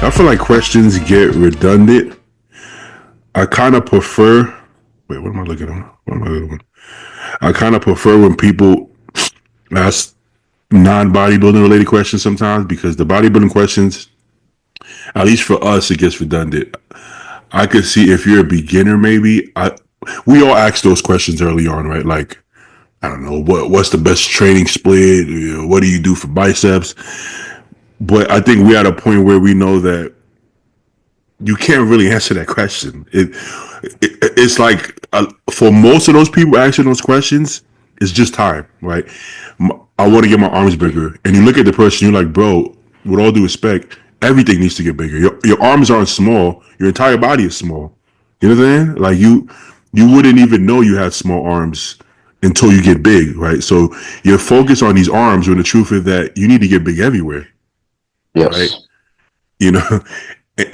I feel like questions get redundant. I kind of prefer. Wait, what am I looking at? What am I looking at? I kind of prefer when people ask non-bodybuilding related questions sometimes, because the bodybuilding questions, at least for us, it gets redundant. I could see if you're a beginner, maybe we all ask those questions early on, right? Like, I don't know, what's the best training split? You know, what do you do for biceps? But I think we're at a point where we know that you can't really answer that question. It's like for most of those people answering those questions, it's just time, right? I want to get my arms bigger, and you look at the person, you're like, bro, with all due respect, everything needs to get bigger. Your arms aren't small. Your entire body is small. You know what I'm saying? Like you wouldn't even know you had small arms until you get big, right? So you're focused on these arms when the truth is that you need to get big everywhere, Yes. right? You know,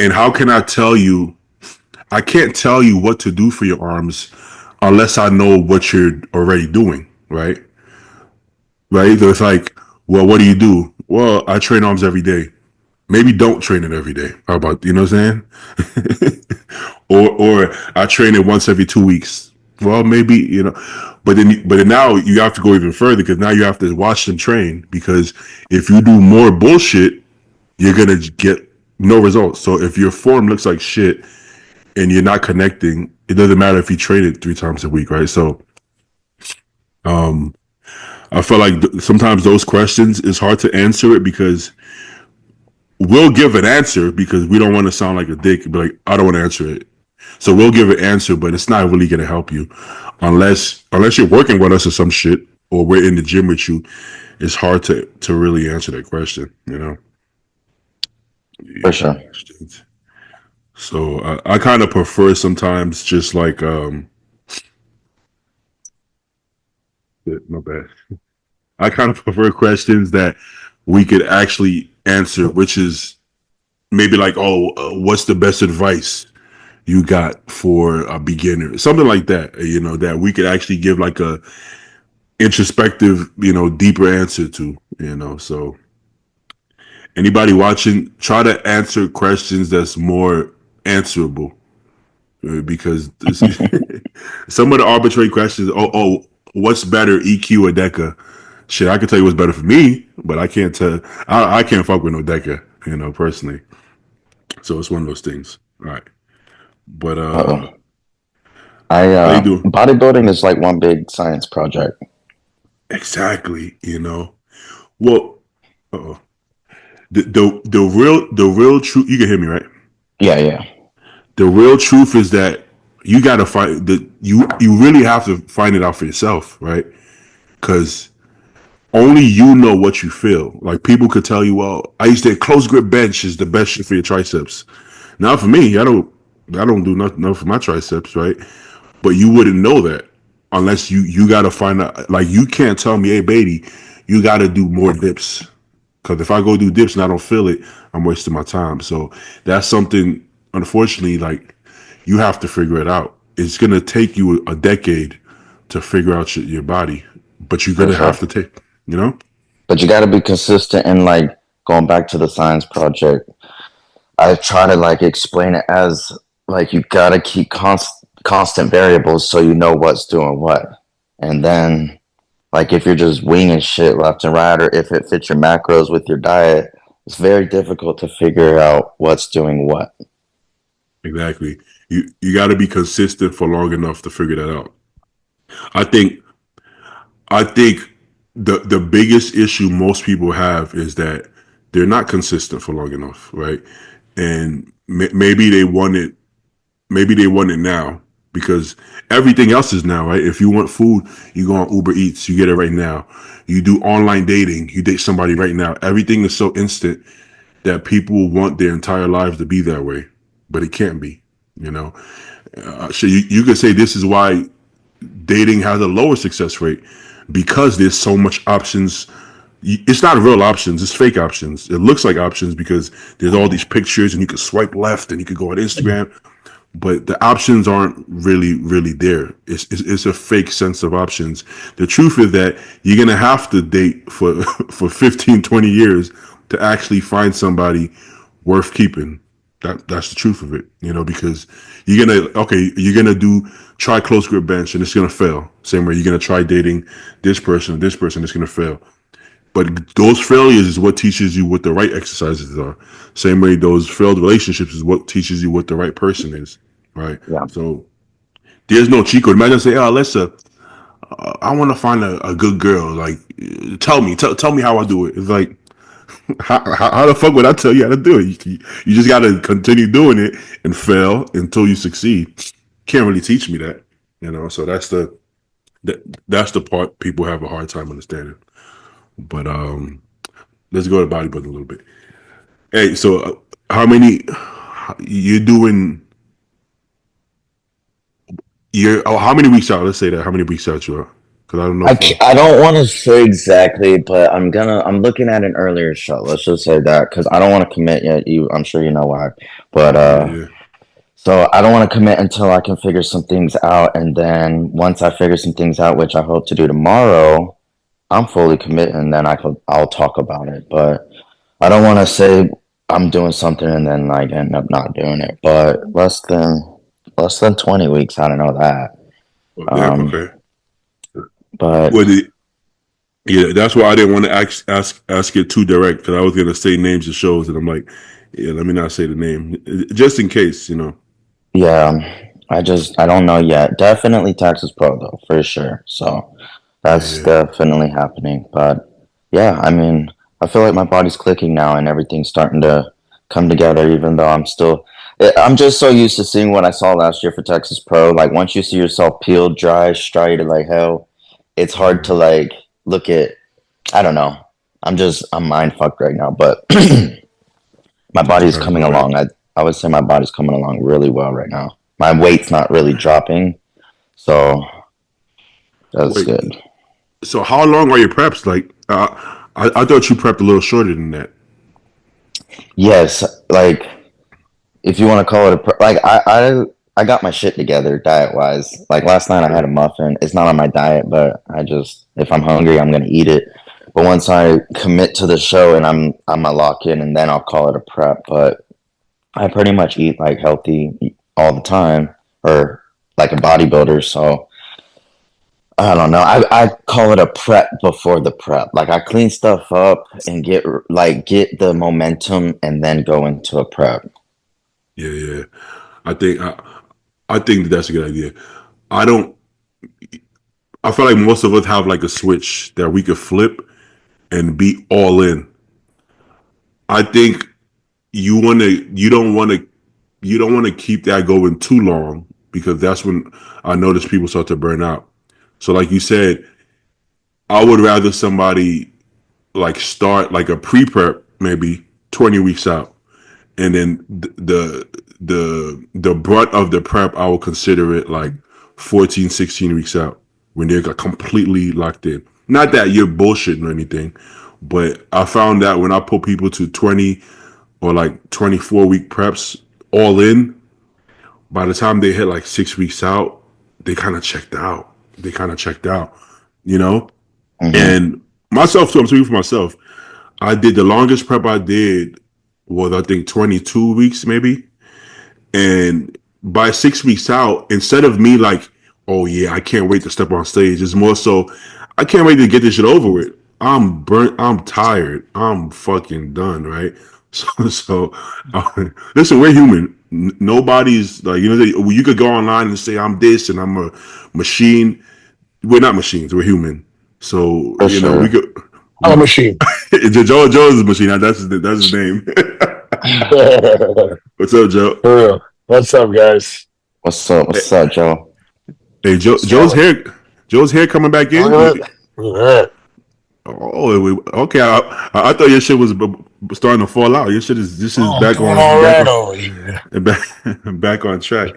and how can I tell you? I can't tell you what to do for your arms unless I know what you're already doing, right? Right? So it's like, well, what do you do? Well, I train arms every day. Maybe don't train it every day. How about, you know what I'm saying? or I train it once every 2 weeks. Well, maybe, you know, but then now you have to go even further, because now you have to watch them train, because if you do more bullshit, you're gonna get no results. So if your form looks like shit and you're not connecting, it doesn't matter if you train it 3 times a week, right? So, I feel like sometimes those questions is hard to answer it, because we'll give an answer because we don't want to sound like a dick, but like, I don't want to answer it. So we'll give an answer, but it's not really gonna help you unless you're working with us or some shit, or we're in the gym with you. It's hard to really answer that question, you know. For sure. So I kind of prefer sometimes just like not bad. I kind of prefer questions that we could actually answer, which is maybe like, oh, what's the best advice you got for a beginner, something like that. You know, that we could actually give like a introspective, you know, deeper answer to. You know, so anybody watching, try to answer questions that's more answerable, because this, some of the arbitrary questions. What's better, EQ or Deca? Shit, I can tell you what's better for me, but I can't tell. I can't fuck with no Deca, you know, personally. So it's one of those things. All right, but Uh-oh. how you do? Bodybuilding is like one big science project. Exactly, you know. Well, uh-oh. The real truth. You can hear me, right? Yeah, yeah. The real truth is that you got to find the you really have to find it out for yourself, right? Because only you know what you feel. Like, people could tell you, well, I used to close grip bench is the best shit for your triceps. Now for me, I don't do nothing for my triceps, right? But you wouldn't know that unless you got to find out. Like, you can't tell me, hey, baby, you got to do more dips. Because if I go do dips and I don't feel it, I'm wasting my time. So that's something, unfortunately, like, you have to figure it out. It's going to take you a decade to figure out your body, but you're going For to sure. have to take, you know? But you got to be consistent, and like going back to the science project, I try to like explain it as like you got to keep constant variables so you know what's doing what. And then like if you're just winging shit left and right, or if it fits your macros with your diet, it's very difficult to figure out what's doing what. Exactly. You got to be consistent for long enough to figure that out. I think I think the biggest issue most people have is that they're not consistent for long enough, right? And maybe they want it. Maybe they want it now because everything else is now, right? If you want food, you go on Uber Eats, you get it right now. You do online dating, you date somebody right now. Everything is so instant that people want their entire lives to be that way, but it can't be. You know, so you could say this is why dating has a lower success rate, because there's so much options. It's not real options, it's fake options. It looks like options because there's all these pictures and you can swipe left and you can go on Instagram, but the options aren't really there. It's a fake sense of options. The truth is that you're gonna have to date for for 15, 20 years to actually find somebody worth keeping. That's the truth of it, because you're gonna try close grip bench and it's gonna fail. Same way you're gonna try dating this person, it's gonna fail. But those failures is what teaches you what the right exercises are. Same way those failed relationships is what teaches you what the right person is, right? Yeah. So there's no cheat code. Imagine say, "Oh, I want to find a good girl. Like, tell me how I do it." It's like, how the fuck would I tell you how to do it? You just got to continue doing it and fail until you succeed. Can't really teach me that, So that's the part people have a hard time understanding. But let's go to bodybuilding a little bit. Hey, so how many you're doing? How many weeks out? Let's say that. How many weeks out you are? Because I don't know. I don't want to say exactly, but I'm looking at an earlier show. Let's just say that because I don't want to commit yet. I'm sure you know why, but Yeah. so I don't want to commit until I can figure some things out, and then once I figure some things out, which I hope to do tomorrow, I'm fully committed, and then I'll talk about it. But I don't want to say I'm doing something and then like end up not doing it. But less than 20 weeks. I don't know that. Oh, damn. Um, Okay. but Well, yeah, that's why I didn't want to ask it too direct because I was gonna say names of shows, and I'm like, yeah, let me not say the name just in case. yeah, I don't know yet. Definitely Texas Pro though, for sure. So that's Yeah. definitely happening. But yeah, I mean, I feel like my body's clicking now and everything's starting to come together. Even though I'm just so used to seeing what I saw last year for Texas Pro. Like once you see yourself peeled, dry, striated like hell, it's hard to like look at. I don't know. I'm mind fucked right now, but my That's body's kind coming of right. along. I would say my body's coming along really well right now. My weight's not really dropping, so that's Wait. good. So how long are your preps? Like, I thought you prepped a little shorter than that. Yes, like if you want to call it like I got my shit together diet wise. Like last night I Okay. had a muffin. It's not on my diet, but I just if I'm hungry I'm gonna eat it. But once I commit to the show and I'm gonna lock in and then I'll call it a prep. But I pretty much eat like healthy all the time or like a bodybuilder. So I don't know. I call it a prep before the prep. Like I clean stuff up and get the momentum and then go into a prep. Yeah, yeah. I think I think that's a good idea. I don't. I feel like most of us have like a switch that we could flip and be all in. I think you don't want to keep that going too long because that's when I notice people start to burn out. So like you said, I would rather somebody like start like a pre-prep maybe 20 weeks out and then the brunt of the prep I will consider it like 14, 16 weeks out when they're completely locked in. Not that you're bullshitting or anything, but I found that when I put people to 20 or like 24-week preps all in, by the time they hit like 6 weeks out, they kind of checked out. They kind of checked out, you know? Hmm. And myself too, I'm speaking for myself. I did the longest prep I did was I think 22 weeks maybe. And by 6 weeks out, instead of me like, oh yeah, I can't wait to step on stage, it's more so, I can't wait to get this shit over with. I'm burnt. I'm tired. I'm fucking done. Right. Listen, we're human. Nobody's like, you could go online and say I'm this and I'm a machine. We're not machines. We're human. So, For we sure. could. I'm a machine. Joe is a machine. That's his name. For What's up, Joe? real. What's up, guys? What's up? What's up, Joe? Hey, Joe's So, hair. Joe's hair coming back in. look at that. Look at Oh, okay. I thought your shit was starting to fall out. Your shit is this is Oh, I'm back doing on all back right on over here. back back on track.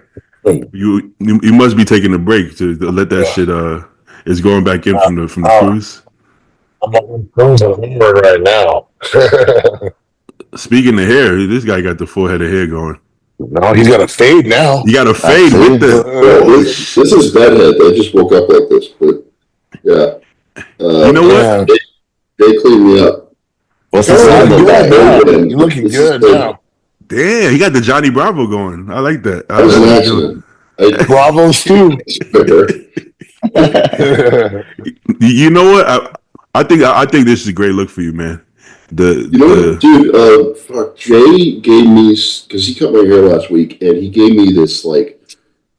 Yeah. You must be taking a break to let that shit is going back in Uh, from the uh, cruise. I'm on cruise at Hamburg right now. Speaking of hair, this guy got the full head of hair going. No, he's got a fade now. You got a I fade with see. the Yeah, holy this is bedhead. They just woke up like this, but yeah. You know what? Yeah. They cleaned me up. What's the Oh, sound you of look that? now. Again, You're looking this is good the, now. Damn, he got the Johnny Bravo going. I like that. That was an accident. Bravos too. You know what? I think this is a great look for you, man. You know what, dude? Fuck. Jay gave me, because he cut my hair last week, and he gave me this like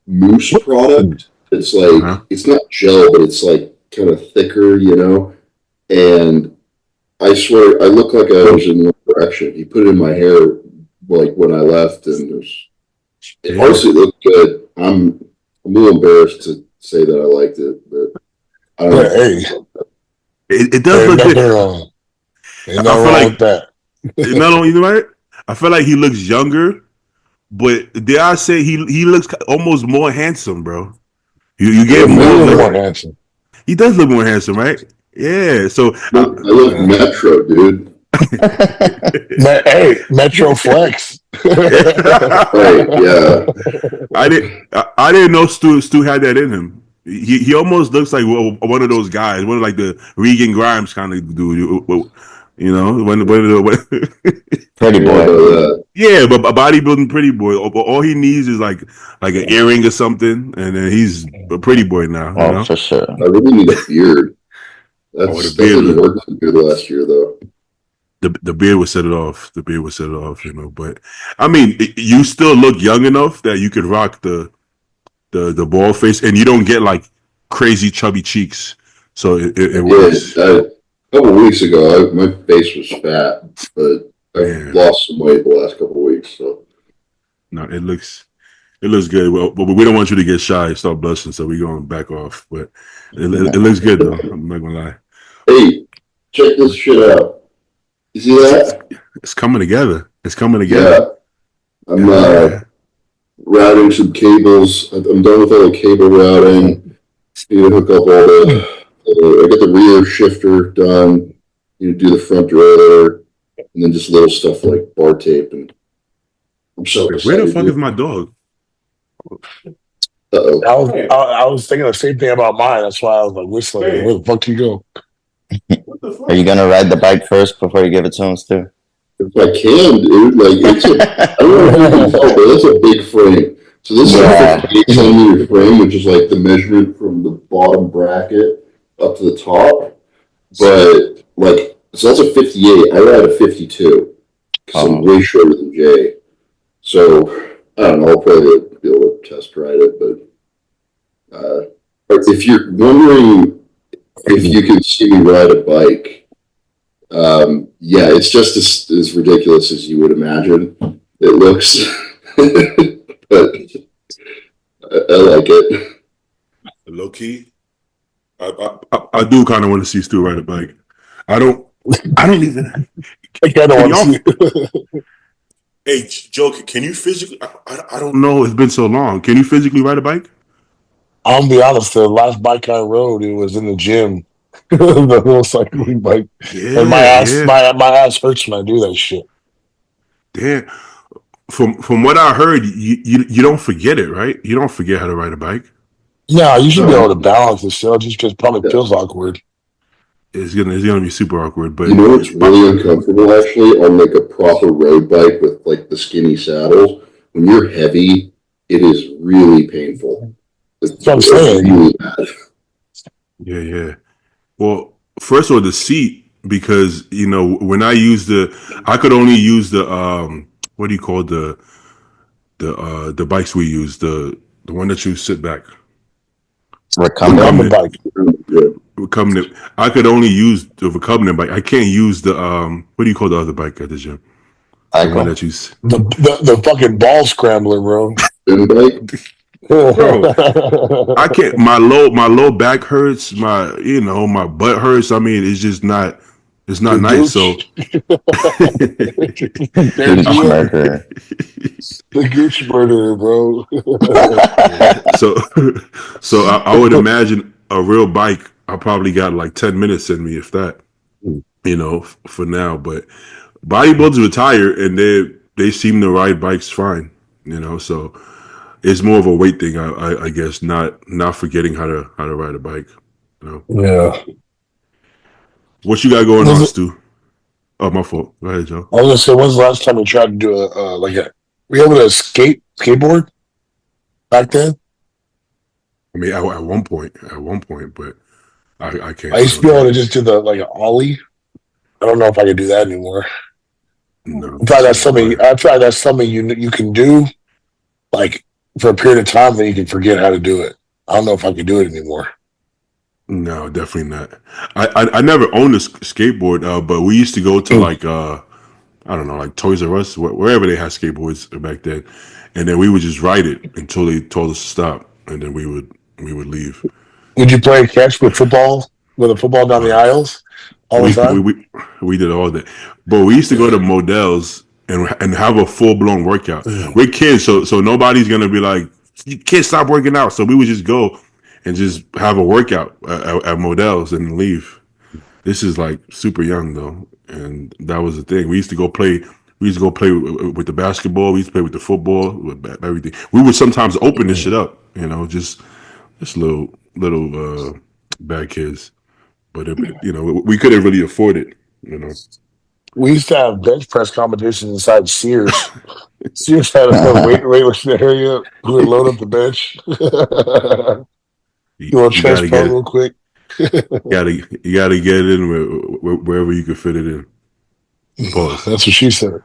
mousse product. It's like it's not gel, but it's like kind of thicker, you know. And I swear, I look like I was in one direction. He put it in my hair like when I left, and it honestly looked good. I'm a little embarrassed to say that I liked it, but I don't know. Hey, it does look good. Wrong. Ain't nothing wrong with that. Not only right, I feel like he looks younger, but dare I say he looks almost more handsome, bro. You get more handsome. He does look more handsome, right? Yeah. So I look Metro, dude. Hey, Metro Flex. Right, yeah. I didn't know Stu had that in him. He almost looks like one of those guys, one of like the Regan Grimes kind of dude. You know, Pretty boy. Yeah, but a bodybuilding pretty boy. All he needs is like an earring or something, and then he's a pretty boy now. Oh, you know? for sure. I really need a beard. The beard didn't work so good last year, though. The beard would set it off. The beard would set it off, you know. But I mean, you still look young enough that you could rock the bald face, and you don't get like crazy chubby cheeks. So it works. A couple of weeks ago, my face was fat, but I've lost some weight the last couple of weeks. So no, it looks good. Well, but we don't want you to get shy, start blushing, so we're going back off. But it looks good though. I'm not gonna lie. Hey, check this shit out. You see that? It's coming together. Yeah. I'm routing some cables. I'm done with all the cable routing. Need to hook up all I got the rear shifter done. Need to do the front derailleur, and then just little stuff like bar tape. And I'm so excited. Where the fuck is my dog? I was thinking the same thing about mine. That's why I was like whistling. Hey. Where the fuck you go? Are you gonna ride the bike first before you give it to him, Stu? If I can, dude. Like I don't know if you can tell, but that's a big frame. So this is a 58 centimeter frame, which is like the measurement from the bottom bracket up to the top. But like, so that's a 58. I ride a 52 because I'm way shorter than Jay. So I don't know. I'll probably be able to test ride it. But if you're wondering if you can see me ride a bike, yeah, it's just as ridiculous as you would imagine. It looks, but I like it. Low key, I do kind of want to see Stu ride a bike. I don't even. I kind of want to see. Hey, Joe, can you physically? I don't know. It's been so long. Can you physically ride a bike? I'll be honest. The last bike I rode, it was in the gym. The little cycling bike. Yeah, and my ass hurts when I do that shit. Damn. From what I heard, you don't forget it, right? You don't forget how to ride a bike. Yeah, you should be able to balance it still. Just because probably feels awkward. It's gonna be super awkward. But you know what's really uncomfortable actually on like a proper road bike with like the skinny saddles? When you're heavy, it is really painful. That's what I'm saying. Really bad. Yeah. Well, first of all, the seat, because you know when I could only use the what do you call the bikes we use, the one that you sit back. Recumbent bike. Recumbent. I could only use the recumbent bike. I can't use the what do you call the other bike at the gym? The one that you the fucking ball scrambler, bro. Bro, I can't. My low back hurts. My butt hurts. I mean, it's just not. It's not nice. So the gooch murderer, bro. so I would imagine a real bike. I probably got like 10 minutes in me, if that. You know, for now. But bodybuilders retire and they seem to ride bikes fine. You know, so. It's more of a weight thing, I guess, not forgetting how to ride a bike. You know? Yeah. What you got going on, Stu? Oh, my fault. Go ahead, Joe. I was gonna say, when's the last time you tried to do were you able to skateboard back then? I mean, at one point, but I I can't used do to be it able now. to just do the like an ollie. I don't know if I could do that anymore. No, I thought that's no, something. I thought that's something you can do like for a period of time, then you can forget how to do it. I don't know if I can do it anymore. no, definitely not. I never owned a skateboard, but we used to go to like I don't know, like Toys R Us, wherever they had skateboards back then, and then we would just ride it until they told us to stop, and then we would leave. Would you play catch with a football down the Uh, aisles all the we, we time? we we did all that, but we used to go to Modell's and have a full blown workout. Mm. We're kids, so nobody's gonna be like, you can't stop working out. So we would just go and just have a workout at Modell's and leave. This is like super young though, and that was the thing. We used to go play. We used to go play with the basketball. We used to play with the football, with everything. We would sometimes open this shit up, just little bad kids. But we couldn't really afford it. We used to have bench press competitions inside Sears. Sears had a weightlifting area. We would load up the bench. You, You want to you trench gotta coat get real quick? you gotta get it in wherever you can fit it in. That's Pause. what she said.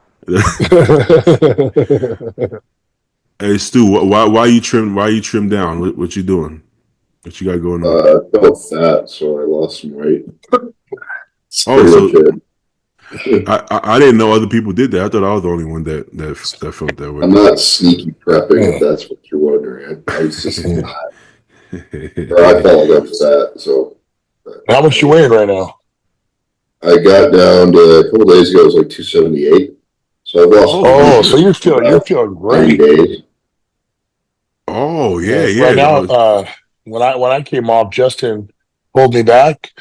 Hey Stu, why you trim down? What you doing? What you got going on? I felt fat, so I lost some weight. That's Oh, pretty much so it. I didn't know other people did that. I thought I was the only one that felt that way. I'm not sneaky prepping, if that's what you're wondering. I was just, or I felt like I was fat, so. How much you weighing right now? I got down to a couple days ago. It was like 278. So I've lost. Oh, so you're about feeling 90 great. days. Oh yeah, Yeah, right yeah. now, No, when I came off, Justin pulled me back,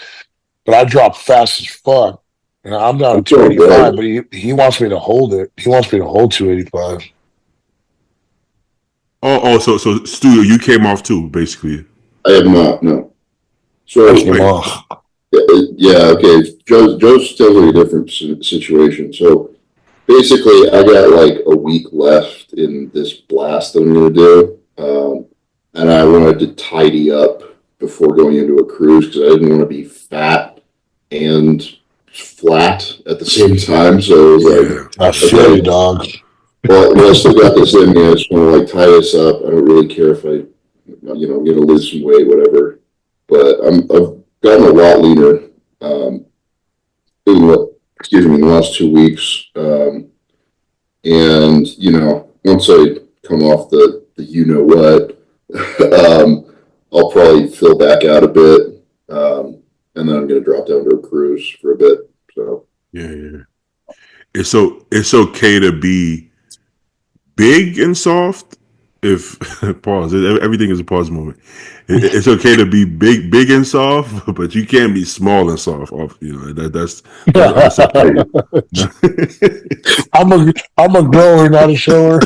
but I dropped fast as fuck. And I'm down I'm to feeling great. 285, but he wants me to hold it. He wants me to hold 285. so Stu, you came off too, basically. I have not, no. I So, came Wait, off. yeah, okay. Joe's still in a different situation. So basically, I got like a week left in this blast that I'm going to do. And I wanted to tidy up before going into a cruise because I didn't want to be fat and flat at the same time. So it was yeah. like, I feel you, okay, dog. well, I still got this in me. I just want to like tie this up. I don't really care if I'm going to lose some weight, whatever. But I've gotten a lot leaner. In the last 2 weeks. And once I come off the what, I'll probably fill back out a bit. And then I'm going to drop down to a cruise for a bit. So Yeah. It's okay to be big and soft. If pause, everything is a pause moment. It's okay to be big and soft, but you can't be small and soft. That's okay. I'm a grower, not a shower.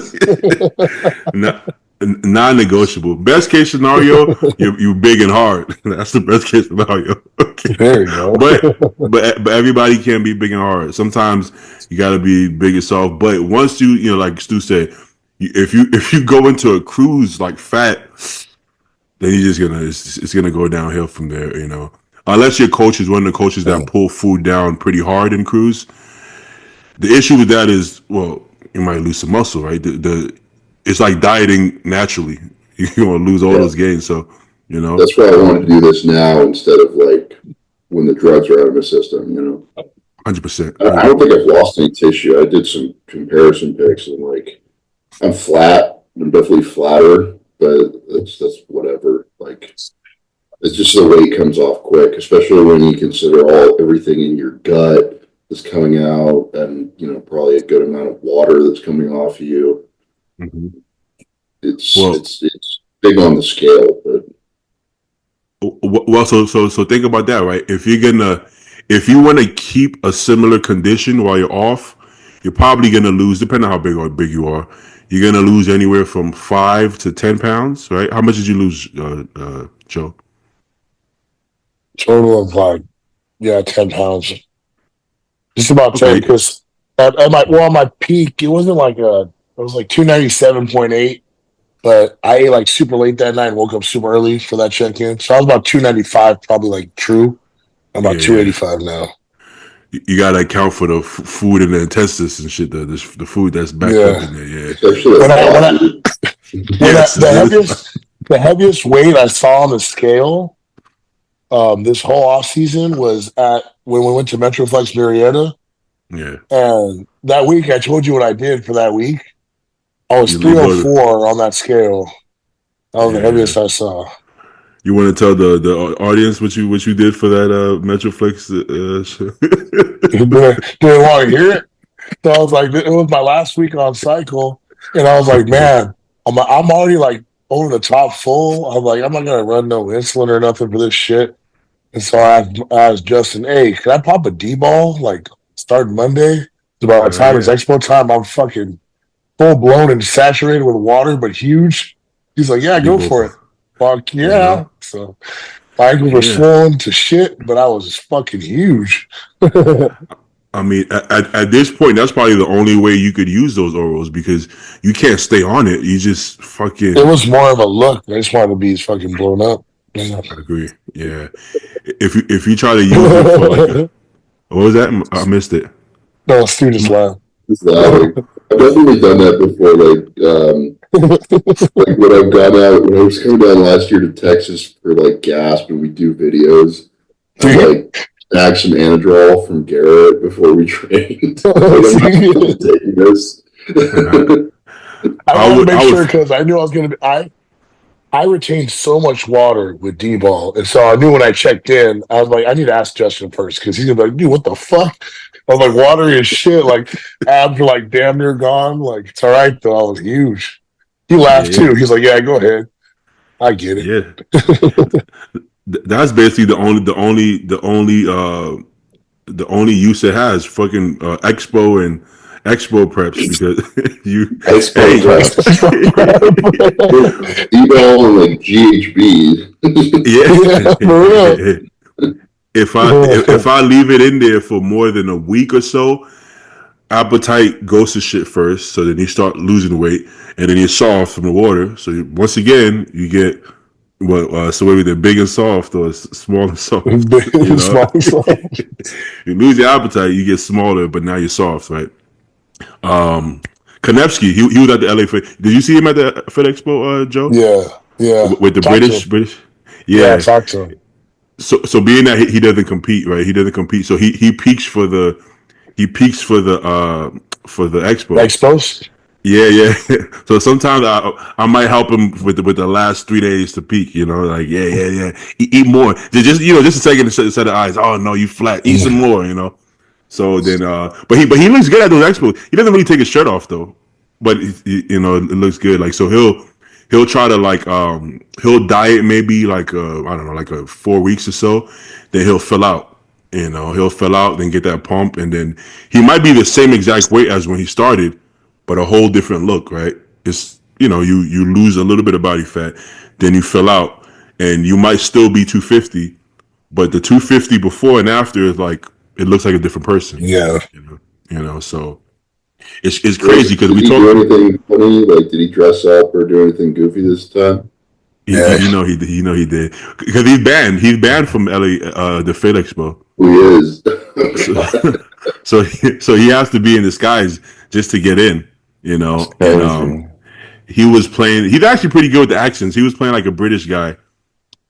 Not, non-negotiable. Best case scenario, you big and hard. That's the best case scenario. Okay. There you go. But everybody can't be big and hard. Sometimes you got to be big and soft. But once like Stu said, if you go into a cruise like fat, then you're just gonna it's gonna go downhill from there. Unless your coach is one of the coaches that pull food down pretty hard in cruise. The issue with that is, well, you might lose some muscle, right? It's like dieting naturally. You're gonna lose all yeah, those gains. So, that's why I want to do this now instead of like when the drugs are out of my system. 100%. I don't think I've lost any tissue. I did some comparison pics and like I'm flat. I'm definitely flatter, but that's whatever. Like it's just the weight comes off quick, especially when you consider everything in your gut that's coming out, and probably a good amount of water that's coming off of you. Mm-hmm. It's Well, it's big on the scale, but so think about that, right? If if you want to keep a similar condition while you're off, you're probably gonna lose, depending on how big you are. You're gonna lose anywhere from 5 to 10 pounds, right? How much did you lose, Joe? Total of like 10 pounds. Just about 10 Okay. because at my peak, it wasn't like it was like 297.8, but I ate like super late that night and woke up super early for that check in. So I was about 295, probably like true. I'm about Yeah. 285 now. You gotta account for the food in the intestines and shit. The food that's backed up Yeah. in there. Yeah. Especially When like I when I coffee. when I, Yes, it is. the heaviest weight I saw on the scale this whole off season was at when we went to Metroflex Marietta. Yeah. And that week, I told you what I did for that week. I was You go to 304 on that scale. That was the yeah. heaviest I saw. You want to tell the audience what you did for that Metroflex? Do they want to hear it? So I was like, it was my last week on cycle, and I was like, Okay. man, I'm already like over the top full. I'm like, I'm not gonna run no insulin or nothing for this shit. And so I asked Justin, hey, can I pop a D ball like starting Monday? So by the Hell time it's yeah. expo time, I'm fucking full blown and saturated with water, but huge. He's like, yeah, go for it. Debo. Fuck You yeah. know. So my ankles were Yeah. swollen to shit, but I was fucking huge. I mean, at this point, that's probably the only way you could use those orals because you can't stay on it. You just fucking. It was more of a look. I just wanted to be fucking blown up. Yeah. I agree. Yeah. If you try to use it for like what was that? I missed it. No, students laugh. It's loud. Like, I've definitely done that before. Like when I've gone out, when I was coming down last year to Texas for like gasp and we do videos, I like snagged some Anadrol from Garrett before we trained. Like, I'm not taking this. I wanted to make sure would because I knew I was going to be. I retained so much water with D-ball. And so I knew when I checked in, I was like, I need to ask Justin first because he's going to be like, dude, what the fuck? I was like, watery as shit. Like, abs are like damn near gone. Like, it's all right, though. I was huge. He laughed yeah, too. He's like, yeah, go ahead. I get it. yeah. That's basically the only use it has. Fucking expo and expo preps because you Expo D-ball and like GHB. Yeah, for real. yeah. If I leave it in there for more than a week or so, appetite goes to shit first. So then you start losing weight, and then you're soft from the water. So once again, you get so maybe they're big and soft or small and soft. You know, you lose your appetite, you get smaller, but now you're soft, right? Konevsky, he was at the LA Fed. Did you see him at the Fed Expo, Joe? Yeah. With the Talk to him. British? Yeah, Yeah. talk to him. So being that he doesn't compete, right? He doesn't compete. So he peaks for the expo. Expos? Yeah. So sometimes I might help him with the last 3 days to peak. You know, like yeah. Eat more. Just just a second set of eyes. Oh no, you flat. Eat some more. You know. So then, but he looks good at those expos. He doesn't really take his shirt off though, but it looks good. Like so he'll try to like he'll diet maybe like I don't know like 4 weeks or so. Then he'll fill out. You know, he'll fill out, then get that pump, and then he might be the same exact weight as when he started, but a whole different look, right? It's you lose a little bit of body fat, then you fill out, and you might still be 250, but the 250 before and after is like it looks like a different person. Yeah. So it's crazy because we did he talk. do anything funny? Like, did he dress up or do anything goofy this time? He did because he's banned. He's banned from LA, the Fed Expo. Who is? So he has to be in disguise just to get in. You know, and he was playing. He's actually pretty good with the accents. He was playing like a British guy,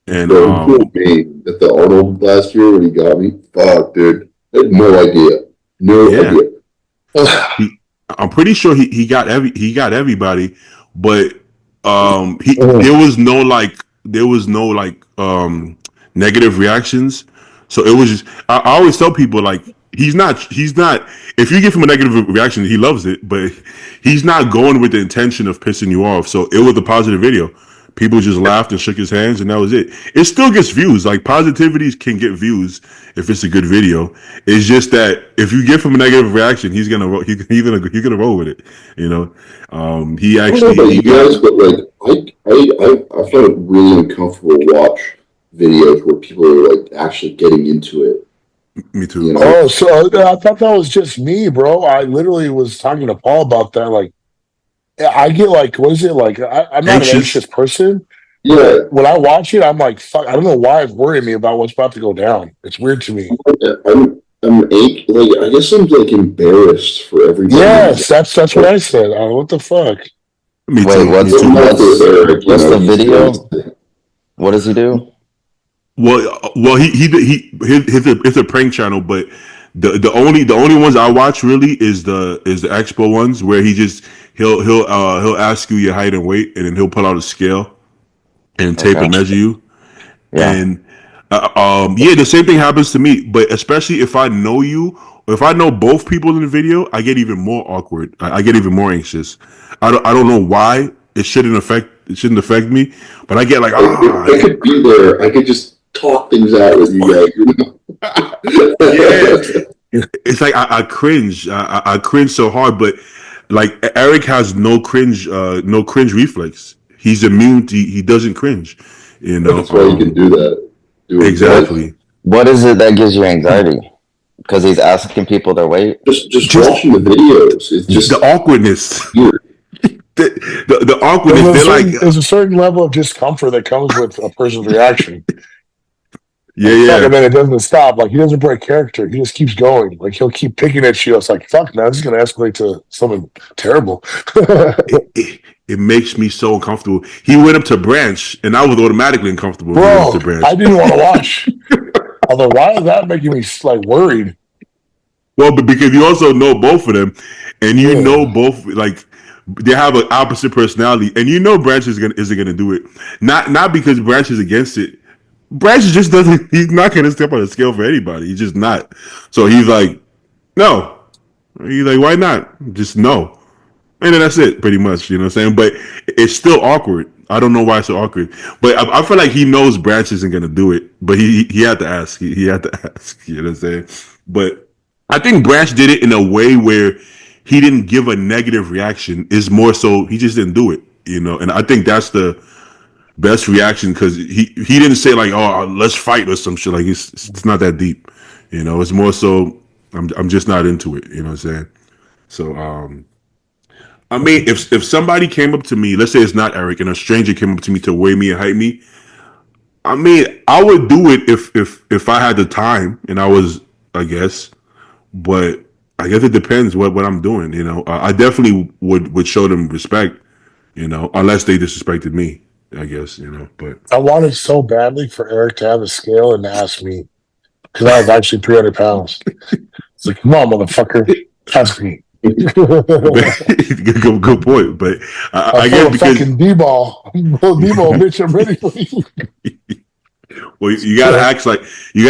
and Bro, he killed me at the Arnold last year when he got me. Fuck, dude, I had no idea. No idea. I'm pretty sure he got everybody, but there was no negative reactions. So it was just I always tell people like he's not if you give him a negative reaction he loves it, but he's not going with the intention of pissing you off. So it was a positive video. People just laughed and shook his hands, and that was it. It still gets views. Like positivities can get views if it's a good video. It's just that if you give him a negative reaction, he's gonna roll with it. You know, he actually. I don't know about you guys, but like I find it really uncomfortable to watch videos where people are like actually getting into it. Me too. You know? Oh, so I thought that was just me, bro. I literally was talking to Paul about that. Like, I get like, what is it? Like, I'm not an Anxious. anxious person, Yeah, but when I watch it, I'm like, fuck, I don't know why it's worrying me about what's about to go down. It's weird to me. like I guess I'm like embarrassed for everybody. Yes, that's what I said. What the fuck? Me Wait, too. what's Me too. what's the He's video? What does he do? Well, it's a prank channel, but the only ones I watch really is the expo ones where he'll ask you your height and weight, and then he'll pull out a scale and tape Okay. and measure you. Yeah. And yeah, the same thing happens to me, but especially if I know you, or if I know both people in the video, I get even more awkward. I get even more anxious. I don't know why. It shouldn't affect me, but I get like, I could be there. I could just talk things out with you guys. yeah. It's like I cringe. I cringe so hard, but like Eric has no cringe reflex. He's immune. He doesn't cringe. You know. That's why you can do that. Exactly. What is it that gives you anxiety? Because he's asking people their weight. Just watching the videos. It's just the awkwardness. weird. The awkwardness. There's a certain level of discomfort that comes with a person's reaction. Yeah. And then it doesn't stop. Like, he doesn't break character. He just keeps going. Like, he'll keep picking at you. It's like, fuck, man, this is going to escalate to something terrible. It makes me so uncomfortable. He went up to Branch, and I was automatically uncomfortable. Bro, to Branch. I didn't want to watch. Although, why is that making me like worried? Well, but because you also know both of them, and you know both, like, they have an opposite personality, and you know Branch isn't gonna do it. Not because Branch is against it. Branch just doesn't. He's not gonna step on the scale for anybody. He's just not. So he's like, no. He's like, why not? Just no. And then that's it, pretty much. You know what I'm saying? But it's still awkward. I don't know why it's so awkward. But I feel like he knows Branch isn't gonna do it. But he had to ask. He had to ask. You know what I'm saying? But I think Branch did it in a way where he didn't give a negative reaction. It's more so he just didn't do it. You know, and I think that's the best reaction because he didn't say like, oh, let's fight or some shit. Like it's not that deep. You know, it's more so I'm just not into it. You know what I'm saying? So I mean, if somebody came up to me, let's say it's not Eric, and a stranger came up to me to weigh me and height me, I mean, I would do it if I had the time and I was, I guess, but I guess it depends what I'm doing. You know, I definitely would show them respect. You know, unless they disrespected me, I guess. You know, but I wanted so badly for Eric to have a scale and to ask me because I was actually 300 pounds. It's like, come on, motherfucker, ask me. good point. But I guess because fucking D-ball, bitch, I'm ready for you. Well, you gotta act like you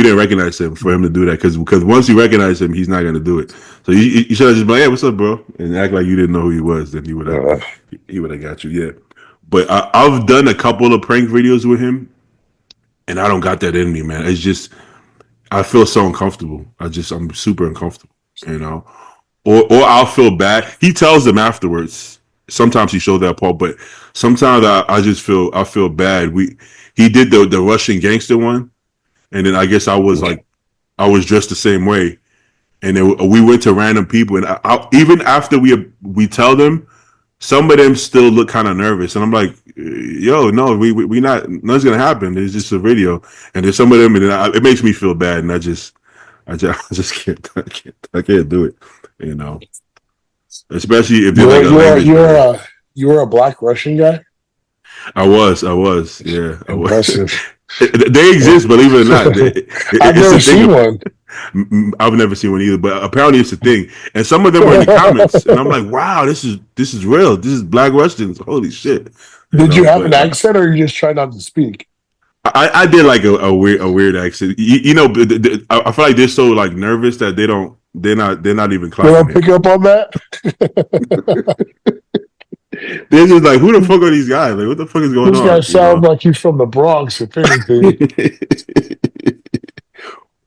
didn't recognize him for him to do that because once you recognize him, he's not gonna do it. So you should have just been like, "Hey, what's up, bro?" and act like you didn't know who he was. Then he would have got you. Yeah, but I've done a couple of prank videos with him, and I don't got that in me, man. It's just I feel so uncomfortable. I'm super uncomfortable, you know. Or I'll feel bad. He tells them afterwards. Sometimes he shows that part, but sometimes I feel bad. He did the Russian gangster one, and then I guess I was dressed the same way, and then we went to random people, and even after we tell them, some of them still look kind of nervous, and I'm like, yo, no, we not, nothing's gonna happen. It's just a video, and there's some of them, and it makes me feel bad, and I just can't I can't do it, you know. Especially if they're like a language. You were a black Russian guy? I was, yeah. Impressive. They exist, believe it or not. I've never seen one. I've never seen one either, but apparently it's a thing. And some of them were in the comments, and I'm like, wow, this is real. This is black Russians. Holy shit. Did you have an accent, or you just try not to speak? I did like a weird accent. You know, I feel like they're so like nervous that they're not even clapping. They don't pick up on that. They're just like, who the fuck are these guys? Like, what the fuck is going on? This guy sounds like he's from the Bronx, if anything.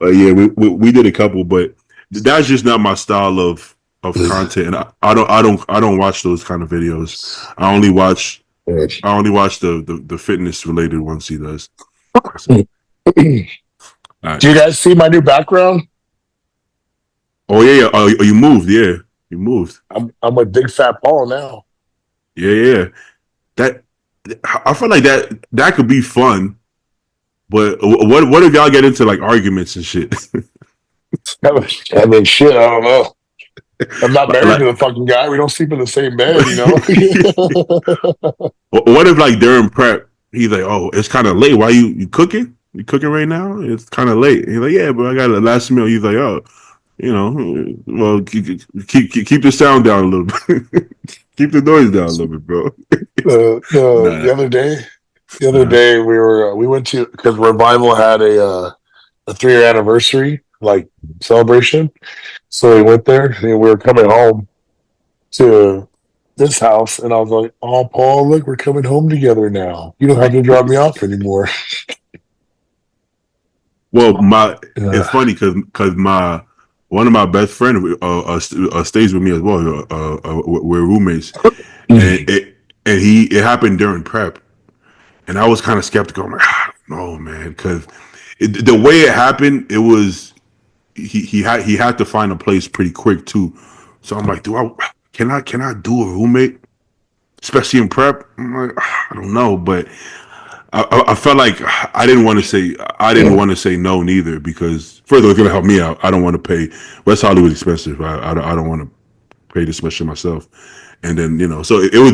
Yeah, we did a couple, but that's just not my style of content. And I don't watch those kind of videos. I only watch the fitness related ones he does. All right. Do you guys see my new background? Oh yeah. Oh, you moved. Yeah, you moved. I'm with Big Fat Paul now. Yeah. That I feel like that could be fun. But what if y'all get into like arguments and shit? I mean, shit. I don't know. I'm not married like, to the fucking guy. We don't sleep in the same bed, you know. what if like during prep he's like, oh, it's kind of late. Why you cooking? You cooking right now? It's kind of late. He's like, yeah, but I got a last meal. He's like, oh, well, keep the sound down a little bit. Keep the noise down a little bit, bro. The other day we went to because Revival had a 3-year anniversary like celebration, so we went there and we were coming home to this house, and I was like, "Oh, Paul, look, we're coming home together now. You don't have to drop me off anymore." Well, it's funny because my one of my best friends stays with me as well. We're roommates, and it happened during prep, and I was kind of skeptical. I'm like, no, man, because the way it happened, it was he had to find a place pretty quick too. So I'm like, can I do a roommate, especially in prep? I'm like, I don't know, but I felt like I didn't want to say no neither, because first of all, it's gonna help me out. I don't want to pay. West Hollywood expensive. I don't want to pay this much myself. And then so it was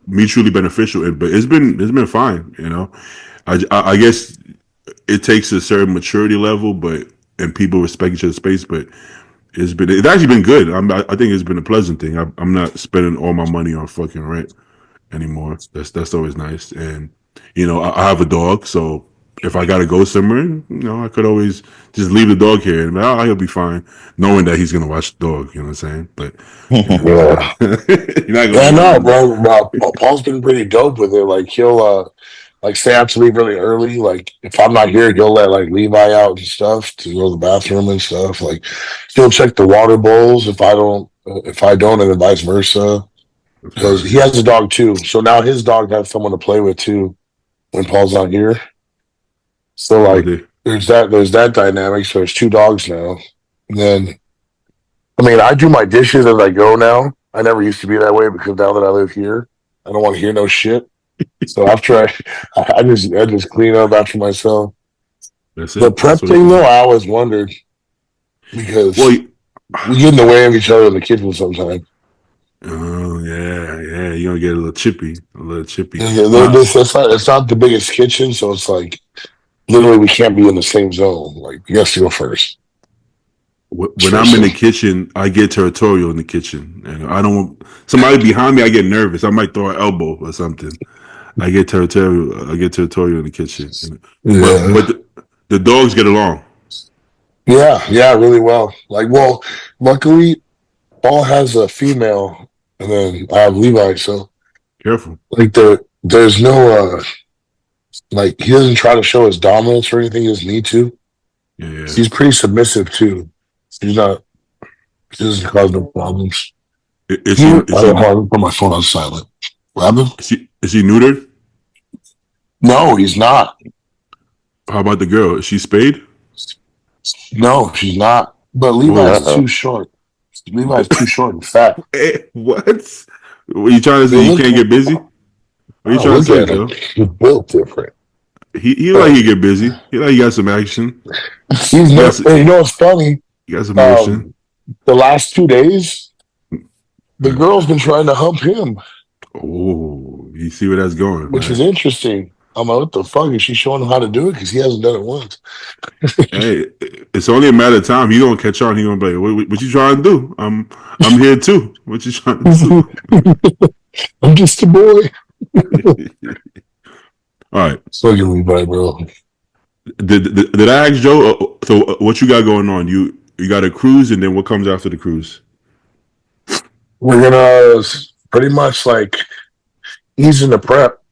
mutually beneficial. But it's been fine. I guess it takes a certain maturity level, and people respect each other's space. But it's actually been good. I think it's been a pleasant thing. I'm not spending all my money on fucking rent anymore. That's always nice. And I have a dog, so if I gotta go somewhere, I could always just leave the dog here, and he'll be fine, knowing that he's gonna watch the dog. You know what I'm saying? But Yeah, you're not yeah, no, gonna. bro. Paul's been pretty dope with it. Like he'll like say I have to leave really early. Like if I'm not here, he'll let like Levi out and stuff to go to the bathroom and stuff. Like he'll check the water bowls if I don't, and then vice versa. Because he has a dog too, so now his dog has someone to play with too when Paul's not here. So like there's that dynamic. So there's 2 dogs now. And then I mean I do my dishes as I go now. I never used to be that way because now that I live here, I don't want to hear no shit. So after I just clean up after myself. That's it. The prep thing though, I always wondered because we get in the way of each other in the kitchen sometimes. Oh yeah, you're gonna get a little chippy. It's not the biggest kitchen, so it's like literally we can't be in the same zone. Like you gotta go first. When I'm in the kitchen, I get territorial in the kitchen, and I don't want somebody behind me. I get nervous. I might throw an elbow or something. I get territorial. In the kitchen. Yeah. But the dogs get along. Yeah, really well. Like, well, luckily, Paul has a female, and then I have Levi. So Careful. like there's no like he doesn't try to show his dominance or anything. He doesn't need to. Yeah. He's pretty submissive too. He doesn't cause no problems. Is he put my phone on silent. What happened? Is he neutered? No, he's not. How about the girl? Is she spayed? No, she's not. But Levi's too short. Levi's too short and fat. What? What you trying to say? You can't get busy? What are you trying to say, Joe? He's built different. He like he get busy. He like he got some action. You know what's funny? He got some motion. The last 2 days, the girl's been trying to hump him. Oh, you see where that's going, which is interesting. I'm like, what the fuck? Is she showing him how to do it? Because he hasn't done it once. Hey, it's only a matter of time. He gonna catch on. He gonna be like, what you trying to do? I'm here too. What you trying to do? I'm just a boy. All right. Fucking Levi, bro. Did I ask Joe? So what you got going on? You got a cruise, and then what comes after the cruise? We're gonna pretty much like ease into prep.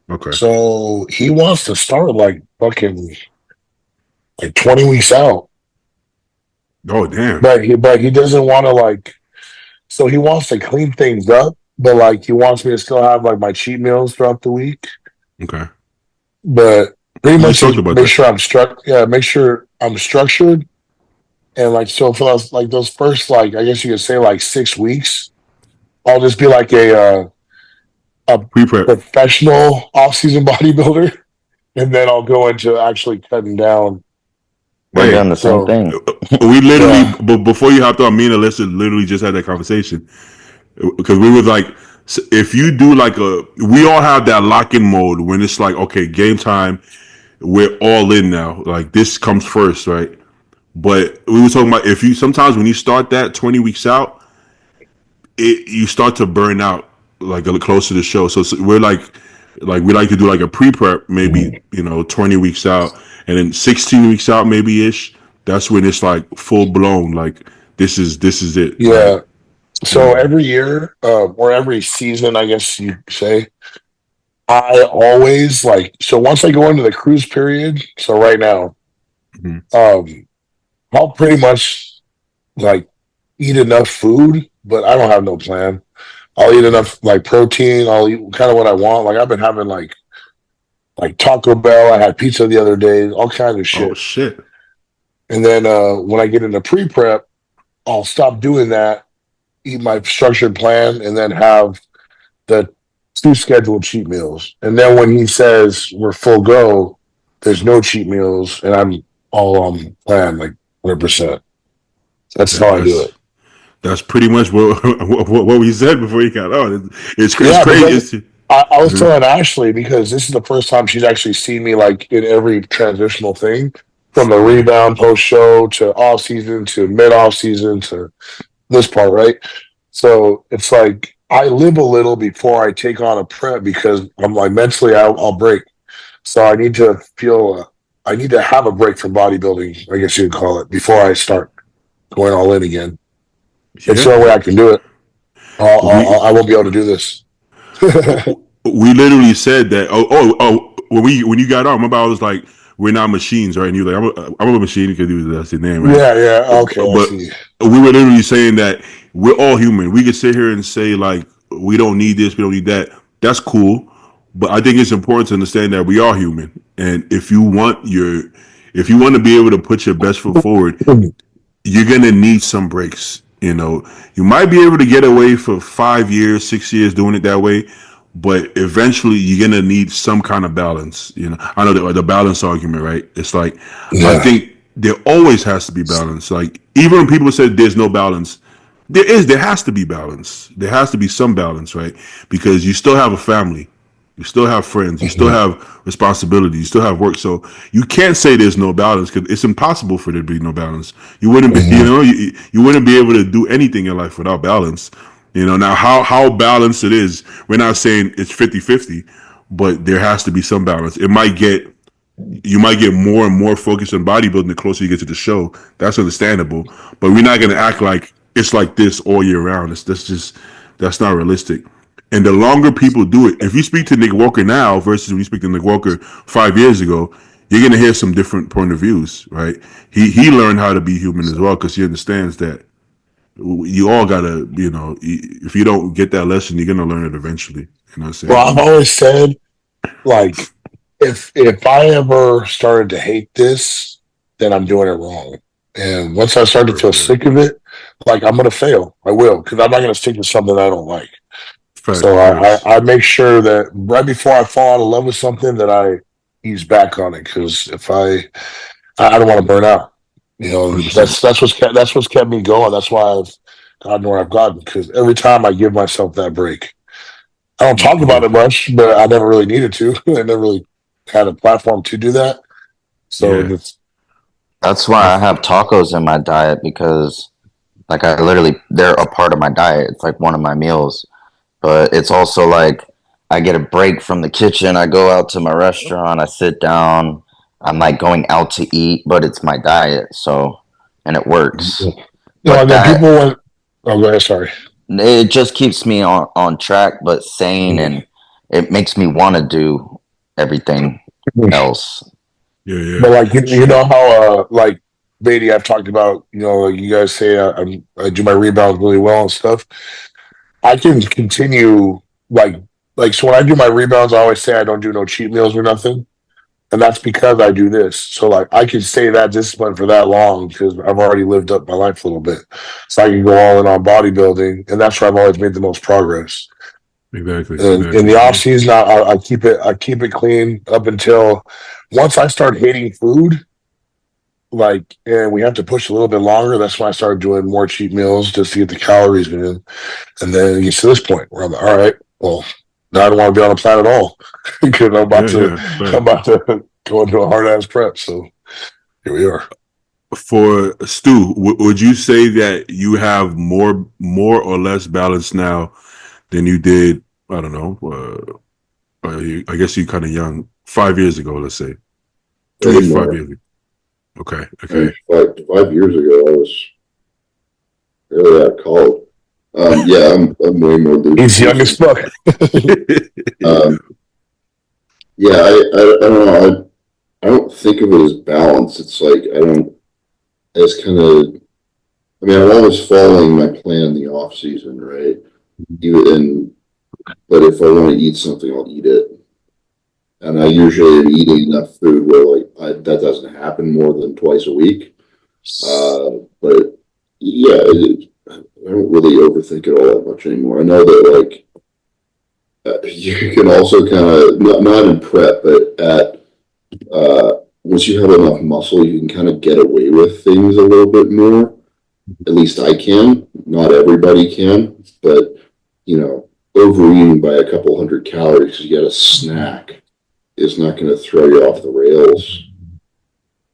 Okay. So he wants to start like fucking like 20 weeks out. Oh damn. But he doesn't want to like. So he wants to clean things up, but like he wants me to still have like my cheat meals throughout the week. Okay. But Pretty We much just talked just about make that. sure make sure I'm structured. And like, so for those, like those first, like, I guess you could say like 6 weeks, I'll just be like a Pre-prep. professional off-season bodybuilder. And then I'll go into actually cutting down. We're Hey, doing the same So, thing. we literally, yeah. but before you hopped on, me and Alyssa literally just had that conversation because we was like, if you do like we all have that lock-in mode when it's like, okay, game time, we're all in now. Like this comes first, right? But we were talking about if you sometimes when you start that 20 weeks out, you start to burn out like close to the show. So we're like we like to do like a pre-prep, maybe 20 weeks out, and then 16 weeks out, maybe ish. That's when it's like full blown. Like this is it. Like Yeah. So every year, or every season, I guess you say, I always like, so once I go into the cruise period, so right now, mhm. um, I'll pretty much like eat enough food, but I don't have no plan. I'll eat Yeah. enough like protein. I'll eat kind of what I want. Like I've been having like Taco Bell. I had pizza the other day. All kinds of Oh shit. shit. And then when I get into pre-prep, I'll stop doing that, eat my structured plan, and then have the two scheduled cheat meals. And then when he says we're full go, there's no cheat meals, and I'm all on plan, like 100%. That's That, how I do that's it. that's pretty much what we said before you got on. It's Yeah, crazy. because It's, I was mhm. telling Ashley, because this is the first time she's actually seen me like in every transitional thing, from the Yeah. rebound post show to off season to mid off season to this part, right? So it's like I live a little before I take on a prep because I'm like mentally I'll break. So I need to I need to have a break from bodybuilding, I guess you could call it, before I start going all in again. It's the Yeah. only way I can do it. We I won't be able to do this. Yeah, we literally said that. Oh. When you got on, remember I was like, "We're not machines, right?" And you were like, I'm a machine," because that's your name, right? yeah. Okay, I But see. we were literally saying that we're all human. We could sit here and say like, we don't need this, we don't need that. That's cool, but I think it's important to understand that we are human, and if you want to be able to put your best foot forward, you're gonna need some breaks. You might be able to get away for 5 years, 6 years doing it that way, but eventually you're gonna need some kind of balance. I know the balance argument, right? It's like I Yeah. think there always has to be balance. Like even when people said there's no balance, there has to be balance. There has to be some balance, right? Because you still have a family. You still have friends. You still Mhm. have responsibilities. You still have work. So you can't say there's no balance because it's impossible for there to be no balance. You wouldn't be, Mhm. you wouldn't be able to do anything in life without balance. Now how balanced it is, we're not saying it's 50-50, but there has to be some balance. You might get more and more focused on bodybuilding the closer you get to the show. That's understandable. But we're not going to act like it's like this all year round. That's not realistic. And the longer people do it, if you speak to Nick Walker now versus when you speak to Nick Walker 5 years ago, you're gonna hear some different point of views, right? He learned how to be human as well because he understands that you all gotta, if you don't get that lesson, you're gonna learn it eventually. You know what I'm Well, saying? I've always said, like, if I ever started to hate this, then I'm doing it wrong. And once I start to Word, feel word. sick of it, like I'm gonna fail. I will, because I'm not gonna stick to something I don't like. Facts, So facts. I make sure that right before I fall out of love with something, that I ease back on it. Because if I don't want to burn out. And 100%. that's what's kept me going. That's why I've gotten where I've gotten. Because every time I give myself that break, I don't talk about Oh, it much, but I never really needed to. I never really had a platform to do that. So yeah. it's That's why I have tacos in my diet because, like, they're a part of my diet. It's like one of my meals. But it's also like I get a break from the kitchen. I go out to my restaurant. I sit down. I'm like going out to eat, but it's my diet. So, and it works. But and then that, people went. Oh, go ahead. Sorry. it just keeps me on track, but sane, and it makes me want to do everything else. Yeah, yeah. But like you know how like Beatty, I've talked about, like you guys say I do my rebounds really well and stuff. I can continue like so when I do my rebounds, I always say I don't do no cheat meals or nothing. And that's because I do this. So like I can stay that discipline for that long because I've already lived up my life a little bit. So I can go all in on bodybuilding, and that's where I've always made the most progress. Exactly. And in the off season, I keep it clean up until once I start hating food, like, and we have to push a little bit longer. That's when I started doing more cheat meals just to get the calories in. And then it gets to this point where I'm like, all right, well, now I don't want to be on the planet at all because I'm about to go into a hard ass prep. So here we are. For Stu, would you say that you have more or less balance now than you did? I don't know. I guess you're kind of young. 5 years ago, let's say. 5 years ago. Okay. I mean, 5 years ago, I was really out of college. Yeah, I'm way more loose. He's young as fuck. Yeah, I don't know. I don't think of it as balance. It's like it's kind of. I mean, I'm always following my plan in the off season, right? But if I want to eat something, I'll eat it. And I usually am eating enough food where that doesn't happen more than twice a week. But yeah, I don't really overthink it all that much anymore. I know that you can also kind of not in prep, but at once you have enough muscle, you can kind of get away with things a little bit more. At least I can. Not everybody can, but overeating by a couple hundred calories because you got a snack is not going to throw you off the rails.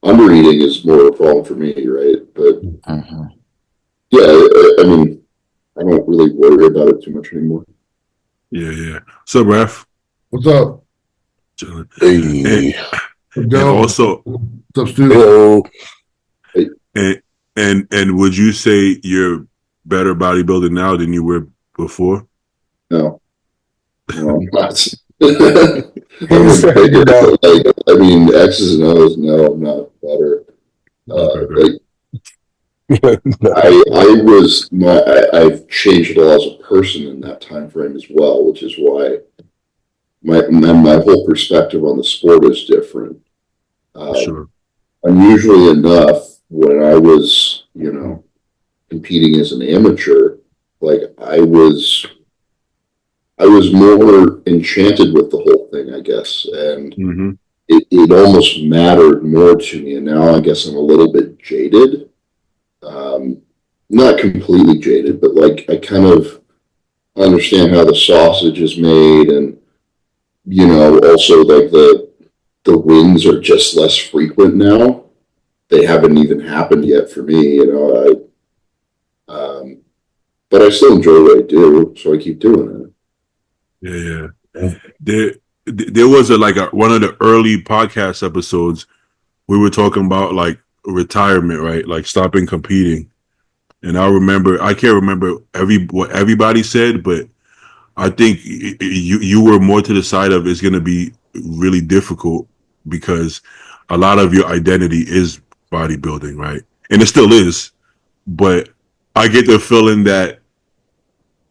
Undereating is more of a problem for me, right? But yeah, I mean, I don't really worry about it too much anymore. Yeah. What's up, Raf? What's up? Hey. And also, What's up, Stu? Hello. And would you say you're better bodybuilder now than you were before? No, I'm not. I mean, X's and O's. No, I'm not better. I've changed a lot as a person in that time frame as well, which is why my whole perspective on the sport is different. Sure. Unusually enough, when I was, competing as an amateur, I was more enchanted with the whole thing, I guess, and it almost mattered more to me. And now I guess I'm a little bit jaded. Not completely jaded, but I kind of understand how the sausage is made, and also the wins are just less frequent now. They haven't even happened yet for me, but I still enjoy what I do, so I keep doing it. Yeah. There was one of the early podcast episodes we were talking about retirement, right? Stopping competing. And I can't remember what everybody said, but I think you were more to the side of it's going to be really difficult because a lot of your identity is bodybuilding, right? And it still is, but I get the feeling that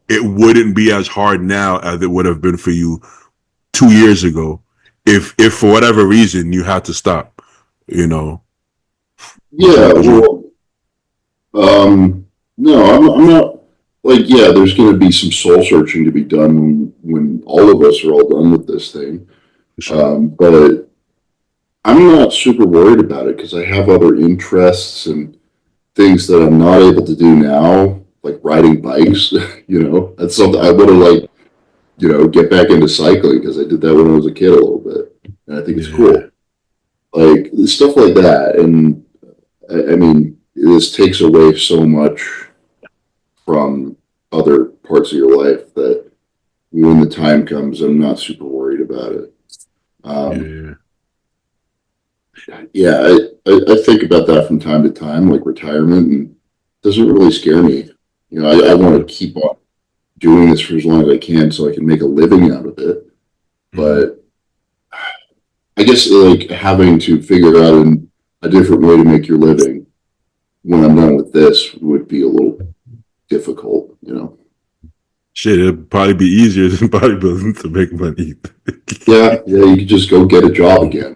it wouldn't be as hard now as it would have been for you 2 years ago if for whatever reason you had to stop, Yeah, no, I'm not there's going to be some soul searching to be done when all of us are all done with this thing. Sure. But I'm not super worried about it because I have other interests and things that I'm not able to do now, like riding bikes. That's something I would have get back into cycling because I did that when I was a kid a little bit, and I think it's cool. Stuff like that, and I mean, this takes away so much from other parts of your life that when the time comes, I'm not super worried about it. I think about that from time to time, like retirement, and it doesn't really scare me. I want to keep on doing this for as long as I can so I can make a living out of it. But I guess having to figure out a different way to make your living when I'm done with this would be a little difficult, Shit, it'd probably be easier than bodybuilding to make money. Yeah, you could just go get a job again.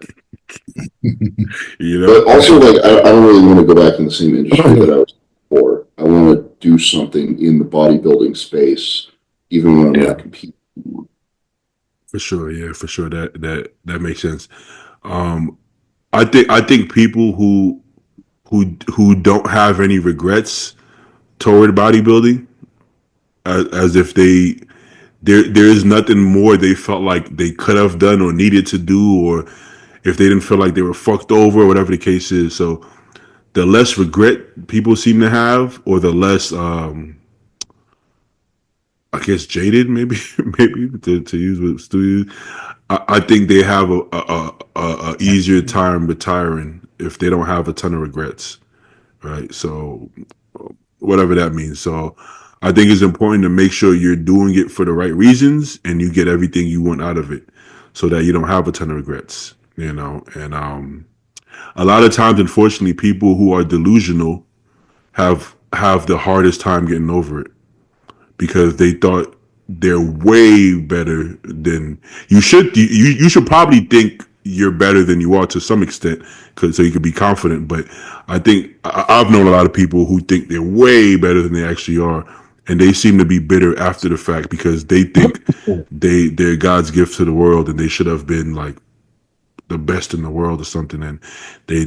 You know, But also, like, I don't really want to go back in the same industry that I was before. I want to do something in the bodybuilding space, even when I'm not competing. for sure. Yeah, for sure. That makes sense. I think people who don't have any regrets toward bodybuilding, as if there is nothing more they felt like they could have done or needed to do, or if they didn't feel like they were fucked over, whatever the case is. So the less regret people seem to have, or the less I guess jaded, maybe maybe to use what Stu used. I think they have a easier time retiring if they don't have a ton of regrets, right? So whatever that means. So I think it's important to make sure you're doing it for the right reasons and you get everything you want out of it, so that you don't have a ton of regrets. You know, and a lot of times, unfortunately, people who are delusional have the hardest time getting over it, because they thought they're way better than you should. You should probably think you're better than you are to some extent, so you can be confident. But I think I've known a lot of people who think they're way better than they actually are, and they seem to be bitter after the fact because they think they're God's gift to the world and they should have been like the best in the world or something, and they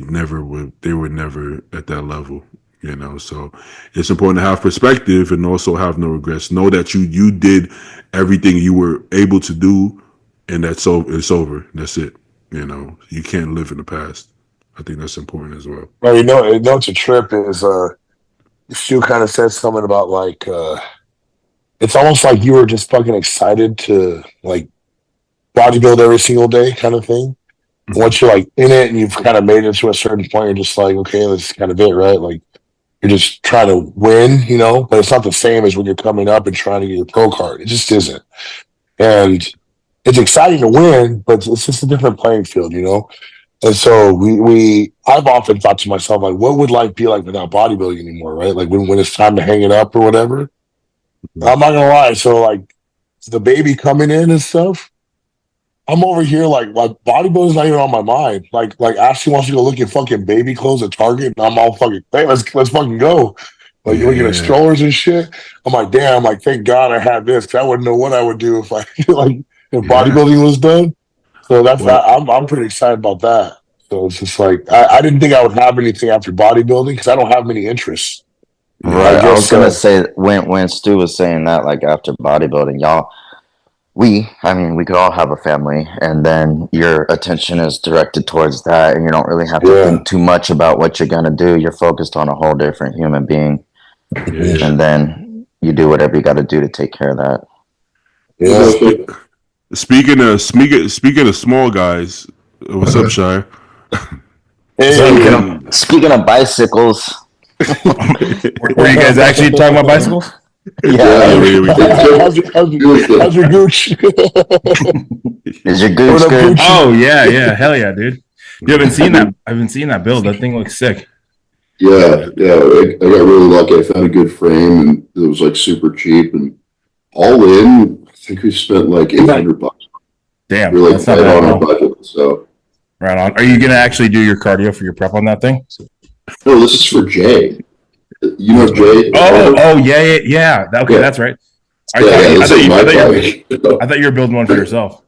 were never at that level. You know, so it's important to have perspective and also have no regrets. Know that you did everything you were able to do, and it's over. That's it. You know, you can't live in the past. I think that's important as well. Well, it's a trip is Stu kind of said something about like it's almost like you were just fucking excited to like bodybuild every single day kind of thing. Once you're like in it and you've kind of made it to a certain point, you're just like, okay, that's kind of it, right? Like you're just trying to win, but it's not the same as when you're coming up and trying to get your pro card. It just isn't. And it's exciting to win, but it's just a different playing field, And so I've often thought to myself, like, what would life be like without bodybuilding anymore, right? Like when it's time to hang it up or whatever. I'm not gonna lie. So like the baby coming in and stuff, I'm over here like bodybuilding's not even on my mind. Like Ashley wants to go look at fucking baby clothes at Target, and I'm all fucking, hey, let's fucking go. Like you're looking at strollers and shit. I'm like, damn, like thank God I had this, because I wouldn't know what I would do if bodybuilding was done. So I'm pretty excited about that. So it's just like I didn't think I would have anything after bodybuilding because I don't have many interests. Right. I was gonna say when Stu was saying that, like after bodybuilding, we could all have a family, and then your attention is directed towards that, and you don't really have to think too much about what you're gonna do. You're focused on a whole different human being, and then you do whatever you got to do to take care of that. Yeah. Speaking of small guys, what's up, Shier? Speaking of bicycles, were you guys actually talking about bicycles? Yeah. How's your gooch? Is your gooch good? Oh yeah, hell yeah, dude. You haven't seen that? I haven't seen that build. That thing looks sick. Yeah. I got really lucky. I found a good frame, and it was like super cheap, and all in, I think we spent like $800. Damn, we're like that's not bad on at our all. budget. So Right on. Are you gonna actually do your cardio for your prep on that thing? no, this is for Jay. You know Jay? Oh yeah. Okay, that's right. I thought you were building one for yourself.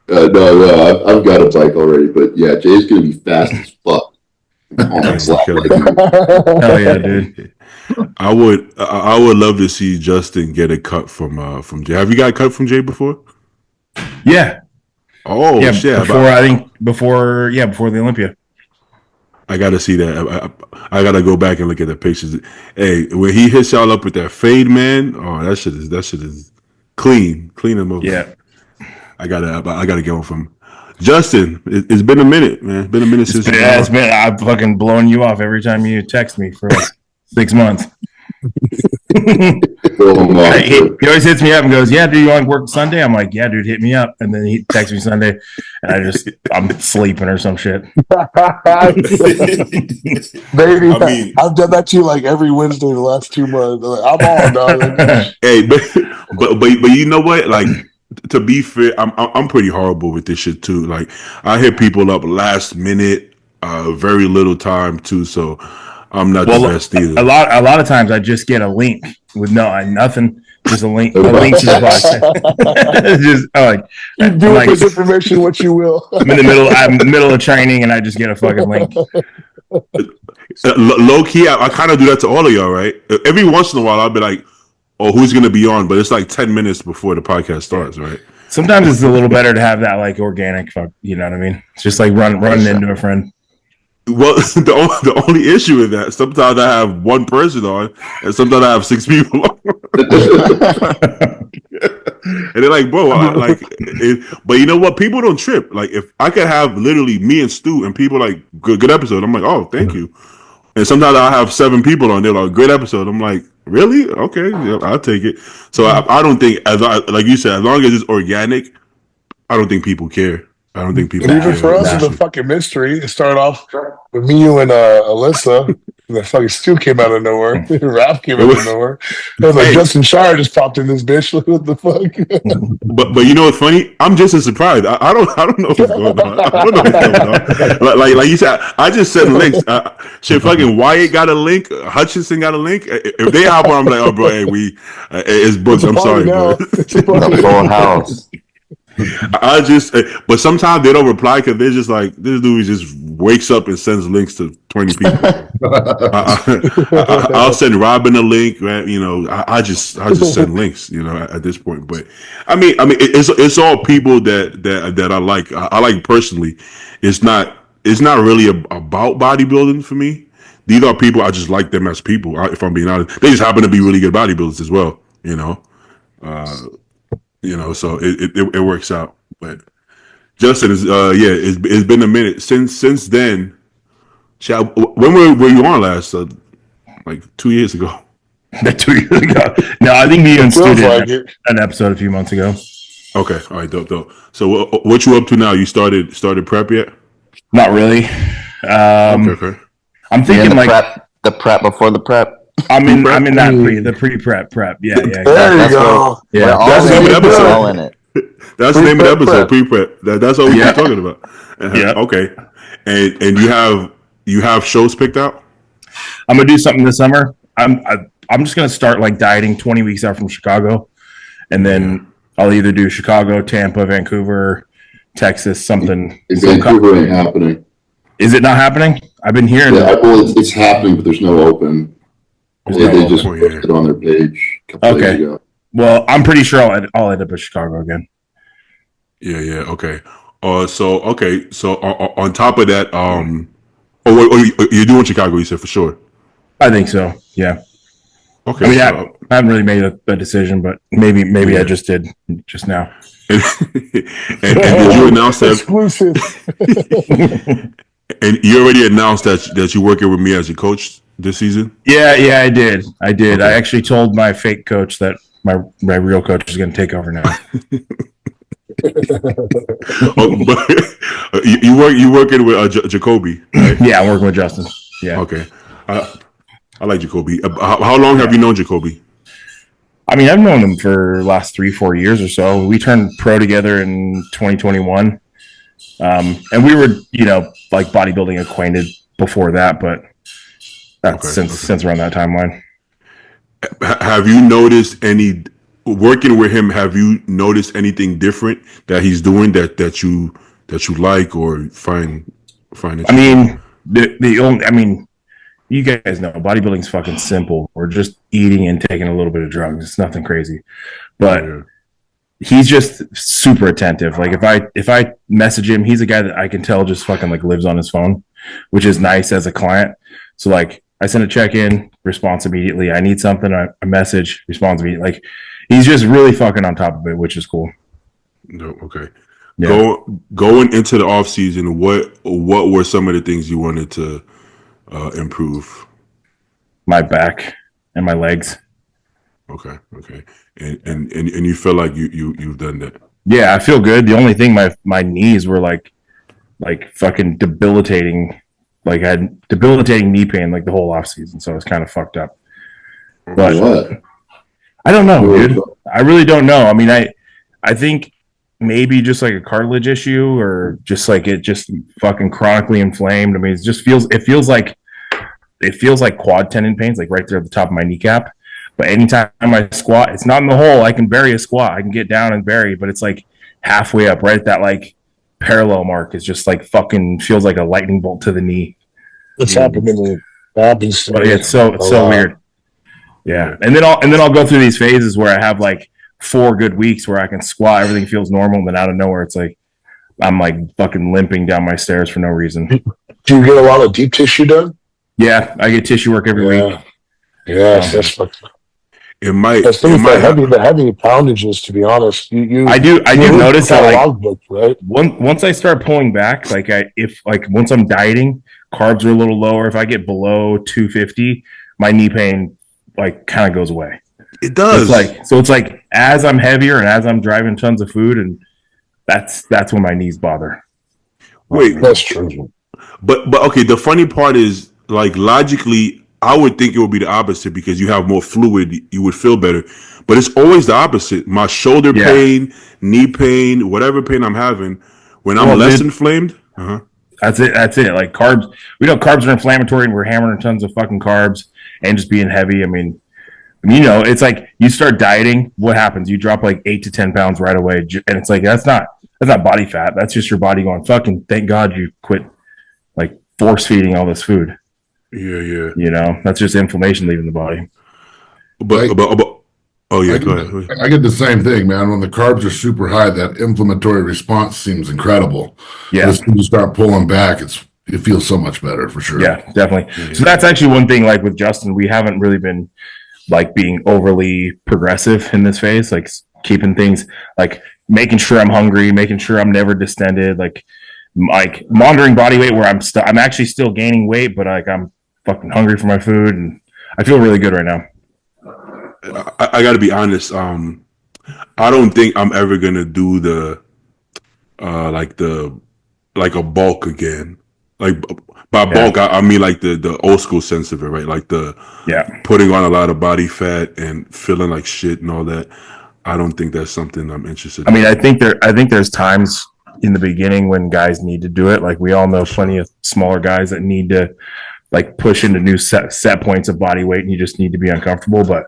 No, I've got a bike already, but yeah, Jay's gonna be fast as fuck. Hell yeah, dude. I would love to see Justin get a cut from Jay. Have you got a cut from Jay before? Yeah. Oh yeah, shit! Before the Olympia. I gotta see that. I gotta go back and look at the pictures. Hey, when he hits y'all up with that fade, man, oh that shit is clean as movie. Yeah, I gotta get one from Justin. It's been a minute, man. It's been a minute since. I've fucking blown you off every time you text me for like 6 months. He always hits me up and goes, "Yeah, dude, you want to work Sunday?" I'm like, "Yeah, dude, hit me up." And then he texts me Sunday, and I'm sleeping or some shit. Baby, I've done that to you like every Wednesday the last 2 months. Like, I'm on, dog. Hey, but you know what? Like to be fair, I'm pretty horrible with this shit too. Like I hit people up last minute, very little time too. So I'm not the best either. A lot of times I just get a link with nothing, just a link to the podcast. Just do with this information what you will. I'm in the middle of training, and I just get a fucking link. Low key, I kind of do that to all of y'all, right? Every once in a while, I'll be like, "Oh, who's gonna be on?" But it's like 10 minutes before the podcast starts, right? Sometimes it's a little better to have that like organic fuck. You know what I mean? It's just like running into a friend. Well, the only issue with that, sometimes I have one person on, and sometimes I have 6 people on. And they're like, bro, but you know what? People don't trip. Like, if I could have literally me and Stu, and people like, good episode. I'm like, oh, thank you. And sometimes I have 7 people on there, like, great episode. I'm like, really? Okay, yeah, I'll take it. So I don't think, like you said, as long as it's organic, I don't think people care. I don't think people. And even for us, it's a fucking mystery. It started off with me, you, and Alyssa. And the fucking Stu came out of nowhere. Raph came out of nowhere. And I was like, Justin Shier just popped in this bitch. Like, what the fuck? but you know what's funny? I'm just as surprised. I don't know what's going on. I don't know what's going on. Like you said, I just said links. Shit, fucking Wyatt got a link. Hutchinson got a link. If they have one, I'm like, oh, bro, hey, it's booked. I'm sorry, bro. The full house. But sometimes they don't reply because they're just like, this dude just wakes up and sends links to 20 people. I'll send Robin a link, right? You know, I just send links, you know, at this point. But I mean, it's all people that I like. I like personally. It's not really about bodybuilding for me. These are people I just like them as people. If I'm being honest, they just happen to be really good bodybuilders as well. You know. So it works out. But Justin is it's been a minute since then. When were you on last? Like 2 years ago. 2 years ago. No, I think me and Stu did an episode a few months ago. Okay, all right, dope. So what you up to now? You started prep yet? Not really. Okay. I'm thinking the prep before the prep. I'm in that the pre-prep. Yeah. There you go. Yeah, that's the name of the episode. All in it. That's the name of the episode. Pre-prep. That's what we're talking about. Yeah. Okay. And you have shows picked out? I'm gonna do something this summer. I'm just gonna start like dieting 20 weeks out from Chicago, and then I'll either do Chicago, Tampa, Vancouver, Texas, something. Vancouver ain't happening. Is it not happening? I've been hearing. Yeah, well, it's happening, but there's no open. They just put it on their page a couple days ago. Well, I'm pretty sure I'll end up in Chicago again. Yeah. Okay. So on top of that, you're doing Chicago, you said, for sure. I think so. Yeah. Okay. I mean, I haven't really made a decision, but maybe I just did just now. and did you announce that? Exclusive. And you already announced that you're working with me as your coach this season? Yeah, I did. Okay. I actually told my fake coach that my real coach is going to take over now. But you working with Jacoby, right? Yeah, I'm working with Justin. Yeah. Okay. I like Jacoby. How long have you known Jacoby? I mean, I've known him for the last 3-4 years or so. We turned pro together in 2021. And we were, like bodybuilding acquainted before that, but that's since around that timeline. Have you noticed working with him? Have you noticed anything different that he's doing that you like or find? I mean, you guys know bodybuilding's fucking simple. We're just eating and taking a little bit of drugs. It's nothing crazy, but he's just super attentive. Like if I message him, he's a guy that I can tell just fucking like lives on his phone, which is nice as a client. So like I send a check-in, response immediately. I need something, a message, response immediately. Like he's just really fucking on top of it, which is cool. No, okay. Yeah. Going into the off season, what were some of the things you wanted to improve? My back and my legs. Okay. And you feel like you've done that? Yeah, I feel good. The only thing my knees were like fucking debilitating. Like I had debilitating knee pain like the whole off season, so I was kind of fucked up. But What? I don't know, dude. I really don't know. I mean, I think maybe just like a cartilage issue, or just like it just fucking chronically inflamed. I mean, it feels like quad tendon pains, like right there at the top of my kneecap. But anytime I squat, it's not in the hole. I can bury a squat. I can get down and bury, but it's like halfway up, right at that like parallel mark. Is just like fucking feels like a lightning bolt to the knee. It's happened to me. Happens to But me. it's so weird. Yeah, and then I'll go through these phases where I have like 4 good weeks where I can squat, everything feels normal, and then out of nowhere it's like I'm like fucking limping down my stairs for no reason. Do you get a lot of deep tissue done? Yeah, I get tissue work every week. Yes, that's fucking. It might. The heavy poundages, to be honest. I do notice that like logbook, right? once I start pulling back, like once I'm dieting, carbs are a little lower. If I get below 250, my knee pain like kind of goes away. It does. It's like as I'm heavier and as I'm driving tons of food, and that's when my knees bother. Wait, That's true. but okay. The funny part is, like, logically, I would think it would be the opposite because you have more fluid, you would feel better. But it's always the opposite. My shoulder pain, knee pain, whatever pain I'm having, when I'm less inflamed. That's it. Like carbs, we know carbs are inflammatory, and we're hammering tons of fucking carbs and just being heavy. I mean, it's like you start dieting. What happens? You drop like 8 to 10 pounds right away, and it's like that's not body fat. That's just your body going, fucking thank God you quit like force feeding all this food. Yeah. That's just inflammation leaving the body. But oh yeah, go ahead. I get the same thing, man. When the carbs are super high, that inflammatory response seems incredible. Yeah. As soon as you start pulling back, it feels so much better for sure. Yeah, definitely. Yeah. So that's actually one thing, like with Justin, we haven't really been like being overly progressive in this phase, like keeping things like making sure I'm hungry, making sure I'm never distended, like monitoring body weight where I'm actually still gaining weight, but like I'm fucking hungry for my food, and I feel really good right now. I got to be honest. I don't think I'm ever gonna do the like a bulk again. Like by bulk, I mean like the old school sense of it, right? Like putting on a lot of body fat and feeling like shit and all that. I don't think that's something I'm interested in. I mean, I think there's times in the beginning when guys need to do it. Like we all know plenty of smaller guys that need to like push into new set points of body weight, and you just need to be uncomfortable. But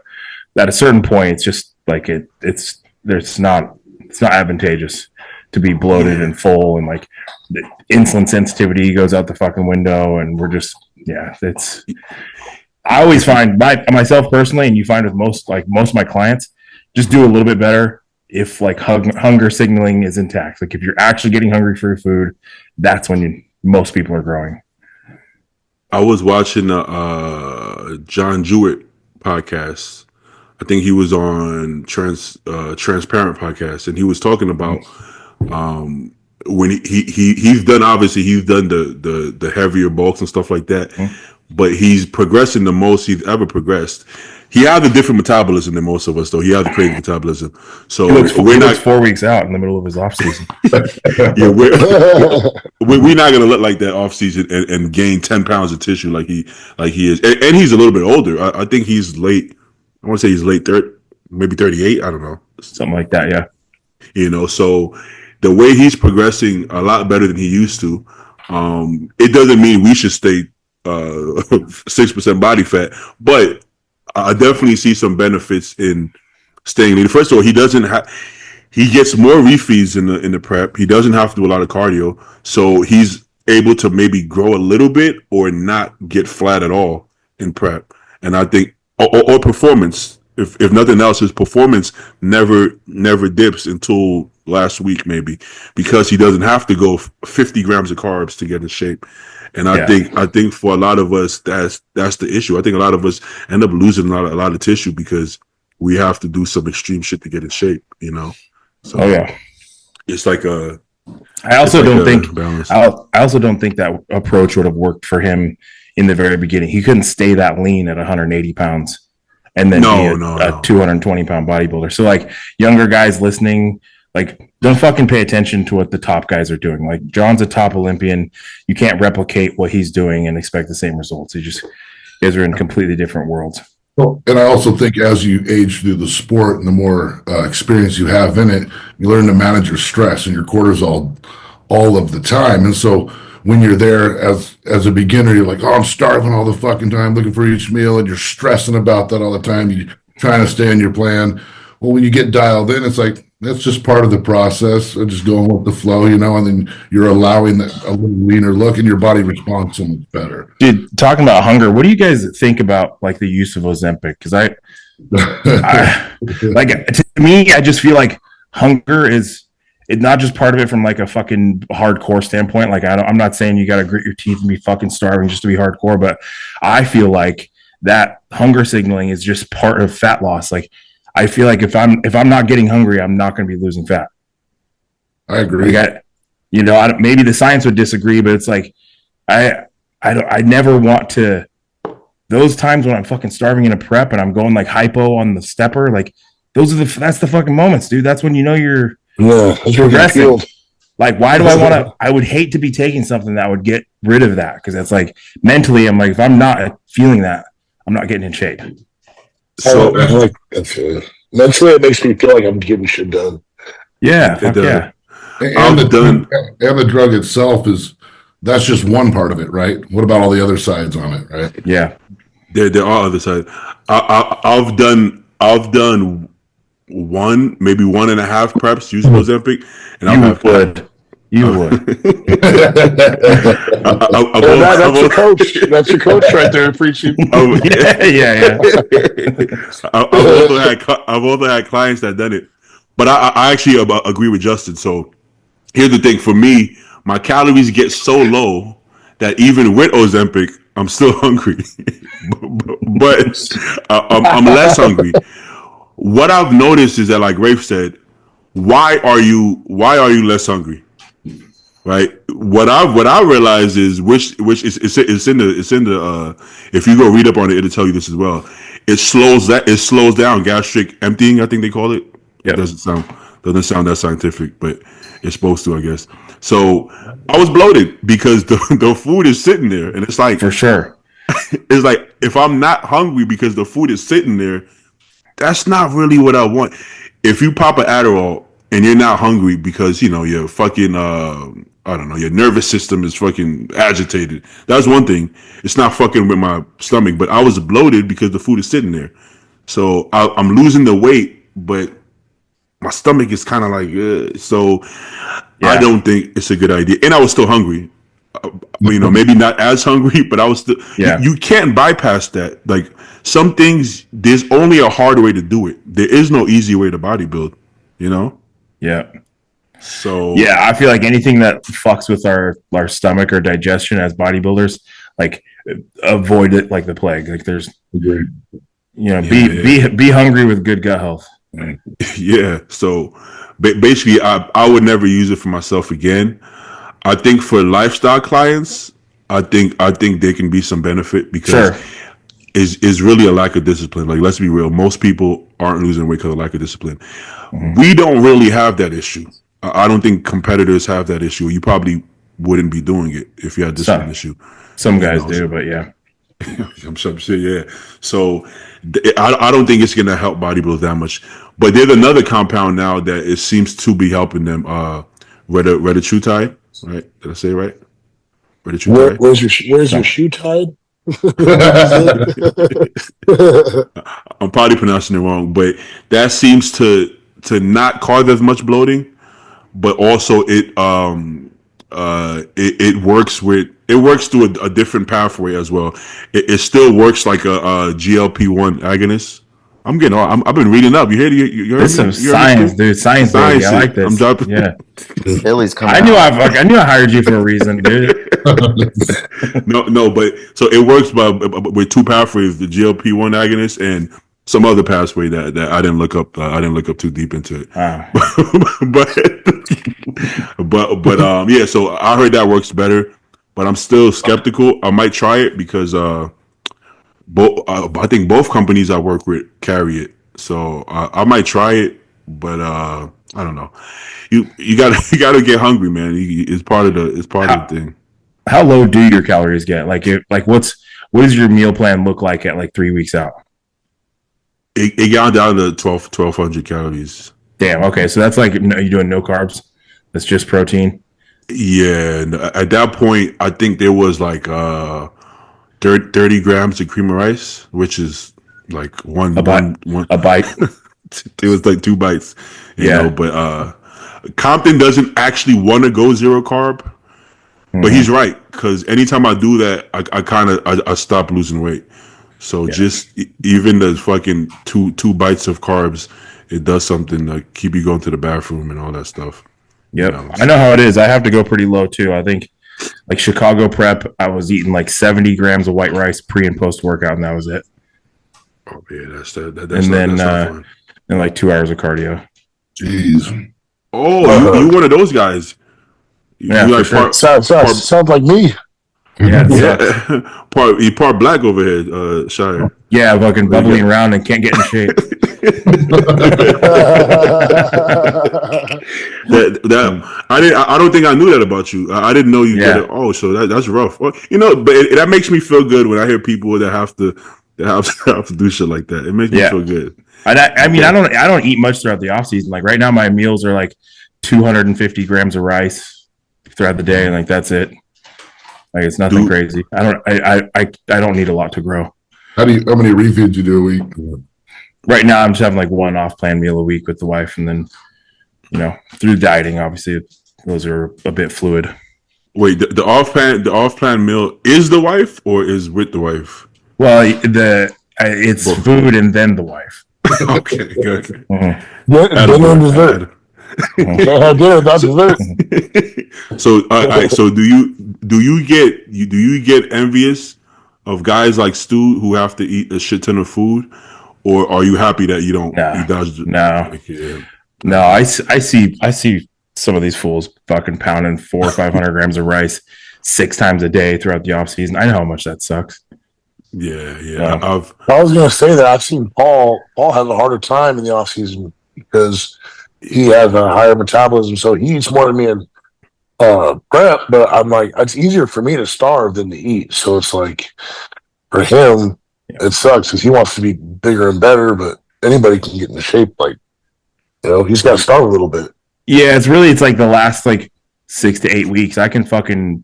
at a certain point, it's just like it's not advantageous to be bloated and full, and like the insulin sensitivity goes out the fucking window, and we're just it's. I always find myself personally, and you find with most of my clients, just do a little bit better if like hunger signaling is intact. Like if you're actually getting hungry for your food, that's when most people are growing. I was watching John Jewett podcast. I think he was on Transparent podcast, and he was talking about when he's done the heavier bulks and stuff like that, but he's progressing the most he's ever progressed. He has a different metabolism than most of us, though. He has a crazy metabolism. So we're not 4 weeks out in the middle of his off season. Yeah, we're not gonna look like that off season and gain 10 pounds of tissue like he is, and he's a little bit older. I think he's late. I want to say he's late 30, maybe 38. I don't know, something like that. Yeah, so the way he's progressing a lot better than he used to. It doesn't mean we should stay 6% body fat, but I definitely see some benefits in staying lean. First of all, he gets more refeeds in the prep. He doesn't have to do a lot of cardio, so he's able to maybe grow a little bit or not get flat at all in prep. And I think, or performance, if nothing else, his performance never dips until last week maybe, because he doesn't have to go 50 grams of carbs to get in shape. And I think for a lot of us, that's the issue. I think a lot of us end up losing a lot of tissue because we have to do some extreme shit to get in shape, So it's like I also don't think that approach would have worked for him in the very beginning. He couldn't stay that lean at 180 pounds and then be a 220 pound bodybuilder. So like younger guys listening, like don't fucking pay attention to what the top guys are doing. Like John's a top Olympian. You can't replicate what he's doing and expect the same results. You guys are in completely different worlds. Well, and I also think as you age through the sport and the more experience you have in it, you learn to manage your stress and your cortisol all of the time. And so when you're there as a beginner, you're like, oh, I'm starving all the fucking time, looking for each meal, and you're stressing about that all the time. You're trying to stay on your plan. Well, when you get dialed in, it's like that's just part of the process. Just going with the flow, and then you're allowing a little leaner look, and your body responds so much better. Dude, talking about hunger, what do you guys think about like the use of Ozempic? Because I like, to me, I just feel like hunger is not just part of it from like a fucking hardcore standpoint. Like I'm not saying you got to grit your teeth and be fucking starving just to be hardcore, but I feel like that hunger signaling is just part of fat loss. Like I feel like if I'm not getting hungry, I'm not going to be losing fat. I agree. Like maybe the science would disagree, but it's like I never want to. Those times when I'm fucking starving in a prep and I'm going like hypo on the stepper, like that's the fucking moments, dude. That's when you're progressing. Like, why do I want to? I would hate to be taking something that would get rid of that, because that's like mentally, I'm like, if I'm not feeling that, I'm not getting in shape. So mentally, it makes me feel like I'm getting shit done. Yeah, yeah. And the drug itself that's just one part of it, right? What about all the other sides on it, right? Yeah, there are other sides. I've done one, maybe 1.5 preps using Ozempic, and you would. That's your coach. That's your coach right there preaching. Yeah. I've also had clients that done it, but I actually agree with Justin. So here's the thing: for me, my calories get so low that even with Ozempic, I'm still hungry, but I'm less hungry. What I've noticed is that, like Rafe said, why are you less hungry? Right. What I realized is which is it's in the if you go read up on it, it'll tell you this as well. It slows down gastric emptying, I think they call it. Yep. It doesn't sound that scientific, but it's supposed to, I guess. So I was bloated because the food is sitting there, and it's like, for sure. It's like, if I'm not hungry because the food is sitting there, that's not really what I want. If you pop an Adderall and you're not hungry because you're fucking I don't know, your nervous system is fucking agitated, that's one thing. It's not fucking with my stomach, but I was bloated because the food is sitting there. So I'm losing the weight, but my stomach is kind of like so yeah. I don't think it's a good idea. And I was still hungry. Maybe not as hungry, but I was still. Yeah. You can't bypass that. Like, some things, there's only a hard way to do it. There is no easy way to bodybuild. Yeah. So yeah, I feel like anything that fucks with our stomach or digestion as bodybuilders, like, avoid it like the plague. Like, there's, be hungry with good gut health. Yeah. So basically, I would never use it for myself again. I think for lifestyle clients, I think there can be some benefit, because is really a lack of discipline. Like, let's be real, most people aren't losing weight because of lack of discipline. Mm-hmm. We don't really have that issue. I don't think competitors have that issue. You probably wouldn't be doing it if you had this issue. Some guys do, but yeah. I'm sure, yeah. So I don't think it's going to help bodybuilders that much. But there's another compound now that it seems to be helping them. Retatrutide, right? Did I say it right? Retatrutide. Where's your shoe tied? I'm probably pronouncing it wrong, but that seems to not cause as much bloating, but also it works through a different pathway as well. It still works like a GLP-1 agonist. I'm getting all. I've been reading up. You heard this some science, dude. Science, baby. I like this. I'm dropping. Yeah. Billy's coming. I knew I hired you for a reason, dude. No, but so it works with two pathways: the GLP-1 agonist and some other pathway that I didn't look up. I didn't look up too deep into it. but yeah. So I heard that works better, but I'm still skeptical. I might try it because I think both companies I work with carry it, so I might try it, but I don't know. You gotta get hungry, man. It's part of the thing. How low do your calories get? Like what does your meal plan look like at like 3 weeks out? it got down to 1,200 calories. Damn. Okay, so that's like you doing no carbs. That's just protein. Yeah, and at that point, I think there was like 30 grams of cream of rice, which is like one A bite. one. A bite. It was like 2 bites, you Yeah. know. But Compton doesn't actually want to go zero carb, but he's right because anytime I do that, I stop losing weight. So just even the fucking two bites of carbs, it does something to keep you going to the bathroom and all that stuff. Yep. You know, I know how it is. I have to go pretty low too. I think like Chicago prep, I was eating like 70 grams of white rice pre and post workout, and that was it. Oh yeah, that's And then not fun. and like 2 hours of cardio. Jeez. Oh, you one of those guys. Yeah, You for sure. Sounds like me. Yeah, yeah. part black over here, Shier. yeah, fucking bubbling around and can't get in shape. I don't think I knew that about you. I didn't know you did it. Oh, so that's rough. Well, you know, but that makes me feel good when I hear people that have to do shit like that. It makes me feel good. I mean, I don't eat much throughout the off season. Like right now, my meals are like 250 grams of rice throughout the day, and like that's it. Like it's nothing crazy. I don't need a lot to grow. How many refeeds you do a week? Right now, I'm just having like one off-plan meal a week with the wife, and then through dieting, obviously, those are a bit fluid. Wait, the off-plan meal is the wife or is with the wife? Well, it's food and then the wife. Okay, good. Mm-hmm. Dinner and dessert. Can't have dinner without dessert. So, all right. So, do you get envious of guys like Stu who have to eat a shit ton of food, or are you happy that you don't? No. I see some of these fools fucking pounding 400 or 500 grams of rice 6 times a day throughout the off season. I know how much that sucks. Yeah. I was going to say that I've seen Paul has a harder time in the off season because he has a higher metabolism, so he eats more than me in prep. But I'm like, it's easier for me to starve than to eat. So it's like for him, it sucks because he wants to be bigger and better. But anybody can get into shape. Like, he's got to starve a little bit. Yeah, it's like the last like 6 to 8 weeks. I can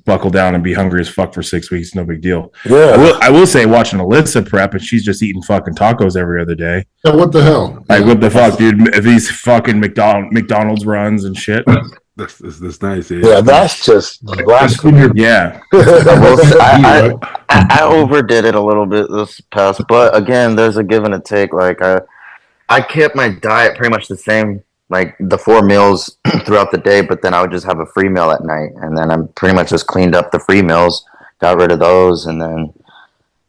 buckle down and be hungry as fuck for 6 weeks. No big deal. Yeah. I will say watching Alyssa prep and she's just eating fucking tacos every other day. Yeah, what the hell? Like what the fuck, dude? These fucking McDonald's runs and shit. That's nice. Yeah, that's just blasphemy. Yeah. I overdid it a little bit this past, but again, there's a give and a take. Like I kept my diet pretty much the same, like the 4 meals throughout the day, but then I would just have a free meal at night, and then I'm pretty much just cleaned up the free meals, got rid of those, and then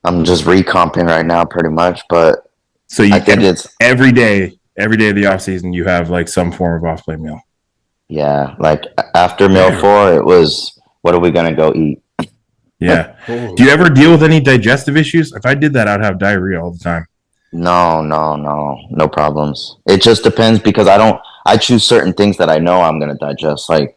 I'm just recomping right now, pretty much. But so I think it's every day of the off season, you have like some form of off play meal. Yeah, like after meal 4, it was, what are we gonna go eat? Yeah. Do you ever deal with any digestive issues? If I did that, I'd have diarrhea all the time. No problems. It just depends because I choose certain things that I know I'm gonna digest, like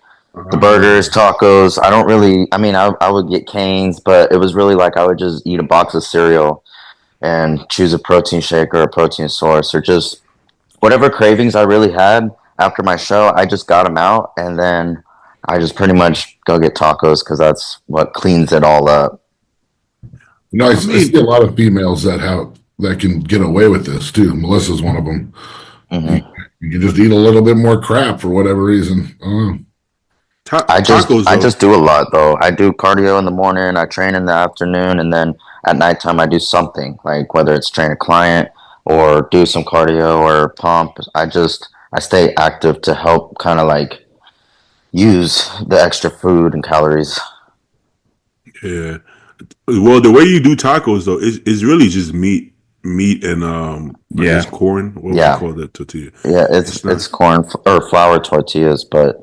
the burgers, tacos. I would get canes, but it was really like I would just eat a box of cereal and choose a protein shake or a protein source, or just whatever cravings I really had after my show. I just got them out, and then I just pretty much go get tacos because that's what cleans it all up. I see a lot of females that can get away with this too. Melissa's one of them. Mm-hmm. You can just eat a little bit more crap for whatever reason. I just do a lot though. I do cardio in the morning, I train in the afternoon, and then at nighttime I do something, like whether it's train a client or do some cardio or pump. I stay active to help kind of like use the extra food and calories. Yeah. Well, the way you do tacos though is really just meat and just corn. What would you call that tortilla? Yeah, it's corn or flour tortillas. But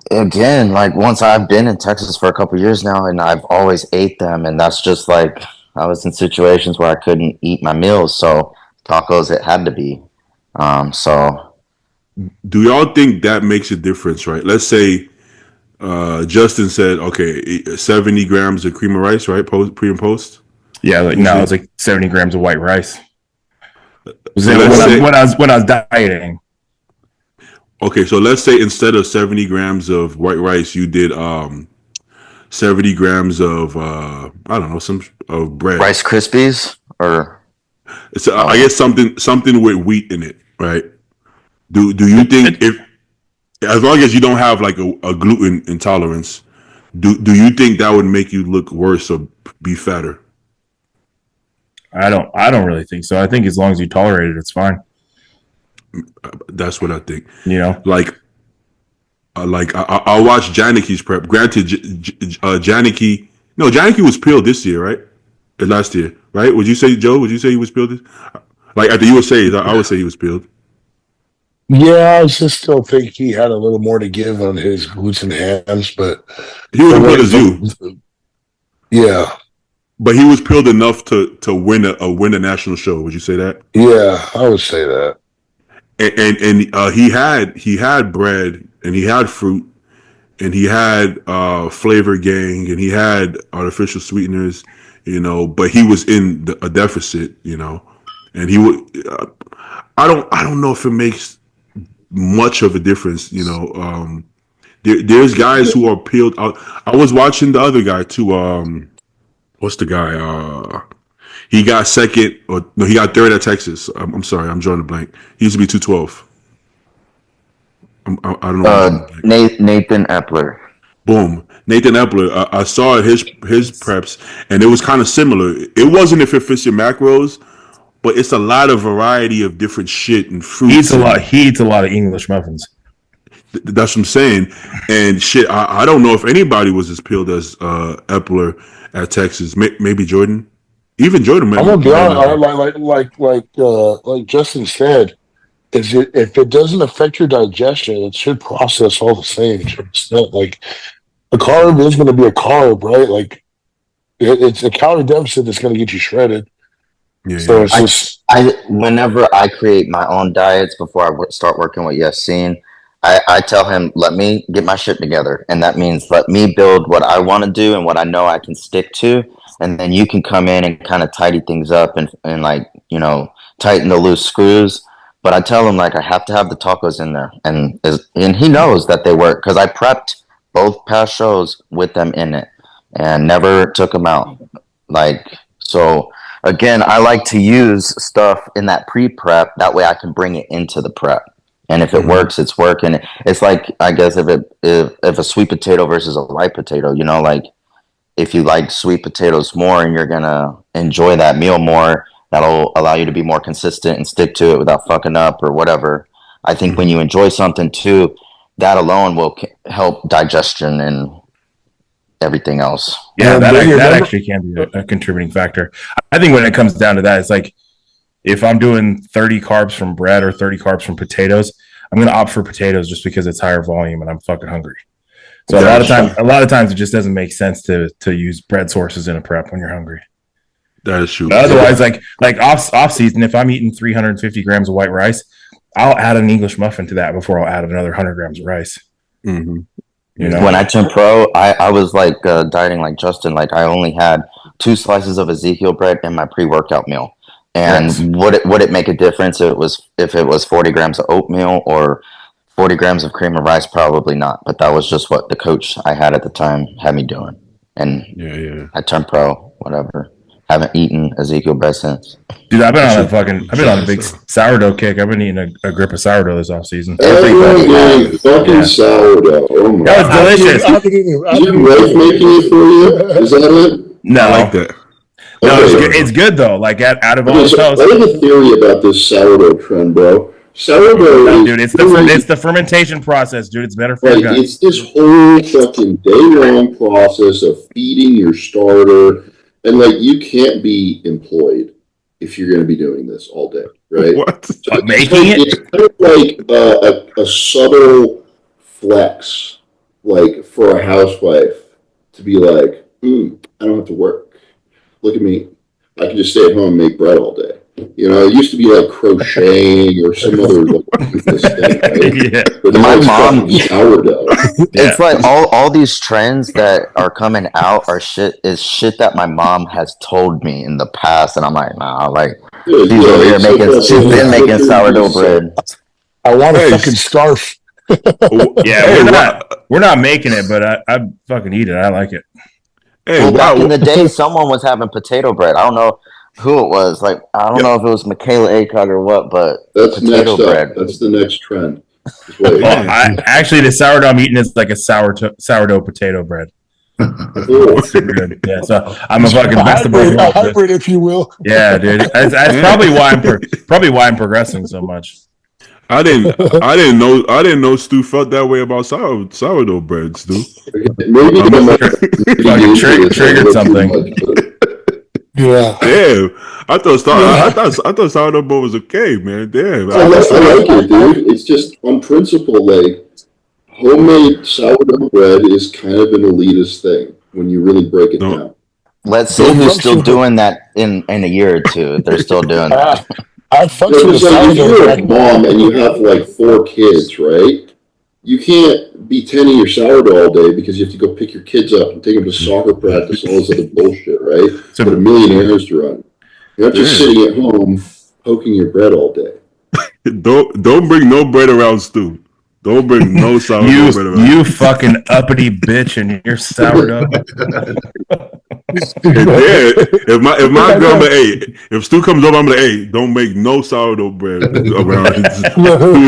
again, like once I've been in Texas for a couple of years now, and I've always ate them, and that's just like I was in situations where I couldn't eat my meals, so tacos it had to be. So do y'all think that makes a difference, right? Let's say Justin said, okay, 70 grams of cream of rice, right? Pre and post? Yeah, it's like 70 grams of white rice. when I was dieting. Okay, so let's say instead of 70 grams of white rice, you did 70 grams of I don't know, some of bread. Rice Krispies or It's I guess something with wheat in it, right? Do you think if as long as you don't have like a gluten intolerance, do you think that would make you look worse or be fatter? I don't really think so. I think as long as you tolerate it, it's fine. That's what I think. You know, like I'll watch Janeke's prep. Granted, Janeke was peeled this year, right? Last year, right? Would you say, Joe? Would you say he was peeled? Like at the USA's, I would say he was peeled. Yeah, I just still think he had a little more to give on his glutes and hams, but he was peeled as you. Yeah, but he was peeled enough to win a national show. Would you say that? Yeah, I would say that. And he had bread and he had fruit and he had flavor gang and he had artificial sweeteners, but he was in a deficit, and he would. I don't know if it makes much of a difference, there's guys who are peeled out. I was watching the other guy too. What's the guy? He got second, or no, he got third at Texas. I'm sorry, I'm drawing a blank. He used to be 212. I don't know. Nathan Epler. Boom, Nathan Epler. I saw his preps, and it was kind of similar. It wasn't if it fits your macros, but it's a lot of variety of different shit and fruits. He eats a lot of English muffins. That's what I'm saying. And shit, I don't know if anybody was as peeled as Epler at Texas. Maybe Jordan. Even Jordan. I'm gonna be honest. Like Justin said, if it doesn't affect your digestion, it should process all the same. It's not like a carb is going to be a carb, right? Like it's a calorie deficit that's going to get you shredded. Yeah, so it's just whenever I create my own diets before I start working with Yassine, I tell him, let me get my shit together. And that means let me build what I want to do and what I know I can stick to. And then you can come in and kind of tidy things up and tighten the loose screws. But I tell him, like, I have to have the tacos in there. And he knows that they work because I prepped both past shows with them in it and never took them out. So again, I like to use stuff in that pre-prep. That way I can bring it into the prep. And if it works, it's working. It's like, I guess, if a sweet potato versus a light potato, if you like sweet potatoes more and you're going to enjoy that meal more, that'll allow you to be more consistent and stick to it without fucking up or whatever. I think when you enjoy something too, that alone will help digestion and everything else. Yeah, that actually can be a contributing factor. I think when it comes down to that, it's like, if I'm doing 30 carbs from bread or 30 carbs from potatoes, I'm going to opt for potatoes just because it's higher volume and I'm fucking hungry. So a lot of times it just doesn't make sense to use bread sources in a prep when you're hungry. That is true. But otherwise, like off season, if I'm eating 350 grams of white rice, I'll add an English muffin to that before I'll add another 100 grams of rice. Mm-hmm. When I turned pro, I was like dieting like Justin. Like I only had 2 slices of Ezekiel bread in my pre-workout meal. And would it make a difference if it was 40 grams of oatmeal or 40 grams of cream of rice? Probably not. But that was just what the coach I had at the time had me doing. And I turned pro, whatever. Haven't eaten Ezekiel bread since. Dude, I've been on a big sourdough kick. I've been eating a grip of sourdough this off season. Fucking sourdough. Oh my God. That was delicious. Is your wife making it for you? Is that it? No, I like that. No, it's good though. Like out of all the toast. I have a theory about this sourdough trend, bro. Sourdough, dude, it's the fermentation process, dude. It's better for your gut. It's this whole fucking day-long process of feeding your starter, and you can't be employed if you're going to be doing this all day, right? What? So making it? It's kind of like a subtle flex, for a housewife to be like, I don't have to work. Look at me. I can just stay at home and make bread all day. It used to be like crocheting or some other thing, right? Yeah. But my mom, sourdough. It's like all these trends that are coming out are shit that my mom has told me in the past, and I'm like, nah, She's over here making. She's been making sourdough bread. I want a Hey, fucking scarf. Yeah, Hey, we're not making it, but I fucking eat it. I like it. Hey, Well, back wow. in the day, someone was having potato bread. I don't know who it was. Like, I don't know if it was Michaela Acog or what, but That's potato next bread. up. That's the next trend. Well, actually, the sourdough I'm eating is like a sourdough potato bread. Cool. Super good. Yeah, so I'm a fucking best of both A worlds. hybrid, if you will. Yeah, dude. That's probably why I'm progressing so much. I didn't know Stu felt that way about sourdough bread, Stu. Maybe Fucking triggered something. Yeah. Damn, I thought sourdough bread was okay, man. Damn, I like it, dude. It's just on principle, like homemade sourdough bread is kind of an elitist thing when you really break it down. Let's see who's still doing that in a year or two. If they're still doing that. I fucks with Because like, if sourdough you're a bread. mom and you have like 4 kids, right? You can't be tending your sourdough all day because you have to go pick your kids up and take them to soccer practice and all this other bullshit, right? So- Got a million errands to run. You're not just sitting at home poking your bread all day. don't bring no bread around Stu. Don't bring no sourdough bread around. You fucking uppity bitch and your sourdough. Yeah, if my grandma, hey, if Stu comes over, I'm like, hey, don't make no sourdough bread around.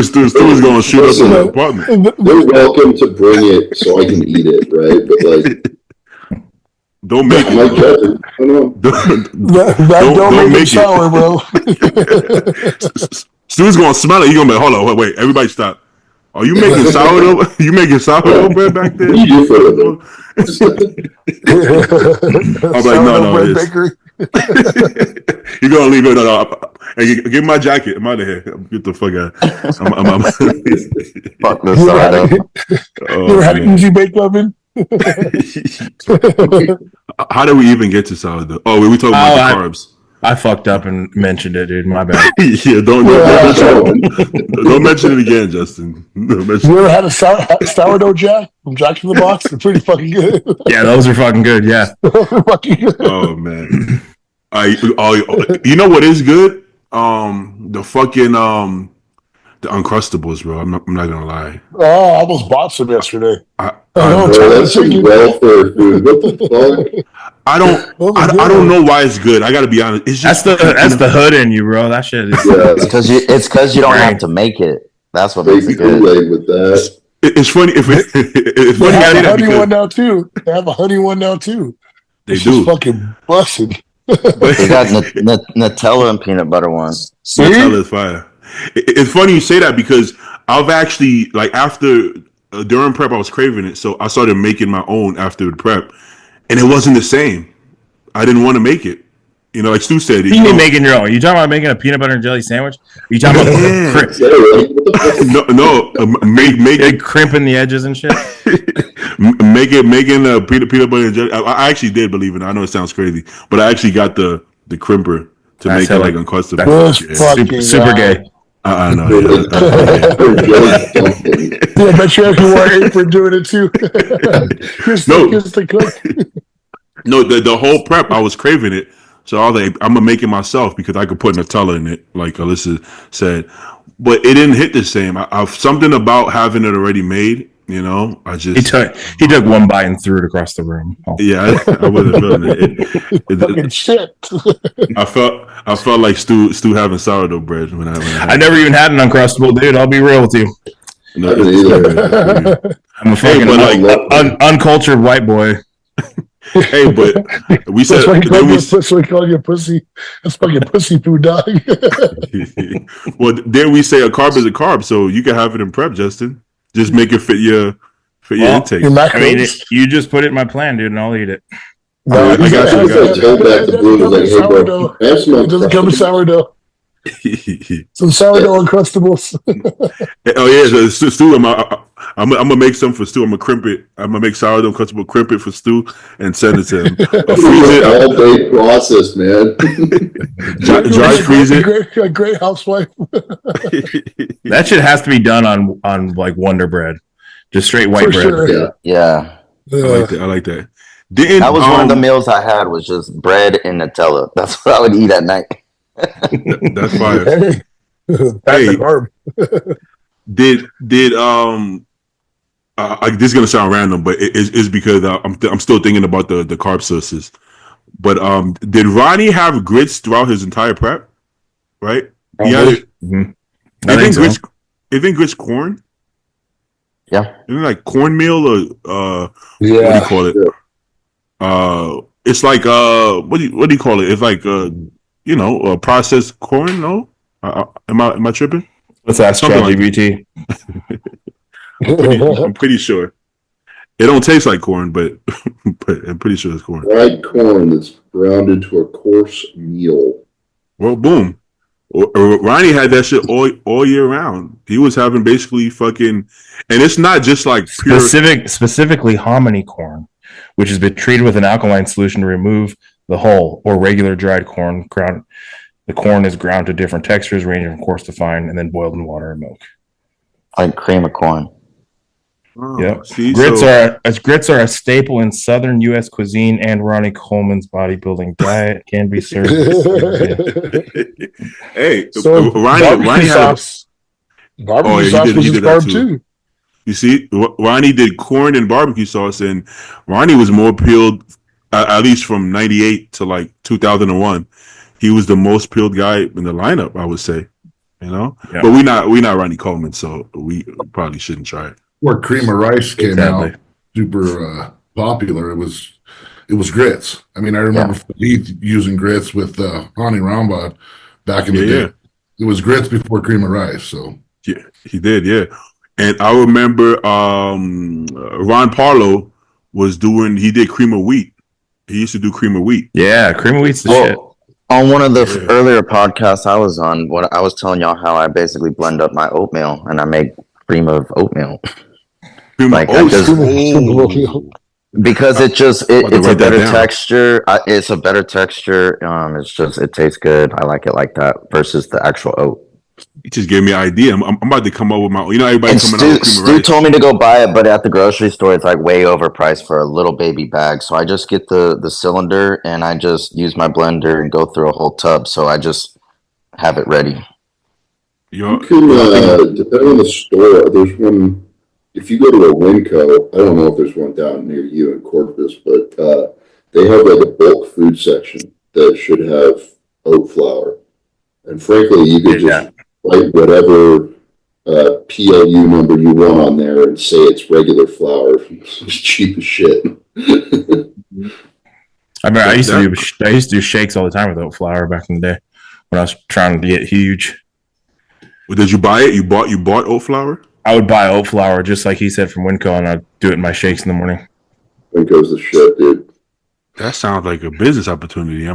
Stu's gonna shoot us in the apartment. They're welcome to bring it so I can eat it, right? But like, Don't make I might judge it. I don't know. Don't make it it sour, bro. Stu's gonna smell it. He's gonna be, hold on, wait, everybody stop. Are you making sourdough? You making sourdough bread back there? What do you do for a living? I'm like, no, bread it's, bakery. you're gonna leave it. No. Hey, give me my jacket. I'm out of here. Get the fuck out. Fuck the sourdough. You ever had an easy bake oven? How did we even get to sourdough? Oh, we talking about the carbs. I fucked up and mentioned it, dude. My bad. Yeah, don't mention it again, Justin. Don't mention You ever had a sourdough Jack from Jack in the Box? They're pretty fucking good. Yeah, those are fucking good. Yeah. Fucking good. Oh man, you know what is good? The fucking the Uncrustables, bro. I'm not gonna lie. Oh, I almost bought some yesterday. Bro, that's some welfare food. What the fuck? I don't know why it's good. I gotta be honest. It's just That's the hood in you, bro. That shit is. Yeah, It's because you don't have to make it. That's what makes baby it good. Kool-Aid with that. it's funny if it's They funny. have I a say that honey one because now too. They have a honey one now too. they It's do. just fucking busted. They got Nutella and peanut butter ones. Nutella is fire. It's funny you say that because I've actually like after during prep I was craving it, so I started making my own after the prep, and it wasn't the same. I didn't want to make it. You know, like Stu said. You mean making your own? Are you talking about making a peanut butter and jelly sandwich? Are you talking about make crimping the edges and shit? making a peanut butter and jelly. I actually did believe it. I know it sounds crazy, but I actually got the crimper to make it like Uncrustables. Super gay. I know. Yeah, I bet you if you wore an apron doing it too. No, the whole prep I was craving it, so I was like, I'm gonna make it myself because I could put Nutella in it, like Alyssa said. But it didn't hit the same. I've something about having it already made. You know, he took one bite and threw it across the room. Oh. Yeah, I wasn't feeling it. Fucking shit. I felt like Stu having sourdough bread when I never even had an Uncrustable, dude. I'll be real with you. No, I'm a fucking uncultured white boy. Hey, but we said that's what we call your pussy. That's fucking pussy food, dog. Well, then we say a carb is a carb, so you can have it in prep, Justin. Just make it fit your intake. I mean, you just put it in my plan, dude, and I'll eat it. No, I got you. It doesn't come in sourdough. Some sourdough Uncrustables. Oh yeah, so Stu, I'm gonna make some for Stu. I'm gonna crimp it. I'm gonna make sourdough Uncrustable, crimp it for Stu, and send it to him. Freeze it. All day process, man. dry freeze it. A great housewife. That shit has to be done on like Wonder Bread, just straight white bread. Sure. Yeah. I like that. That was one of the meals I had was just bread and Nutella. That's what I would eat at night. That's fire. That's Hey. a carb. Did this is gonna sound random, but it's because I'm still thinking about the carb sources. But did Ronnie have grits throughout his entire prep? Right? He had it. I think so. Isn't grits corn? Yeah. Isn't it like cornmeal or what do you Yeah. call it? It's like what do you call it? It's like processed corn. No, am I tripping? Let's ask Something like ChatGPT. I'm pretty sure. It don't taste like corn, but I'm pretty sure it's corn. Dried corn that's ground into a coarse meal. Well, boom. Ronnie had that shit all year round. He was having basically fucking, and it's not just like pure. Specifically hominy corn, which has been treated with an alkaline solution to remove the hull, or regular dried corn ground. The corn is ground to different textures, ranging from coarse to fine, and then boiled in water and milk. Like cream of corn. Oh, Yep. see, Grits are a staple in Southern U.S. cuisine, and Ronnie Coleman's bodybuilding diet can be served. Hey, So Ronnie had. Barbecue sauce was his carb too. You see, Ronnie did corn and barbecue sauce, and Ronnie was more peeled, at least from '98 to like 2001. He was the most peeled guy in the lineup, I would say. Yeah. But we not Ronnie Coleman, so we probably shouldn't try it. Where cream of rice came out super popular, it was grits. I mean, I remember Heath using grits with Hani Rambod back in the day. It was grits before cream of rice. So yeah, he did, yeah. And I remember Ron Parlow he did cream of wheat. He used to do cream of wheat. Yeah, cream of wheat's the shit. On one of the earlier podcasts I was on, I was telling y'all how I basically blend up my oatmeal and I make cream of oatmeal. Because it's a better texture. It's a better texture. It tastes good. I like it like that versus the actual oat. You just gave me an idea. I'm about to come up with my. Everybody coming out with cream of rice. Stu told me to go buy it, but at the grocery store, it's like way overpriced for a little baby bag. So I just get the cylinder and I just use my blender and go through a whole tub. So I just have it ready. You can, depending on the store, there's one. If you go to a Winco, I don't know if there's one down near you in Corpus, but they have like a bulk food section that should have oat flour. And frankly, you could just write whatever PLU number you want on there and say it's regular flour. It's cheap as shit. I mean, I used to do shakes all the time with oat flour back in the day when I was trying to get huge. Well, did you buy it? You bought oat flour? I would buy oat flour, just like he said, from Winco, and I'd do it in my shakes in the morning. Winco's the shit, dude. That sounds like a business opportunity. I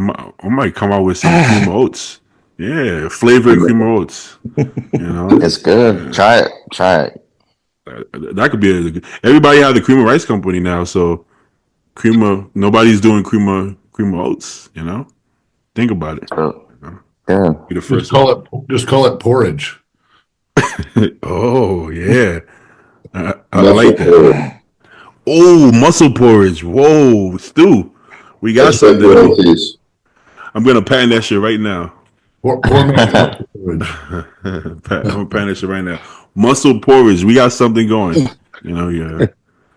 might come out with some cream of oats. Yeah, flavored cream of oats. It's good. Try it. That could be everybody has the cream of rice company now, so nobody's doing cream of oats. Think about it. Yeah. Be the first. Just call it porridge. Oh yeah, I like that. Oh, muscle porridge. Whoa, Stu, we got something. I'm gonna patent that shit right now. I'm patent that shit right now. Muscle porridge. We got something going. Yeah.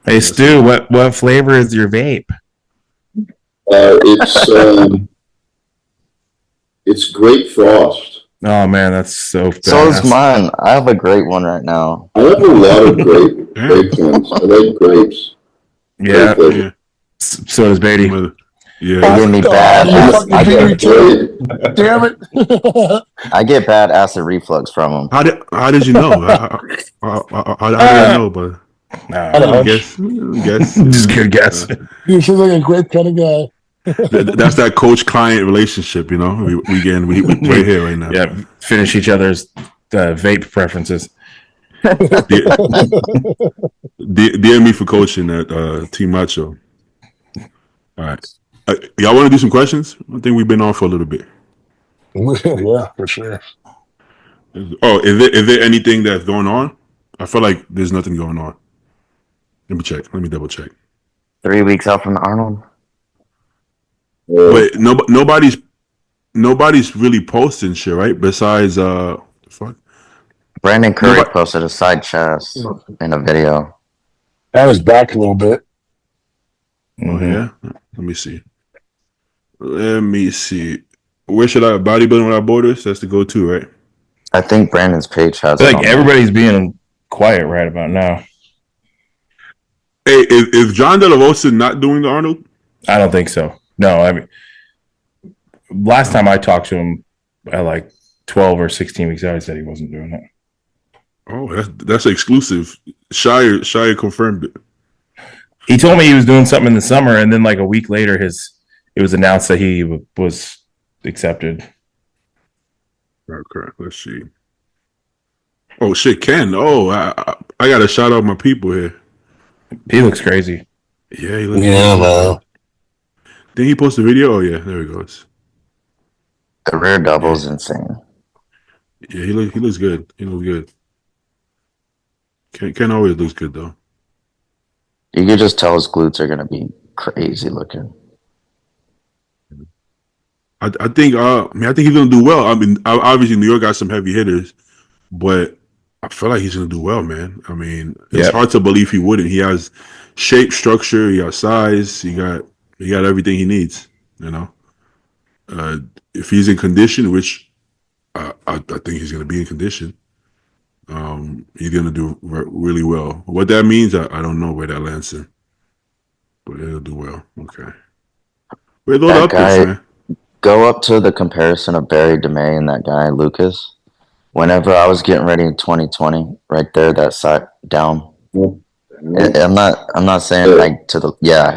Hey Stu, what flavor is your vape? It's Grape Frost. Oh man, that's so badass. So is mine. I have a great one right now. I have a lot of grape ones. I like grapes. Yeah. So does Beatty. Yeah. They give me bad. Damn it! I get bad acid reflux from them. How did you know? How did I know? But I guess. Just good guess. You seem like a great kind of guy. That's that coach-client relationship, we right here right now. Yeah, finish each other's vape preferences. DM me for coaching at Team Macho. All right, y'all want to do some questions? I think we've been on for a little bit. Yeah, for sure. Oh, is there anything that's going on? I feel like there's nothing going on. Let me check. Let me double check. 3 weeks out from Arnold. Wait, nobody's nobody's really posting shit, right? Besides the fuck. Brandon Curry Nobody. posted a side chest in a video. And his back a little bit. Oh yeah. Let me see. Let me see. Where should I bodybuilding without borders? That's the go-to, right? I think Brandon's page has I it feel on like there. everybody's being quiet right about now. Hey, is John De La Rosa not doing the Arnold? I don't think so. No, I mean, last time I talked to him at like 12 or 16 weeks out, he said he wasn't doing it. Oh, that's exclusive. Shier confirmed it. He told me he was doing something in the summer, and then like a week later, it was announced that he was accepted. Okay, let's see. Oh shit, Ken. Oh, I got to shout out my people here. He looks crazy. Yeah, he looks. Yeah, man. Did he post a video? Oh yeah, there he goes. The rear double is insane. Yeah, he looks good. He looks good. Ken always looks good though. You could just tell his glutes are gonna be crazy looking. I think I think he's gonna do well. I mean, obviously New York got some heavy hitters, but I feel like he's gonna do well, man. I mean, it's hard to believe he wouldn't. He has shape, structure, he got size, he got everything he needs. You know, if he's in condition, which I think he's gonna be in condition, he's gonna do really well. What that means, I don't know where that lands him, but he'll do well. Okay, where those That up there, guy, man? go up to the comparison of Barry DeMay and that guy Lucas. Whenever I was getting ready in 2020, right there, that side down. I'm not saying like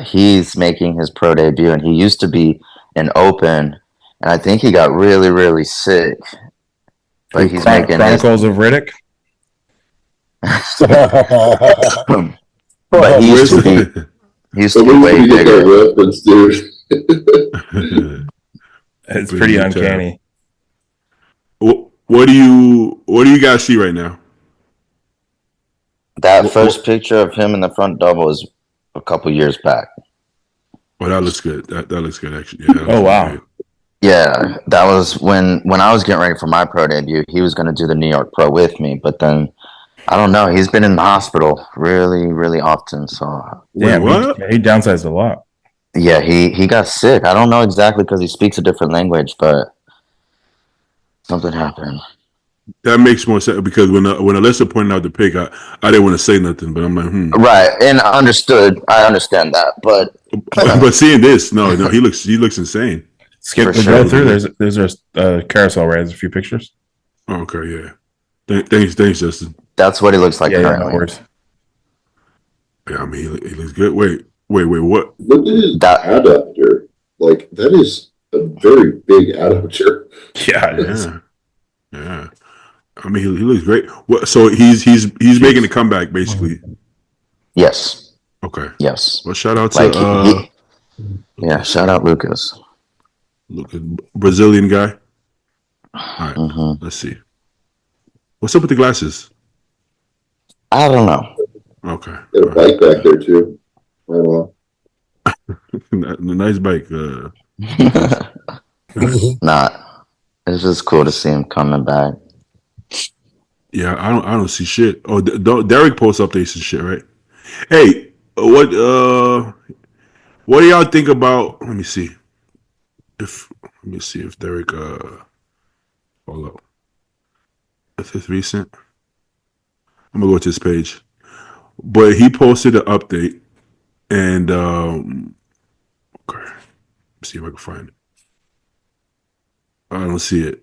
he's making his pro debut, and he used to be an open, and I think he got really, really sick. But he's making Chronicles of Riddick. But he used to be way bigger. Reference, dude. It's pretty uncanny. What do you guys see right now? That first picture of him in the front double is a couple years back. Oh, that looks good. That looks good, actually. Yeah, Oh wow. Good. Yeah, that was when I was getting ready for my pro debut. He was going to do the New York Pro with me, but then I don't know. He's been in the hospital really, really often. So Damn, what? He downsized a lot. yeah, he got sick. I don't know exactly because he speaks a different language, but something happened. That makes more sense because when Alyssa pointed out the pic, I didn't want to say nothing, but I'm like, Right, and I understand that, but but seeing this, no, he looks insane. Skip For the sure. go through. There's a carousel where it has a few pictures. Oh, okay, yeah. Thanks, Justin. that's what he looks like Yeah, no currently. worries. Yeah, I mean, he looks good. Wait, what? Look at his adductor. Like, that is a very big adductor. Yeah, it is. Yeah. I mean, he looks great. What? So he's making a comeback, basically. Yes. Okay. Yes. Well, shout out to shout out Lucas. Brazilian guy. All right, Let's see. What's up with the glasses? I don't know. Okay. Got a bike back there, too. Right on. Nice bike. Not. It's just cool to see him coming back. Yeah, I don't see shit. Oh, Derek posts updates and shit, right? Hey, what do y'all think about? Let me see if Derek hold up. If it's recent, I'm gonna go to his page. But he posted an update, and okay, let's see if I can find it. I don't see it.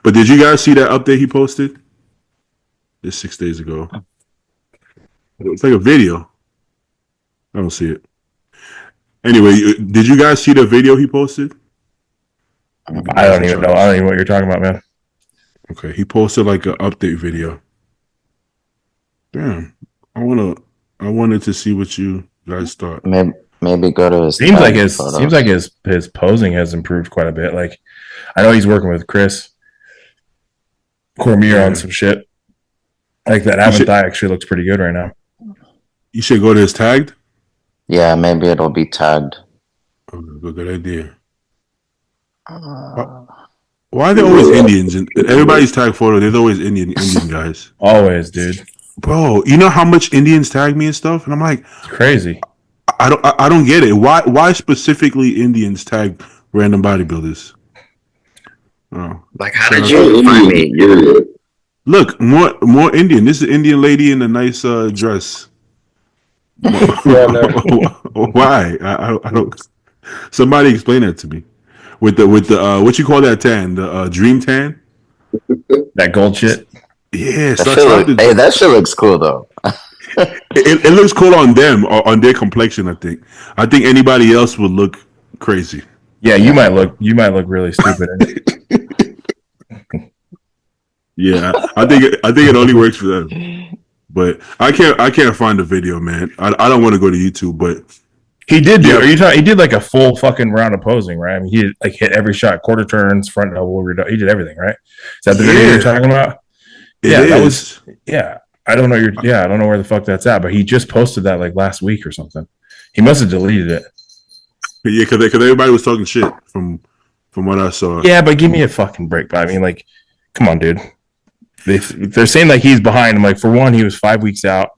But did you guys see that update he posted? This 6 days ago. It's like a video. I don't see it. Anyway, did you guys see the video he posted? I don't even know. I don't even know what you're talking about, man. Okay, he posted like an update video. Damn, I wanted to see what you guys thought. Maybe go to his. Seems like his posing has improved quite a bit. Like, I know he's working with Chris Cormier on some shit. Like that thigh actually looks pretty good right now. You should go to his tagged. Yeah, maybe it'll be tagged. Oh, good idea. Why are there always Indians? And everybody's tag photo, there's always Indian guys. Always, dude. Bro, you know how much Indians tag me and stuff? And I'm like, It's crazy. I don't get it. Why specifically Indians tag random bodybuilders? Oh. Like, how did you find me? Look, more Indian. This is an Indian lady in a nice dress. Why? I don't. Somebody explain that to me. With the what you call that tan? The dream tan? That gold shit. Yeah, that shit looks cool though. it looks cool on them, on their complexion. I think anybody else would look crazy. Yeah, you might look really stupid. Yeah, I think it only works for them. But I can't find the video, man. I don't want to go to YouTube, but he did do. He did like a full fucking round of posing, right? I mean, he like hit every shot, quarter turns, front double, he did everything, right? Is that the video you're talking about? That was. Yeah, I don't know. I don't know where the fuck that's at, but he just posted that like last week or something. He must have deleted it. Yeah, because everybody was talking shit from what I saw. Yeah, but give me a fucking break. But I mean, like, come on, dude. They're saying like he's behind him. Like, for one, he was 5 weeks out,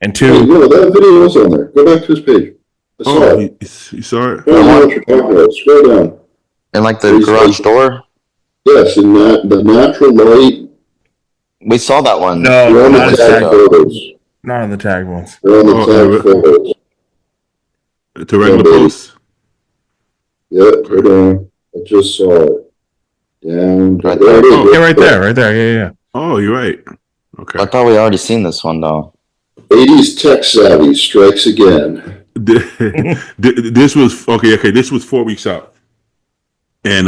and two, hey, no, that video was on there. Go back to his page. I saw it. You saw it? I don't know what you're talking about. Scroll down. In like the garage door? Yes, in the natural light. We saw that one. No, not not, tag photos. not on the tag ones. They're on the tag photos. To regular posts? Yep, right on. I just saw it. Down. Right there it is. Yeah, right there. Yeah. Oh, you're right. Okay. I thought we already seen this one though. 80s tech savvy strikes again. This was okay. This was 4 weeks out, and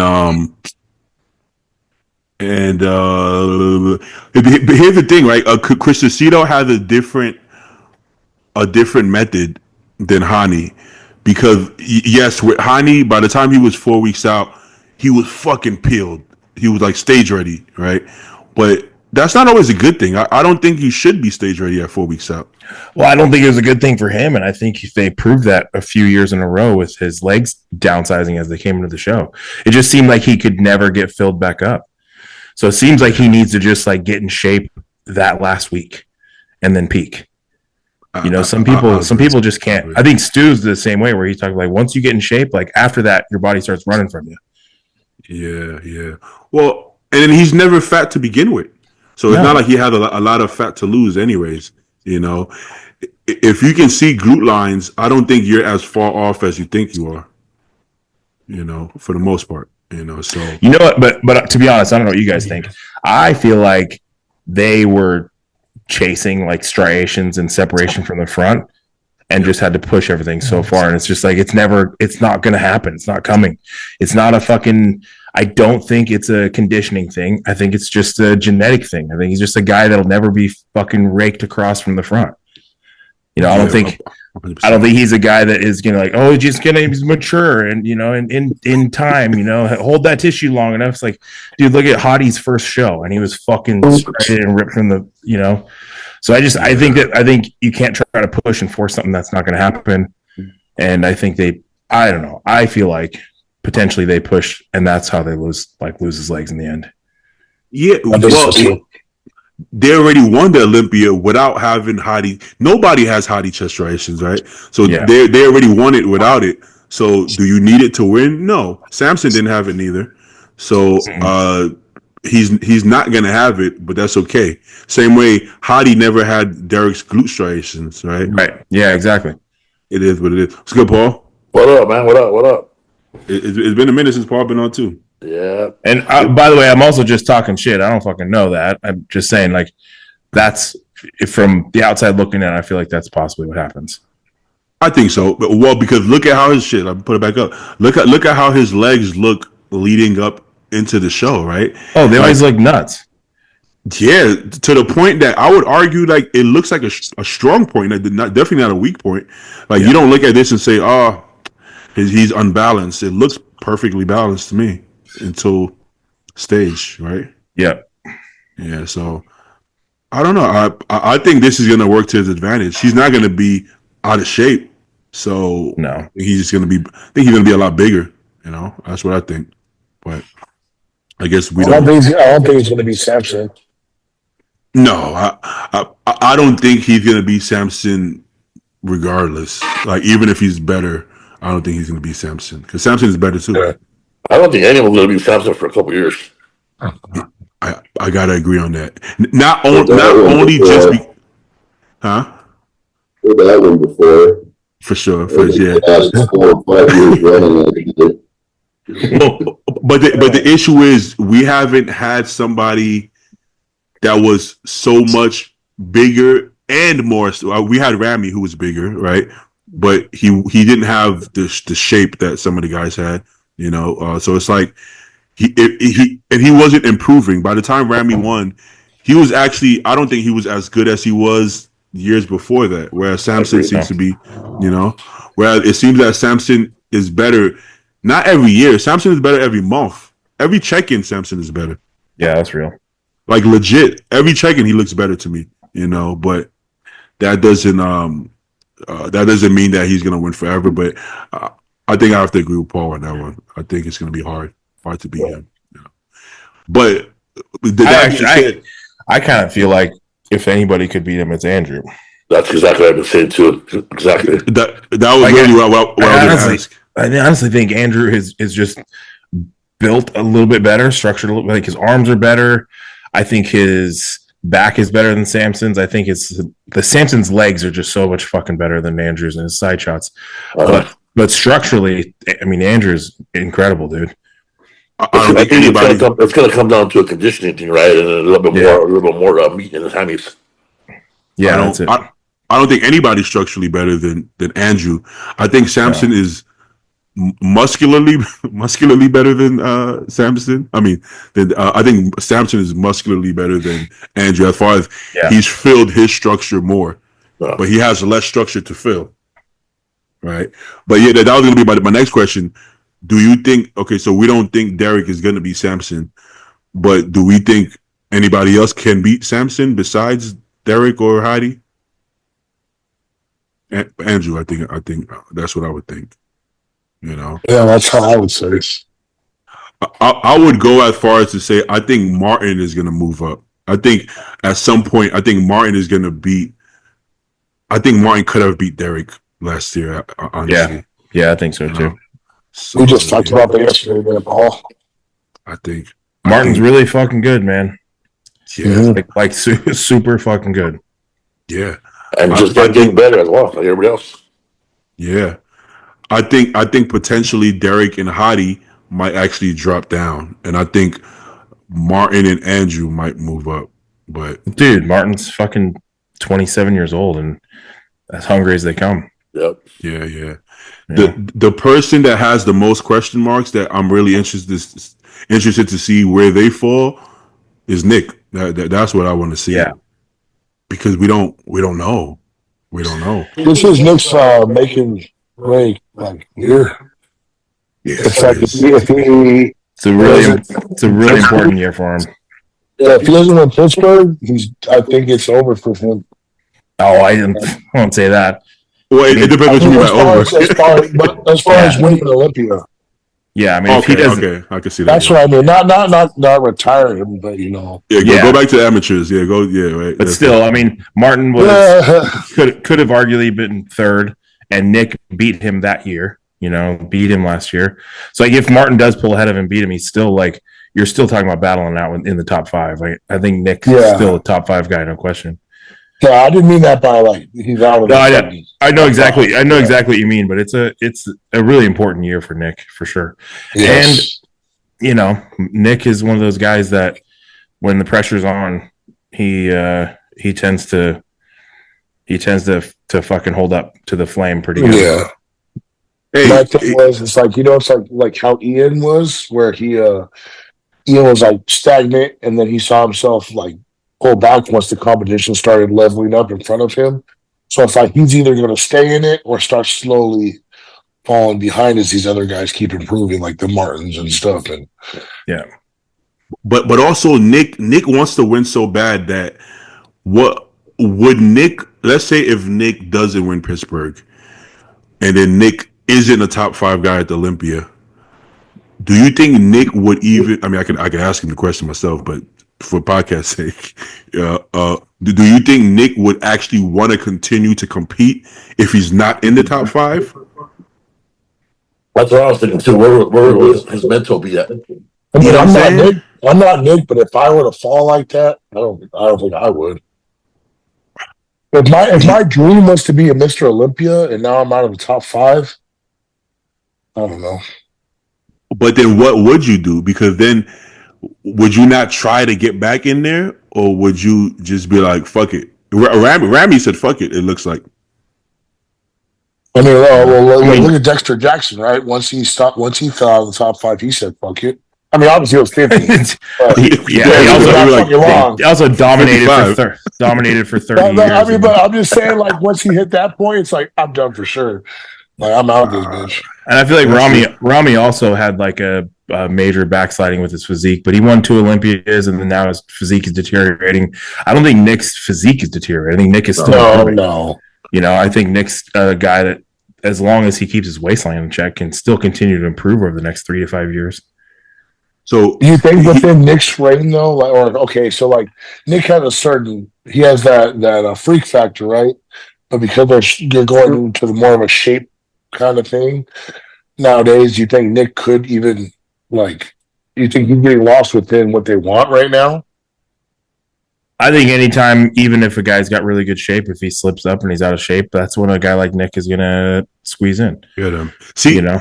here's the thing, right? Cristosito has a different method than Hani, because yes, with Hani, by the time he was 4 weeks out, he was fucking peeled. He was like stage ready, right? But that's not always a good thing. I don't think he should be stage ready at 4 weeks out. Well, I don't think it was a good thing for him, and I think they proved that a few years in a row with his legs downsizing as they came into the show. It just seemed like he could never get filled back up. So it seems like he needs to just like get in shape that last week and then peak. You know, some people just can't. I think Stu's the same way, where he talked like once you get in shape, like after that, your body starts running from you. Yeah. Well, and then he's never fat to begin with, so it's not like he had a lot of fat to lose, anyways. You know, if you can see glute lines, I don't think you're as far off as you think you are. You know, for the most part. You know, so you know what? But to be honest, I don't know what you guys think. I feel like they were chasing like striations and separation from the front, and just had to push everything so far. And it's just like it's not going to happen. It's not coming. It's not a fucking. I don't think it's a conditioning thing. I think it's just a genetic thing. I think he's just a guy that'll never be fucking raked across from the front. You know, I don't think he's a guy that is gonna like, oh, he's mature and you know, in time, you know, hold that tissue long enough. It's like, dude, look at Hottie's first show, and he was fucking shredded and ripped from the, you know. So I think you can't try to push and force something that's not going to happen. And I think I don't know. I feel like potentially they push, and that's how they lose his legs in the end. Yeah, well, they already won the Olympia without having Hottie. Nobody has Hottie chest striations, right? So they already won it without it. So do you need it to win? No. Samson didn't have it neither. So he's not gonna have it, but that's okay. Same way Hottie never had Derek's glute striations, right? Right. Yeah, exactly. It is what it is. What's good, Paul? What up, man? What up? It's been a minute since Paul been on too. Yeah. And by the way, I'm also just talking shit. I don't fucking know that. I'm just saying, like, that's from the outside looking in. I feel like that's possibly what happens. I think so. Well, because look at how his shit. I'll put it back up. Look at how his legs look leading up into the show, right? Oh, they always look nuts. Yeah, to the point that I would argue, like, it looks like a strong point, definitely not a weak point. Like, you don't look at this and say, "Oh, he's unbalanced." It looks perfectly balanced to me until stage, right? Yeah. So I don't know. I think this is gonna work to his advantage. He's not gonna be out of shape, so no, he's just gonna be. I think he's gonna be a lot bigger. You know, that's what I think. but I guess we I don't don't. think it's going to be Samson. No, I don't think he's gonna be Samson regardless. Like even if he's better, I don't think he's gonna be Samson because Samson is better too. Yeah. I don't think anyone's going to be Samson for a couple years. I gotta agree on that. Not one only before. just be, huh? Heard that one before. For sure, The last 4 or 5 years running, actually. Well, but the issue is we haven't had somebody that was so much bigger and more. We had Ramy who was bigger, right? But he didn't have the shape that some of the guys had, you know. So it's like he wasn't improving. By the time Ramy won, he was actually, I don't think he was as good as he was years before that. Whereas Samson seems to be, you know, whereas it seems that Samson is better. Not every year. Samson is better every month. Every check-in, Samson is better. Yeah, that's real. Like legit, every check-in he looks better to me, you know. But that doesn't mean that he's gonna win forever. But I think I have to agree with Paul on that one. I think it's gonna be hard to beat him. You know? But I kind of feel like if anybody could beat him, it's Andrew. That's exactly what I've been saying too. Exactly. That was like, really what I was going to ask. I honestly think Andrew is just built a little bit better, structured a little bit. Like his arms are better. I think his back is better than Samson's. I think the Samson's legs are just so much fucking better than Andrew's and his side shots. But structurally, I mean, Andrew's incredible, dude. I think it's going to come down to a conditioning thing, right? And a little bit more meat in the hammies. Yeah, that's it. I don't think anybody's structurally better than Andrew. I think Samson is muscularly better than Samson. I mean, I think Samson is muscularly better than Andrew as far as he's filled his structure more, but he has less structure to fill. Right, but yeah, that was going to be my next question. Do you think? Okay, so we don't think Derek is going to be Samson, but do we think anybody else can beat Samson besides Derek or Heidi? Andrew, I think that's what I would think. You know, yeah, that's how I would say it. I would go as far as to say I think Martin is going to move up. I think at some point, I think Martin is going to beat. I think Martin could have beat Derek last year. Honestly, yeah, I think so too. So, we just talked about that yesterday, man, Paul. I think Martin's really fucking good, man. Yeah, like super fucking good. Yeah, and just getting better as well, like everybody else. Yeah, I think potentially Derek and Hadi might actually drop down, and I think Martin and Andrew might move up. But dude, Martin's fucking 27 years old and as hungry as they come. Yep. Yeah. The person that has the most question marks that I'm really interested to see where they fall is Nick. That's what I want to see. Yeah. Because we don't know. We don't know. This is Nick's making break like year. Yeah, It's like it's a really important year for him. Yeah, if he doesn't win Pittsburgh, I think it's over for him. Oh, I won't say that. Well, it depends what you mean by over. As far as winning Olympia. Yeah, I mean, if he doesn't, okay, I can see that. That's what I mean. Not retire him, but you know. Yeah, go back to the amateurs. Yeah, right. But still, I mean, Martin could have arguably been third, and Nick beat him that year. You know, beat him last year. So like, if Martin does pull ahead of him, beat him, he's still like you're still talking about battling out in the top five. I think Nick's still a top five guy, no question. Yeah, I didn't mean that by like he's out of. No, I know exactly. I know exactly what you mean, but it's a really important year for Nick for sure. Yes. And you know, Nick is one of those guys that when the pressure's on, he tends to fucking hold up to the flame pretty good. Yeah. My thing was, it's like how Ian was, where Ian was like stagnant, and then he saw himself like pull back once the competition started leveling up in front of him. So it's like he's either going to stay in it or start slowly falling behind as these other guys keep improving, like the Martins and stuff. And yeah, but also Nick wants to win so bad that what would Nick? Let's say if Nick doesn't win Pittsburgh, and then Nick isn't a top 5 guy at the Olympia, Do you think Nick would even? I mean, I can ask him the question myself, but for podcast sake, do you think Nick would actually want to continue to compete if he's not in the top 5? That's what I was thinking too. Where would his mental be at? I mean, You know what I'm I'm not saying? Nick. I'm not Nick, but if I were to fall like that, I don't think I would. If my dream was to be a Mr. Olympia and now I'm out of the top 5, I don't know. But then what would you do? Because then would you not try to get back in there, or would you just be like, "Fuck it"? Ramy said, "Fuck it." It looks like. I mean, look at Dexter Jackson, right? Once he fell out of the top 5, he said, "Fuck it." I mean, obviously it was 50. But he also dominated 55. for 30 years. I mean, but I'm just saying, like, once he hit that point, it's like I'm done for sure. Like, I'm out of this bitch. And I feel like Ramy also had like a major backsliding with his physique, but he won 2 Olympias, and then now his physique is deteriorating. I don't think Nick's physique is deteriorating. I think Nick is still no. You know, I think Nick's a guy that, as long as he keeps his waistline in check, can still continue to improve over the next 3 to 5 years. So you think within Nick's frame though, so like Nick has he has that freak factor, right? But because you're going into more of a shape kind of thing nowadays, you think Nick could even you think he's getting lost within what they want right now? I think anytime, even if a guy's got really good shape, if he slips up and he's out of shape, that's when a guy like Nick is gonna squeeze in. Yeah, see, you know.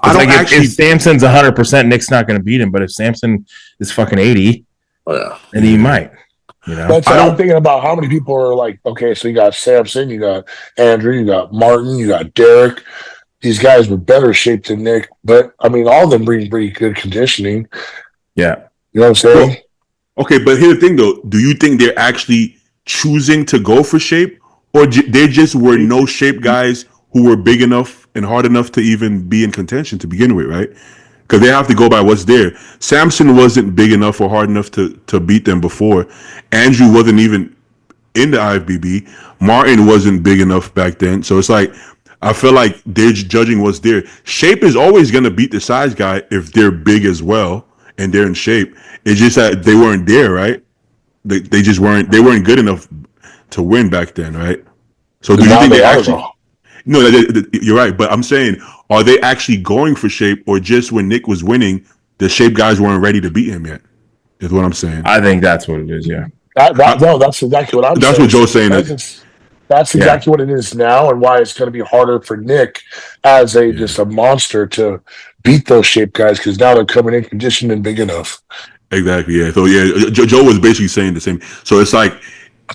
I don't if Samson's 100%, Nick's not going to beat him. But if Samson is fucking 80, then he might. You know, I'm thinking about how many people are like, okay, so you got Samson, you got Andrew, you got Martin, you got Derek. These guys were better shaped than Nick, but I mean, all of them bring pretty good conditioning. Yeah, you know what I'm saying? Well, okay, but here's the thing, though. Do you think they're actually choosing to go for shape, or they just were no shape guys who were big enough and hard enough to even be in contention to begin with, right? Because they have to go by what's there. Samson wasn't big enough or hard enough to beat them before. Andrew wasn't even in the IFBB. Martin wasn't big enough back then. So it's like, I feel like they're judging what's there. Shape is always going to beat the size guy if they're big as well and they're in shape. It's just that they weren't there, right? They just weren't. They weren't good enough to win back then, right? So do you think they actually? No, you're right. But I'm saying, are they actually going for shape, or just when Nick was winning, the shape guys weren't ready to beat him yet? Is what I'm saying. I think that's what it is. Yeah. No, that's exactly what I'm saying. That's what Joe's saying. That's exactly what it is now, and why it's going to be harder for Nick as just a monster to beat those shape guys, because now they're coming in conditioned and big enough. Exactly. Yeah. So Joe was basically saying the same. So it's like,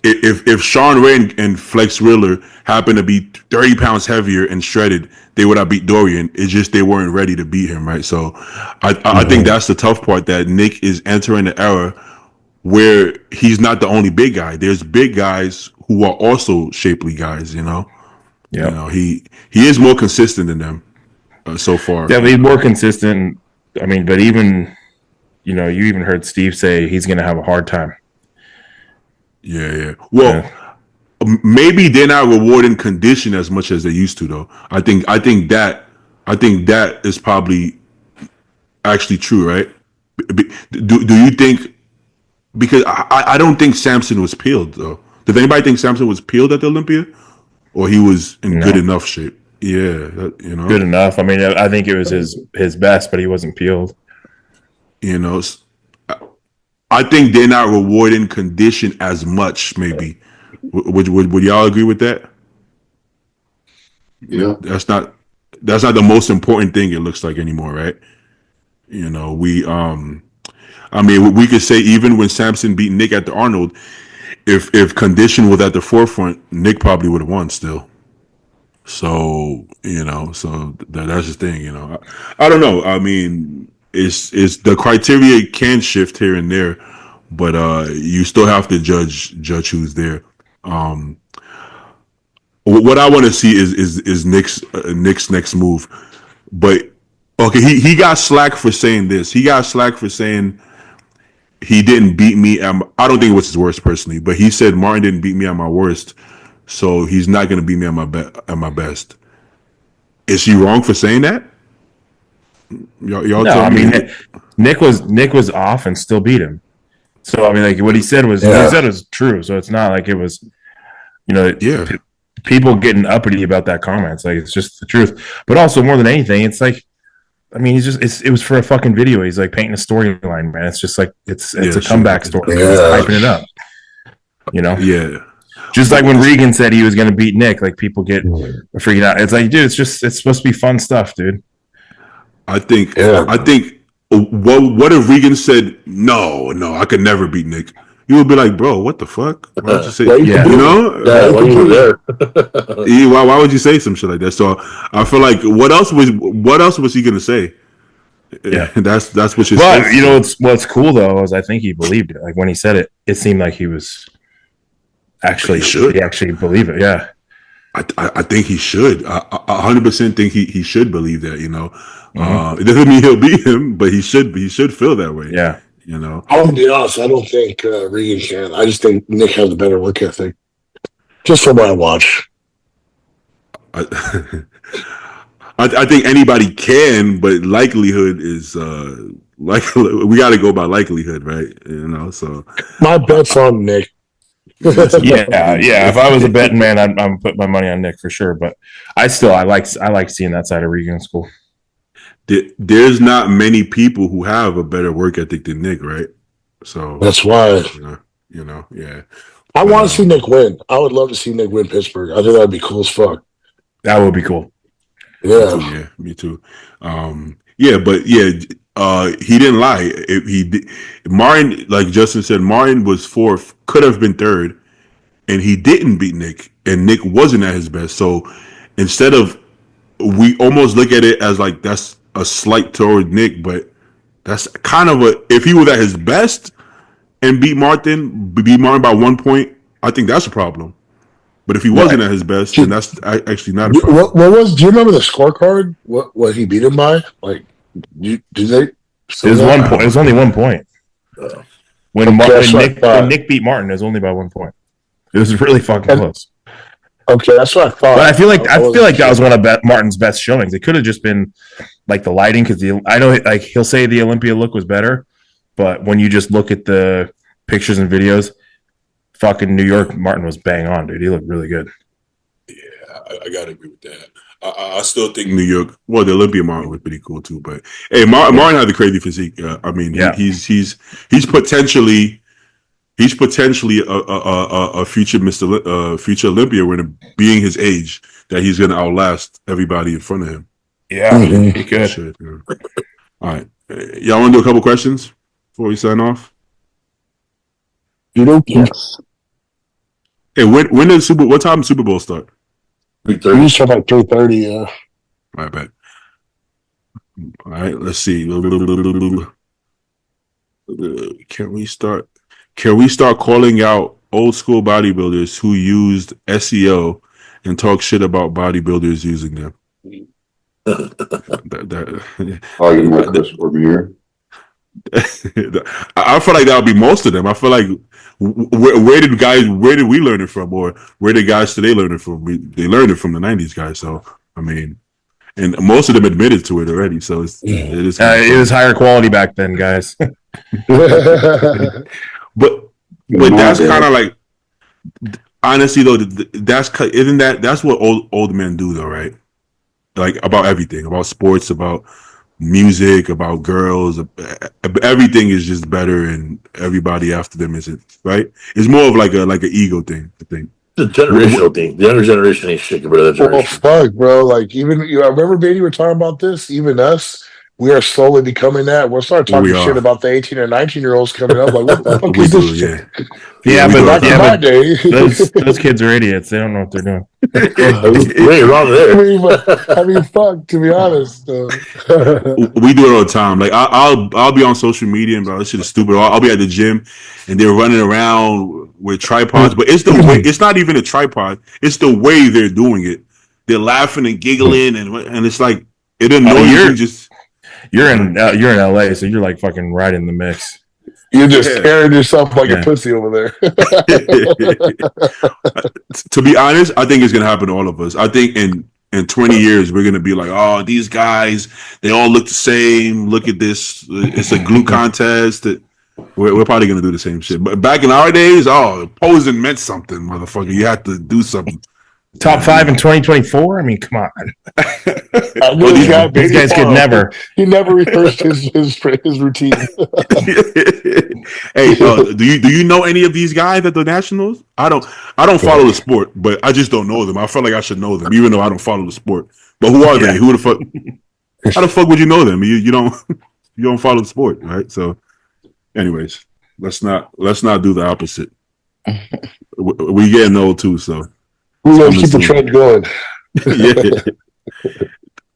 if Sean Ray and Flex Wheeler happen to be 30 pounds heavier and shredded, they would have beat Dorian. It's just they weren't ready to beat him, right? So I think that's the tough part, that Nick is entering the era where he's not the only big guy. There's big guys who are also shapely guys, you know? Yeah. You know, he is more consistent than them so far. Yeah, he's more consistent. I mean, but even, you know, you even heard Steve say he's going to have a hard time. Yeah. Well, maybe they're not rewarding condition as much as they used to, though. I think that is probably actually true, right? Do you think? Because I don't think Samson was peeled, though. Does anybody think Samson was peeled at the Olympia, or he was in good enough shape? Yeah, you know, good enough. I mean, I think it was his best, but he wasn't peeled. You know, I think they're not rewarding condition as much. Maybe would y'all agree with that? Yeah, that's not the most important thing. It looks like anymore, right? You know, I mean, we could say even when Samson beat Nick at the Arnold, if condition was at the forefront, Nick probably would have won still. So, you know, that's the thing, you know. I don't know. I mean, it's the criteria can shift here and there, but you still have to judge who's there. What I want to see is Nick's next move. But okay, he got slack for saying this. He got slack for saying he didn't beat me I don't think it was his worst personally, but he said Martin didn't beat me at my worst, so he's not going to beat me at my best. Is he wrong for saying that? Y'all No, tell I me. mean Nick was off and still beat him. So I mean, like what he said was true. So it's not like it was, people getting uppity about that comment. It's like it's just the truth. But also more than anything, it's like, I mean, it was for a fucking video. He's like painting a storyline, man. It's just like it's a comeback story. He's hyping it up. Yeah. Just like when Regan said he was going to beat Nick, like people get freaking out. It's like, dude, it's supposed to be fun stuff, dude. I think what if Regan said no, I could never beat Nick? You would be like, bro, what the fuck? Why would you say? When you were there. Why would you say some shit like that? So I feel like what else was he gonna say? Yeah, that's what you're. But you know what's cool though is I think he believed it. Like when he said it, it seemed like he was actually he actually believe it. Yeah, I think he should. I 100% think he should believe that. It doesn't mean he'll beat him, but he should feel that way. Yeah. I'll be honest, I don't think Regan can. I just think Nick has a better work ethic. Just from what I watch. I think anybody can, but likelihood is we got to go by likelihood, right? So my bet's on Nick. yeah. If I was a betting man, I'm put my money on Nick for sure. But I like seeing that side of Regan school. There's not many people who have a better work ethic than Nick, right? So that's why. Yeah. I want to see Nick win. I would love to see Nick win Pittsburgh. I think that'd be cool as fuck. That would be cool. Yeah. Me too. He didn't lie. Martin, like Justin said, Martin was fourth, could have been third, and he didn't beat Nick, and Nick wasn't at his best. So instead of, we almost look at it as like that's a slight toward Nick, but that's kind of if he was at his best and beat Martin by 1 point, I think that's a problem. But if he wasn't at his best, then that's actually not a problem. Do you remember the scorecard? What he beat him by? Like, do they? It was 1 point. It was only 1 point. When Nick beat Martin, it was only by 1 point. It was really fucking close. Okay, that's what I thought. But I feel like that was one of Martin's best showings. It could have just been like the lighting, because I know like he'll say the Olympia look was better, but when you just look at the pictures and videos, fucking New York Martin was bang on, dude. He looked really good. Yeah, I gotta agree with that. I still think New York. Well, the Olympia Martin was pretty cool too, but hey, Martin had a crazy physique. I mean, he's potentially a future future Olympia winner, being his age, that he's going to outlast everybody in front of him. Yeah, he could. All right, y'all want to do a couple questions before we sign off? Yes. Hey, when does what time does Super Bowl start? 3:30. We start at 3:30. Yeah. All right, bet. All right, let's see. Can we start calling out old school bodybuilders who used SEO and talk shit about bodybuilders using them? Arguing with Chris over here. I feel like that would be most of them. I feel like where did we learn it from, or where did guys today learn it from? They learned it from the 90s guys. So I mean, and most of them admitted to it already. So it was higher quality back then, guys. But that's kind of like, honestly though, that's what old men do though, right? Like about everything, about sports, about music, about girls, everything is just better, and everybody after them isn't, right? It's more of like an ego thing, I think. It's a generational thing. The younger generation ain't shit compared to that generation. Oh fuck, bro! Like even I remember, Beatty, we're talking about this. Even us. We are slowly becoming that. We'll start talking shit about the 18 or 19-year-olds coming up. Like, what the fuck is this shit? But my day. those kids are idiots. They don't know what they're doing. Way wrong there. I mean, fuck. To be honest, we do it all the time. Like I'll be on social media and this shit is stupid. I'll be at the gym and they're running around with tripods, but it's the way. It's not even a tripod. It's the way they're doing it. They're laughing and giggling and it's like it annoys you. Just. You're in LA, so you're like fucking right in the mix. You're just carrying yourself like a pussy over there. To be honest, I think it's gonna happen to all of us. I think, and in 20 years we're gonna be like, oh, these guys, they all look the same. Look at this. It's a glue contest. We're probably gonna do the same shit. But back in our days, posing meant something, motherfucker. You had to do something. Top 5 in 2024. I mean, come on. I knew These guys could never. He never rehearsed his routine. Hey, do you know any of these guys at the nationals? I don't follow the sport, but I just don't know them. I feel like I should know them, even though I don't follow the sport. But who are they? Who the fuck? How the fuck would you know them? You don't you don't follow the sport, right? So, anyways, let's not do the opposite. We getting old too, so we gotta keep the trend going. Yeah.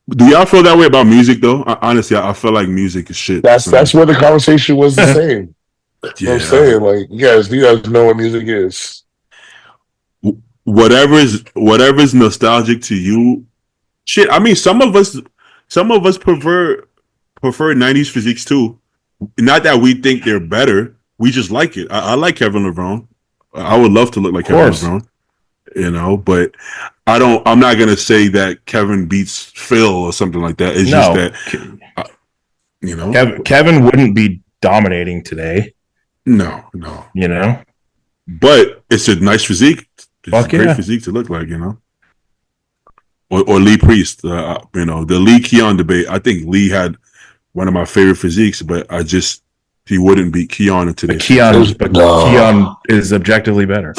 Do y'all feel that way about music though? Honestly, I feel like music is shit. That's where the conversation was the same. Yeah. I'm saying, like, you guys know what music is. Whatever's nostalgic to you, shit. I mean, some of us prefer 90s physiques too. Not that we think they're better, we just like it. I like Kevin LeBron. I would love to look like Kevin LeBron, you know, but I'm not gonna say that Kevin beats Phil or something like that. It's just that, you know, Kevin wouldn't be dominating today. No, you know, but it's a nice physique. It's a great physique to look like, you know. Or Lee Priest, you know, the Lee Keon debate. I think Lee had one of my favorite physiques, but he wouldn't beat Keon in today's. Keon is objectively better.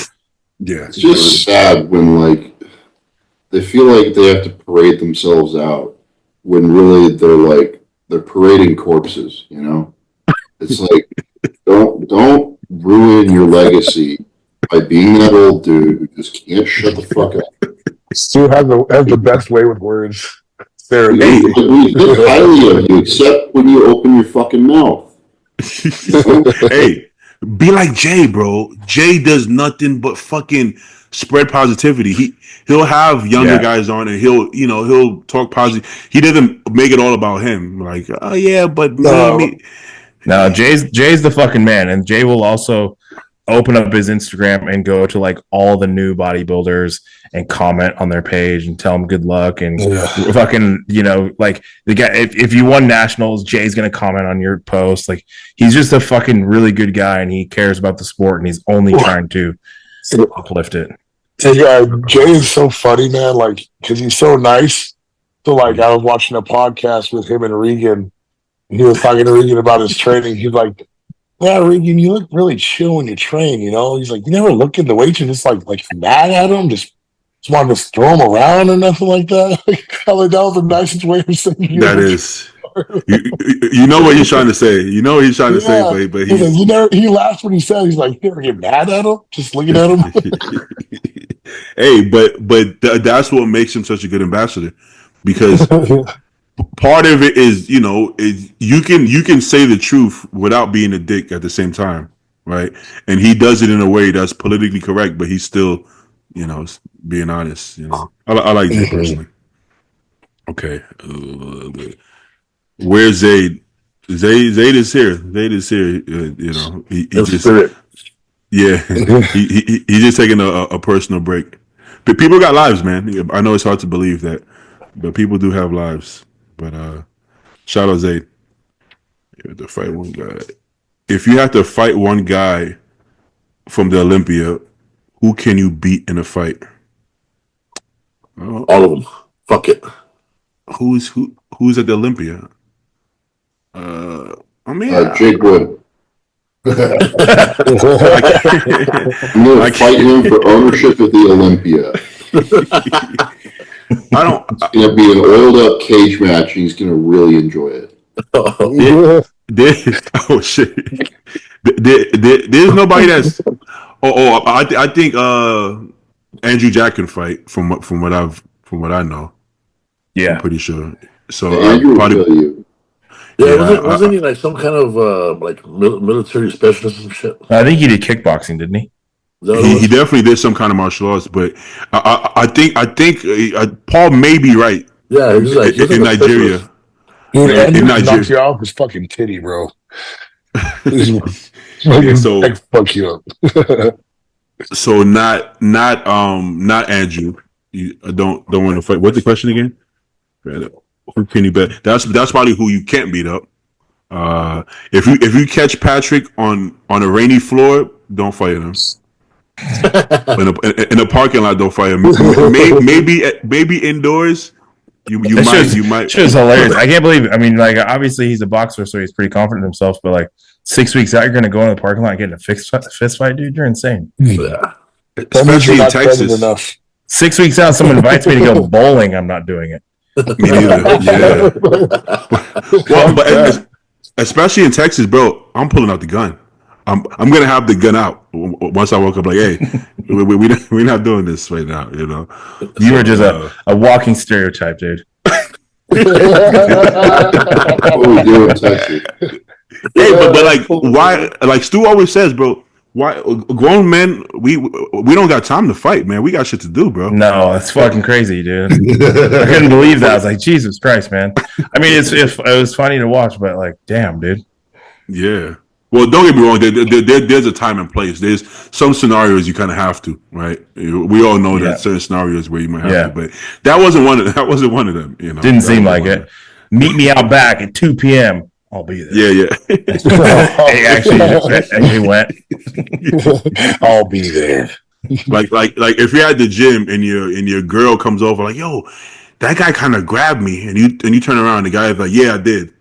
Yeah, it's just sad when like they feel like they have to parade themselves out when really they're parading corpses. You know, it's like don't ruin your legacy by being that old dude who just can't shut the fuck up. Still have the best way with words. We think highly of you, except when you open your fucking mouth. Hey, be like Jay, bro. Jay does nothing but fucking spread positivity. He'll have younger guys on and he'll talk positive. He doesn't make it all about him. Like, oh yeah, but me. No, Jay's the fucking man, and Jay will also open up his Instagram and go to like all the new bodybuilders and comment on their page and tell them good luck and fucking, you know, like the guy, if you won nationals, Jay's going to comment on your post. Like, he's just a fucking really good guy and he cares about the sport and he's only trying to uplift it. Yeah, Jay is so funny, man. Like, cause he's so nice. So like, I was watching a podcast with him and Regan. And he was talking to Regan about his training. He's like, yeah, Regan, you look really chill when you train, you know? He's like, you never look at the weights and just like mad at him, just want to throw him around or nothing like that. That was the nicest way of saying that is. You know what he's trying to say. You know what he's trying to say, but he's like, he laughs when he said, he's like, you never get mad at him, just looking at him. Hey, but that's what makes him such a good ambassador, because part of it is, you know, you can say the truth without being a dick at the same time, right? And he does it in a way that's politically correct, but he's still, you know, being honest. You know, I like Jay personally. Okay, where's Zayd? Zayd is here. Zayd is here. You know, he just he's just taking a personal break. But people got lives, man. I know it's hard to believe that, but people do have lives. But shout out Zayd. You have to fight one guy. If you have to fight one guy from the Olympia, who can you beat in a fight? All of them. Fuck it. Who's at the Olympia? Jake Wood. I'm going to fight him for ownership of the Olympia. It's going to be an oiled up cage match and he's going to really enjoy it. Oh shit! There's nobody that's. I think Andrew Jack can fight from what I know. Yeah, I'm pretty sure. So Andrew will kill you. Yeah, wasn't he like some kind of like military specialist and shit? I think he did kickboxing, didn't he? He definitely did some kind of martial arts, but I think Paul may be right. Yeah, he's like in Nigeria. Dude, Andrew knocks you out with his fucking titty, bro. So fuck you up. So not Andrew. I don't want to fight. What's the question again? Who can you bet? That's probably who you can't beat up. If you catch Patrick on a rainy floor, don't fight him. In a parking lot, don't fight him. Maybe indoors. You might. Shit is hilarious. I can't believe. I mean, like, obviously he's a boxer, so he's pretty confident in himself. But like 6 weeks out, you're gonna go in the parking lot and get in a fist fight, dude. You're insane. Yeah. Especially in Texas. Enough. 6 weeks out, someone invites me to go bowling. I'm not doing it. Me neither. Yeah. Well, but especially in Texas, bro, I'm pulling out the gun. I'm gonna have the gun out once I woke up. Like, hey, we're not doing this right now. You know, you were just a walking stereotype, dude. What we do in Texas. Hey, but like, why? Like Stu always says, bro. Why grown men? We don't got time to fight, man. We got shit to do, bro. No, that's fucking crazy, dude. I couldn't believe that. I was like, Jesus Christ, man. I mean, it was funny to watch, but like, damn, dude. Yeah. Well, don't get me wrong. There's a time and place. There's some scenarios you kind of have to, right? We all know that certain scenarios where you might have to, but that wasn't one of them. You know, didn't seem like it. Meet me out back at 2 p.m. I'll be there. Yeah. He actually went. I'll be there. Like if you're at the gym and your girl comes over, like, yo, that guy kind of grabbed me, and you turn around, and the guy is like, yeah, I did.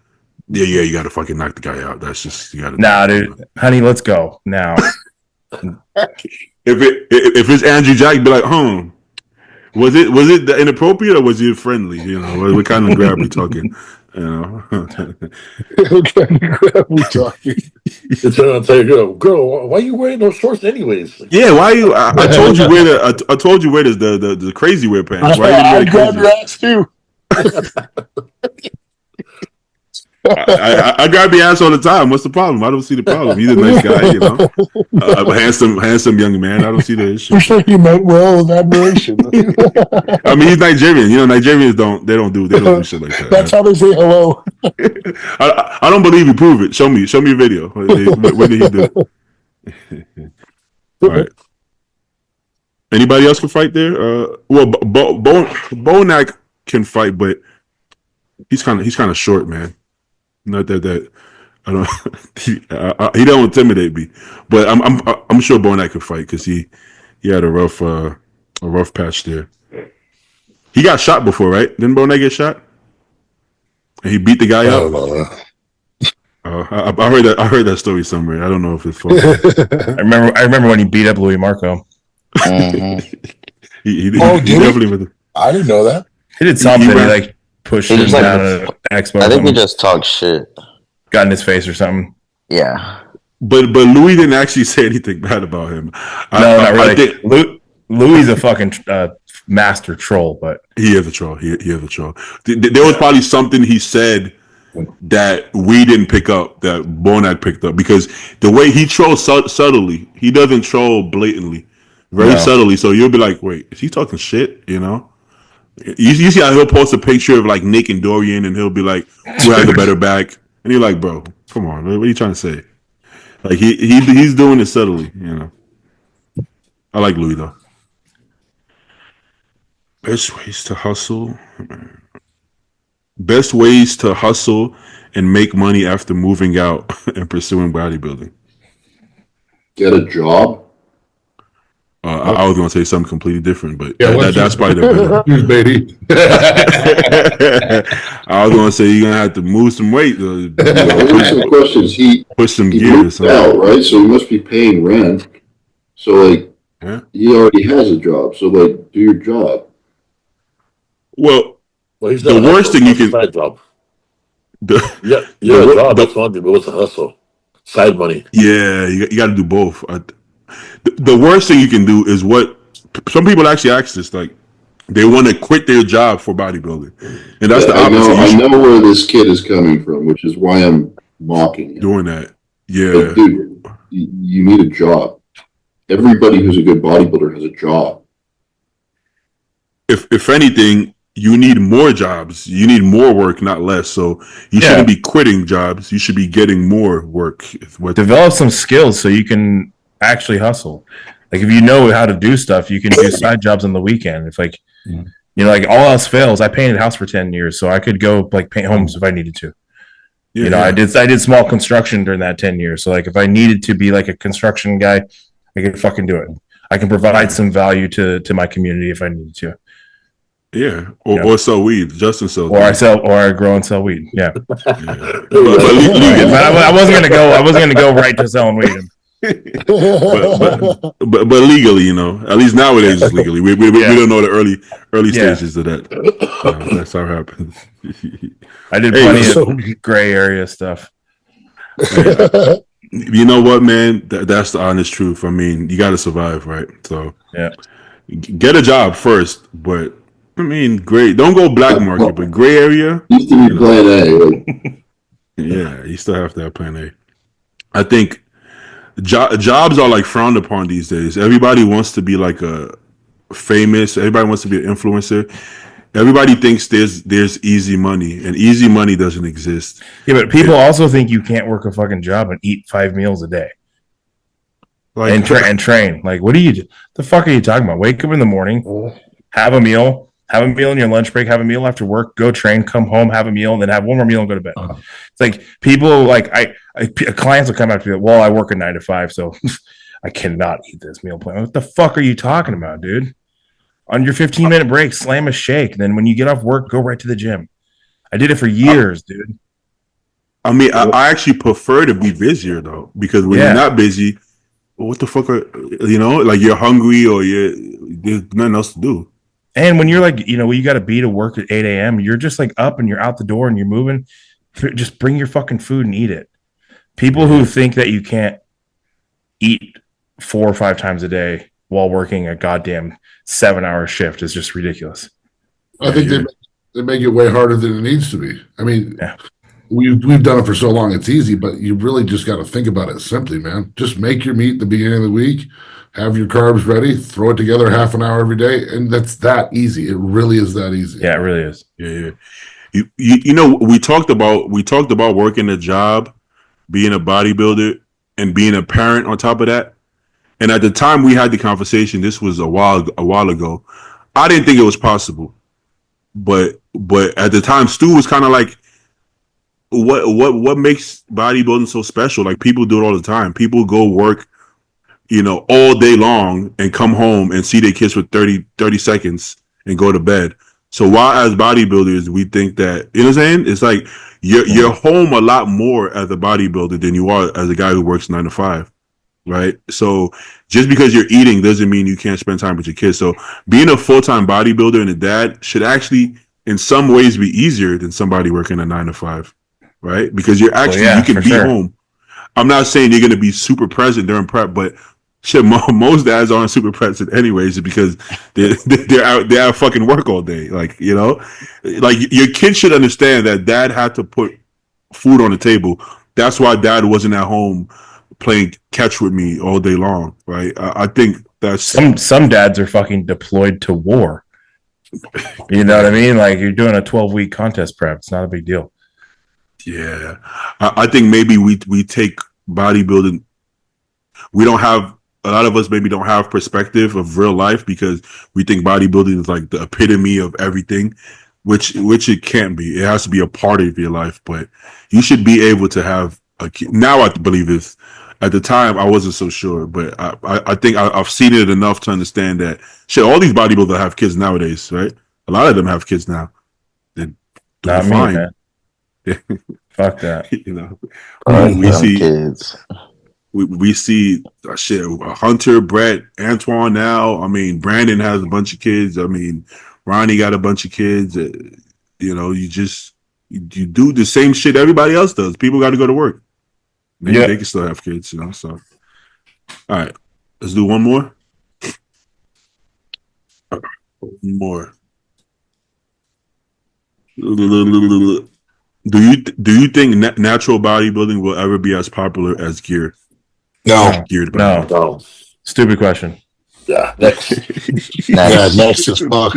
Yeah, you got to fucking knock the guy out. That's just, you got to. Nah, dude, honey, let's go now. If it's Andrew Jack, be like, was it inappropriate or was it friendly? You know, what kind of grab we talking? You know, What kind of grab we talking? It's gonna say, girl, why are you wearing those shorts anyways? Yeah, why you? I told you where I told you where the crazy wear pants. Why I grab your ass too. I grab your ass all the time. What's the problem? I don't see the problem. He's a nice guy, you know, handsome young man. I don't see the issue. I'm sure he meant well with admiration. I mean, he's Nigerian. You know, Nigerians don't do shit like that. That's how they say hello. I don't believe you. Prove it. Show me a video. When did he do it? All right. Anybody else can fight there? Well, Bonak can fight, but he's kind of short, man. Not that I don't. He don't intimidate me, but I'm sure Bonak could fight because he had a rough patch there. He got shot before, right? Didn't Bonak get shot? And he beat the guy up. I heard that story somewhere. I don't know if it's false. I remember when he beat up Louis Marco. He definitely. I didn't know that. He did something. He like pushed him down an expo. I think he just talked shit. Got in his face or something. Yeah. But Louis didn't actually say anything bad about him. Not really. Louis a fucking master troll, but he is a troll. He is a troll. There was probably something he said that we didn't pick up that Bonak picked up because the way he trolls subtly, he doesn't troll blatantly, very subtly. So you'll be like, wait, is he talking shit? You know. You see how he'll post a picture of like Nick and Dorian, and he'll be like, "Who has a better back?" And you're like, "Bro, come on, what are you trying to say?" Like he's doing it subtly, you know. I like Louis though. Best ways to hustle. Best ways to hustle and make money after moving out and pursuing bodybuilding. Get a job. I was going to say something completely different, but that's probably the better. Baby. I was going to say you're going to have to move some weight. Some questions. He push some he gears. moved out, right? So he must be paying rent. So like, he already has a job. So like, do your job. Well, he's the worst thing you can. Side job. Job. That's one thing, but what's a hustle? Side money. Yeah, you got to do both. The worst thing you can do is what some people actually ask this, like they want to quit their job for bodybuilding, and that's the opposite. I know where this kid is coming from, which is why I'm mocking him. Doing that. Yeah, but dude, you need a job. Everybody who's a good bodybuilder has a job. If anything, you need more jobs. You need more work, not less. So you shouldn't be quitting jobs. You should be getting more work. Develop some skills so you can actually hustle. Like if you know how to do stuff, you can do side jobs on the weekend. If like You know, like all else fails, I painted house for 10 years, so I could go like paint homes if I needed to. Yeah, you know, I did small construction during that 10 years. So like if I needed to be like a construction guy, I could fucking do it. I can provide some value to my community if I needed to. Yeah, or sell weed. Justin sells. Or I grow and sell weed. Yeah, but I wasn't gonna go right to selling weed. but legally, you know, at least nowadays it's legally. We don't know the early stages of that. That's how it happens. I did plenty of gray area stuff. You know what, man? That's the honest truth. I mean, you got to survive, right? So get a job first, but I mean, great. Don't go black market, but gray area. Used to be plan A. Yeah, you still have to have plan A. I think jobs are like frowned upon these days. Everybody wants to be like a famous. Everybody wants to be an influencer. Everybody thinks there's easy money, and easy money doesn't exist. Yeah, but people also think you can't work a fucking job and eat 5 meals a day. Like and train. Like, what the fuck are you talking about? Wake up in the morning, have a meal in your lunch break, have a meal after work, go train, come home, have a meal, and then have one more meal and go to bed. It's like people like clients will come up to me, well, I work a 9 to 5, so I cannot eat this meal plan. What the fuck are you talking about, dude? On your 15-minute break, slam a shake. Then when you get off work, go right to the gym. I did it for years, dude. I mean, I actually prefer to be busier though, because when you're not busy, what the fuck like you're hungry or there's nothing else to do. And when you're like, you got to be to work at 8 a.m., you're just like up and you're out the door and you're moving. Just bring your fucking food and eat it. People who think that you can't eat 4 or 5 times a day while working a goddamn 7-hour shift is just ridiculous. I think they make it way harder than it needs to be. I mean, we've done it for so long, it's easy, but you really just got to think about it simply, man. Just make your meat at the beginning of the week, have your carbs ready, throw it together half an hour every day, and that's that easy. It really is that easy. Yeah, it really is. Yeah. You know, we talked about working a job, being a bodybuilder, and being a parent on top of that. And at the time we had the conversation, this was a while ago, I didn't think it was possible. But at the time, Stu was kind of like, what makes bodybuilding so special? Like, people do it all the time. People go work, all day long and come home and see their kids for 30 seconds and go to bed. So while as bodybuilders, we think that, you know what I'm saying? It's like you're home a lot more as a bodybuilder than you are as a guy who works 9 to 5. Right. So just because you're eating doesn't mean you can't spend time with your kids. So being a full-time bodybuilder and a dad should actually in some ways be easier than somebody working a 9 to 5. Right. Because you're actually, you can be home. I'm not saying you're going to be super present during prep, but shit, most dads aren't super present anyways because they're out fucking work all day. Like, like your kids should understand that dad had to put food on the table. That's why dad wasn't at home playing catch with me all day long, right? I think that's some dads are fucking deployed to war. You know what I mean? Like, you're doing a 12-week contest prep. It's not a big deal. Yeah, I think maybe we take bodybuilding. A lot of us maybe don't have perspective of real life because we think bodybuilding is like the epitome of everything, which it can't be. It has to be a part of your life, but you should be able to have a kid. Now I believe this. At the time, I wasn't so sure, but I think I've seen it enough to understand that shit. All these bodybuilders have kids nowadays, right? A lot of them have kids now. They're doing fine. Man. Fuck that. We see kids. We see shit. Hunter, Brett, Antoine now. I mean, Brandon has a bunch of kids. I mean, Ronnie got a bunch of kids. You do the same shit everybody else does. People got to go to work. Maybe they can still have kids, So, all right, let's do one more. One more. Do you think natural bodybuilding will ever be as popular as geared? No. Geared No. Stupid question. Yeah. Next. Next as fuck.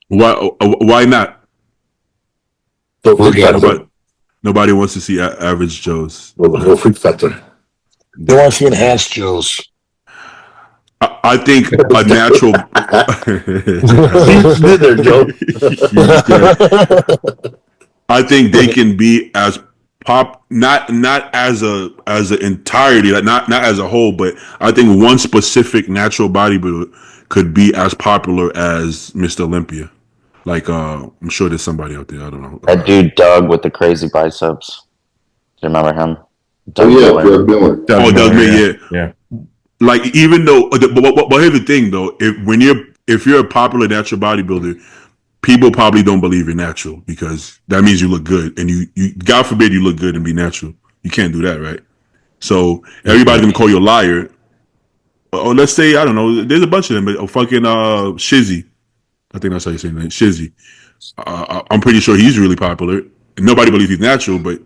Why not? Nobody wants to see average Joes. No freak factor. They want to see enhanced Joes. I think a natural. He's good there, Joe. I think they can be as not as an entirety, like not as a whole, but I think one specific natural bodybuilder could be as popular as Mr. Olympia. Like I'm sure there's somebody out there. I don't know. That dude Doug with the crazy biceps. Do you remember him? Doug Miller. Doug Miller, yeah. Like even though, but here's the thing though: if you're a popular natural bodybuilder, people probably don't believe you're natural because that means you look good, and you God forbid you look good and be natural. You can't do that, right? So everybody's gonna call you a liar. Or let's say I don't know. There's a bunch of them, but fucking Shizzy. I think that's how you say his name, Shizzy. I'm pretty sure he's really popular. Nobody believes he's natural, but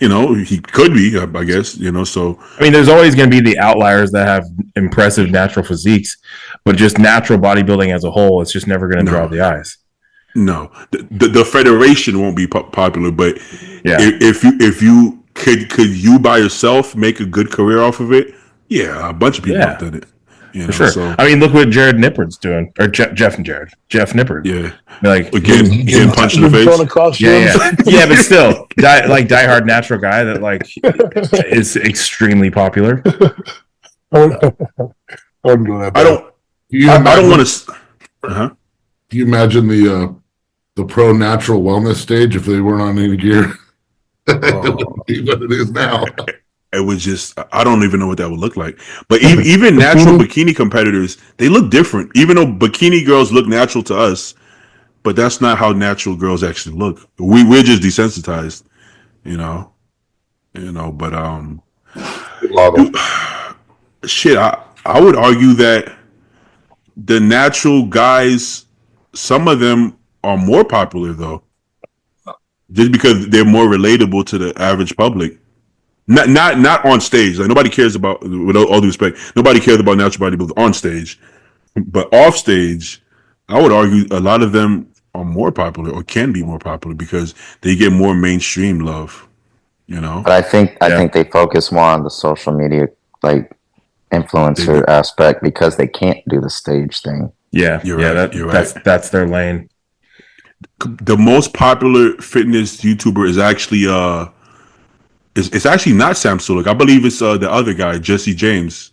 you know he could be. I guess you know. So I mean, there's always going to be the outliers that have impressive natural physiques, but just natural bodybuilding as a whole, it's just never going to draw the eyes. No, the federation won't be popular, but Yeah. if you could you by yourself make a good career off of it, yeah, a bunch of people have done it. You know, For sure. So, I mean, look what Jared Nippard's doing, or Jeff Nippard. yeah, Like getting punched in the face. Yeah, but still, diehard natural guy that like is extremely popular. I wouldn't go that bad. I don't want to. Do you imagine the pro natural wellness stage if they weren't on any gear? It would be what it is now. It was just, I don't even know what that would look like. But even natural bikini competitors, they look different. Even though bikini girls look natural to us, but that's not how natural girls actually look. We're just desensitized, you know. But shit, I would argue that the natural guys, some of them are more popular though, just because they're more relatable to the average public. Not on stage. Like nobody cares about, with all due respect, nobody cares about natural bodybuilders on stage. But off stage, I would argue a lot of them are more popular or can be more popular because they get more mainstream love. You know. But I think they focus more on the social media like influencer aspect because they can't do the stage thing. Yeah, you're right. That's their lane. The most popular fitness YouTuber is actually it's actually not Samson. I believe it's the other guy, Jesse James.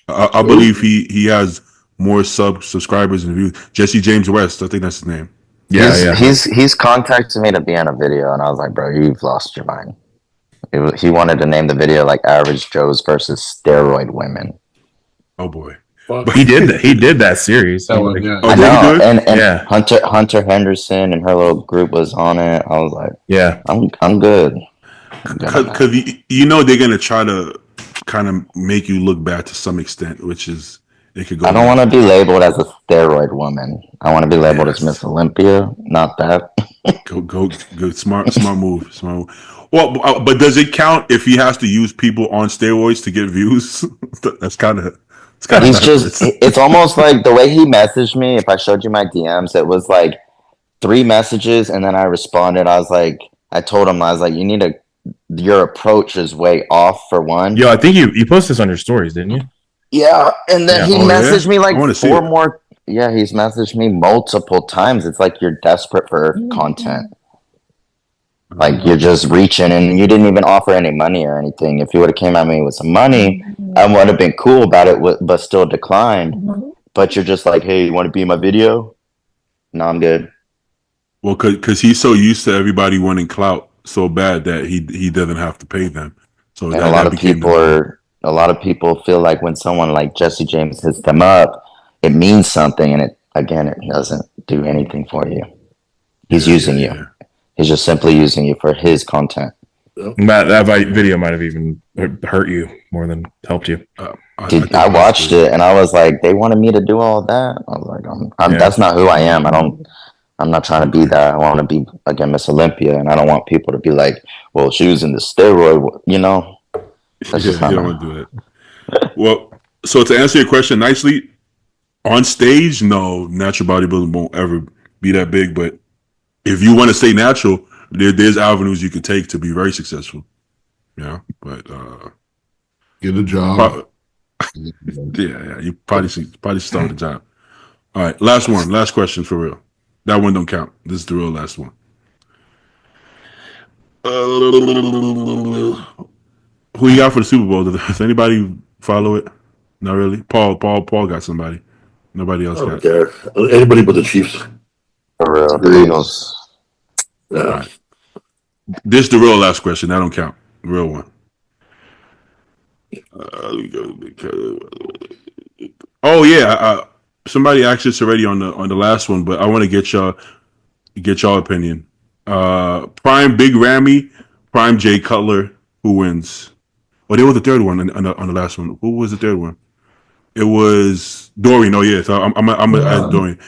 I believe he has more subscribers and views. Jesse James West, I think that's his name. Yeah, he's contacted me to be on a video, and I was like, bro, you've lost your mind. He wanted to name the video like Average Joes versus Steroid Women. Oh boy. But he did that series. That one, yeah. I know, and Hunter Henderson and her little group was on it. I was like, yeah, I'm good. Because you know they're gonna try to kind of make you look bad to some extent, which is it could go. I don't want to be labeled as a steroid woman. I want to be labeled as Miss Olympia, not that. Go! Smart move. Well, but does it count if he has to use people on steroids to get views? That's kind of. It's almost like the way he messaged me. If I showed you my DMs, it was like 3 messages, and then I responded. I told him, your approach is way off for one. Yo, I think you posted this on your stories, didn't you? Yeah, and then he messaged me like 4 more. Yeah, he's messaged me multiple times. It's like you're desperate for content. Like you're just reaching, and you didn't even offer any money or anything. If you would have came at me with some money, I would have been cool about it, but still declined. But you're just like, hey, you want to be in my video? No, I'm good. Well, because he's so used to everybody wanting clout so bad that he doesn't have to pay them. So and a lot of people feel like when someone like Jesse James hits them up, it means something, and it doesn't do anything for you. He's using you. Yeah. He's just simply using you for his content. That video might have even hurt you more than helped you. Dude, I watched it and I was like, they wanted me to do all that. I was like, that's not who I am. I'm not trying to be that. I want to be, again, Miss Olympia, and I don't want people to be like, well, she was in the steroid, you know? That's just not. You don't want to do it. Well, so to answer your question nicely, on stage, no, natural bodybuilding won't ever be that big. But if you want to stay natural, there's avenues you can take to be very successful. Yeah, but get a job. Yeah, you probably start the job. All right, last question for real. That one don't count. This is the real last one. Who you got for the Super Bowl? Does anybody follow it? Not really. Paul got somebody. Nobody I else don't got. care. Anybody but the Chiefs. For real, the Eagles. Yeah. All right. This is the real last question. That don't count. The real one. Oh yeah. Somebody asked this already on the last one, but I want to get y'all opinion. Prime Big Rammy, Prime J Cutler. Who wins? Oh, they were the third one on the last one. Who was the third one? It was Dorian. Oh yeah, so I'm gonna add Dorian.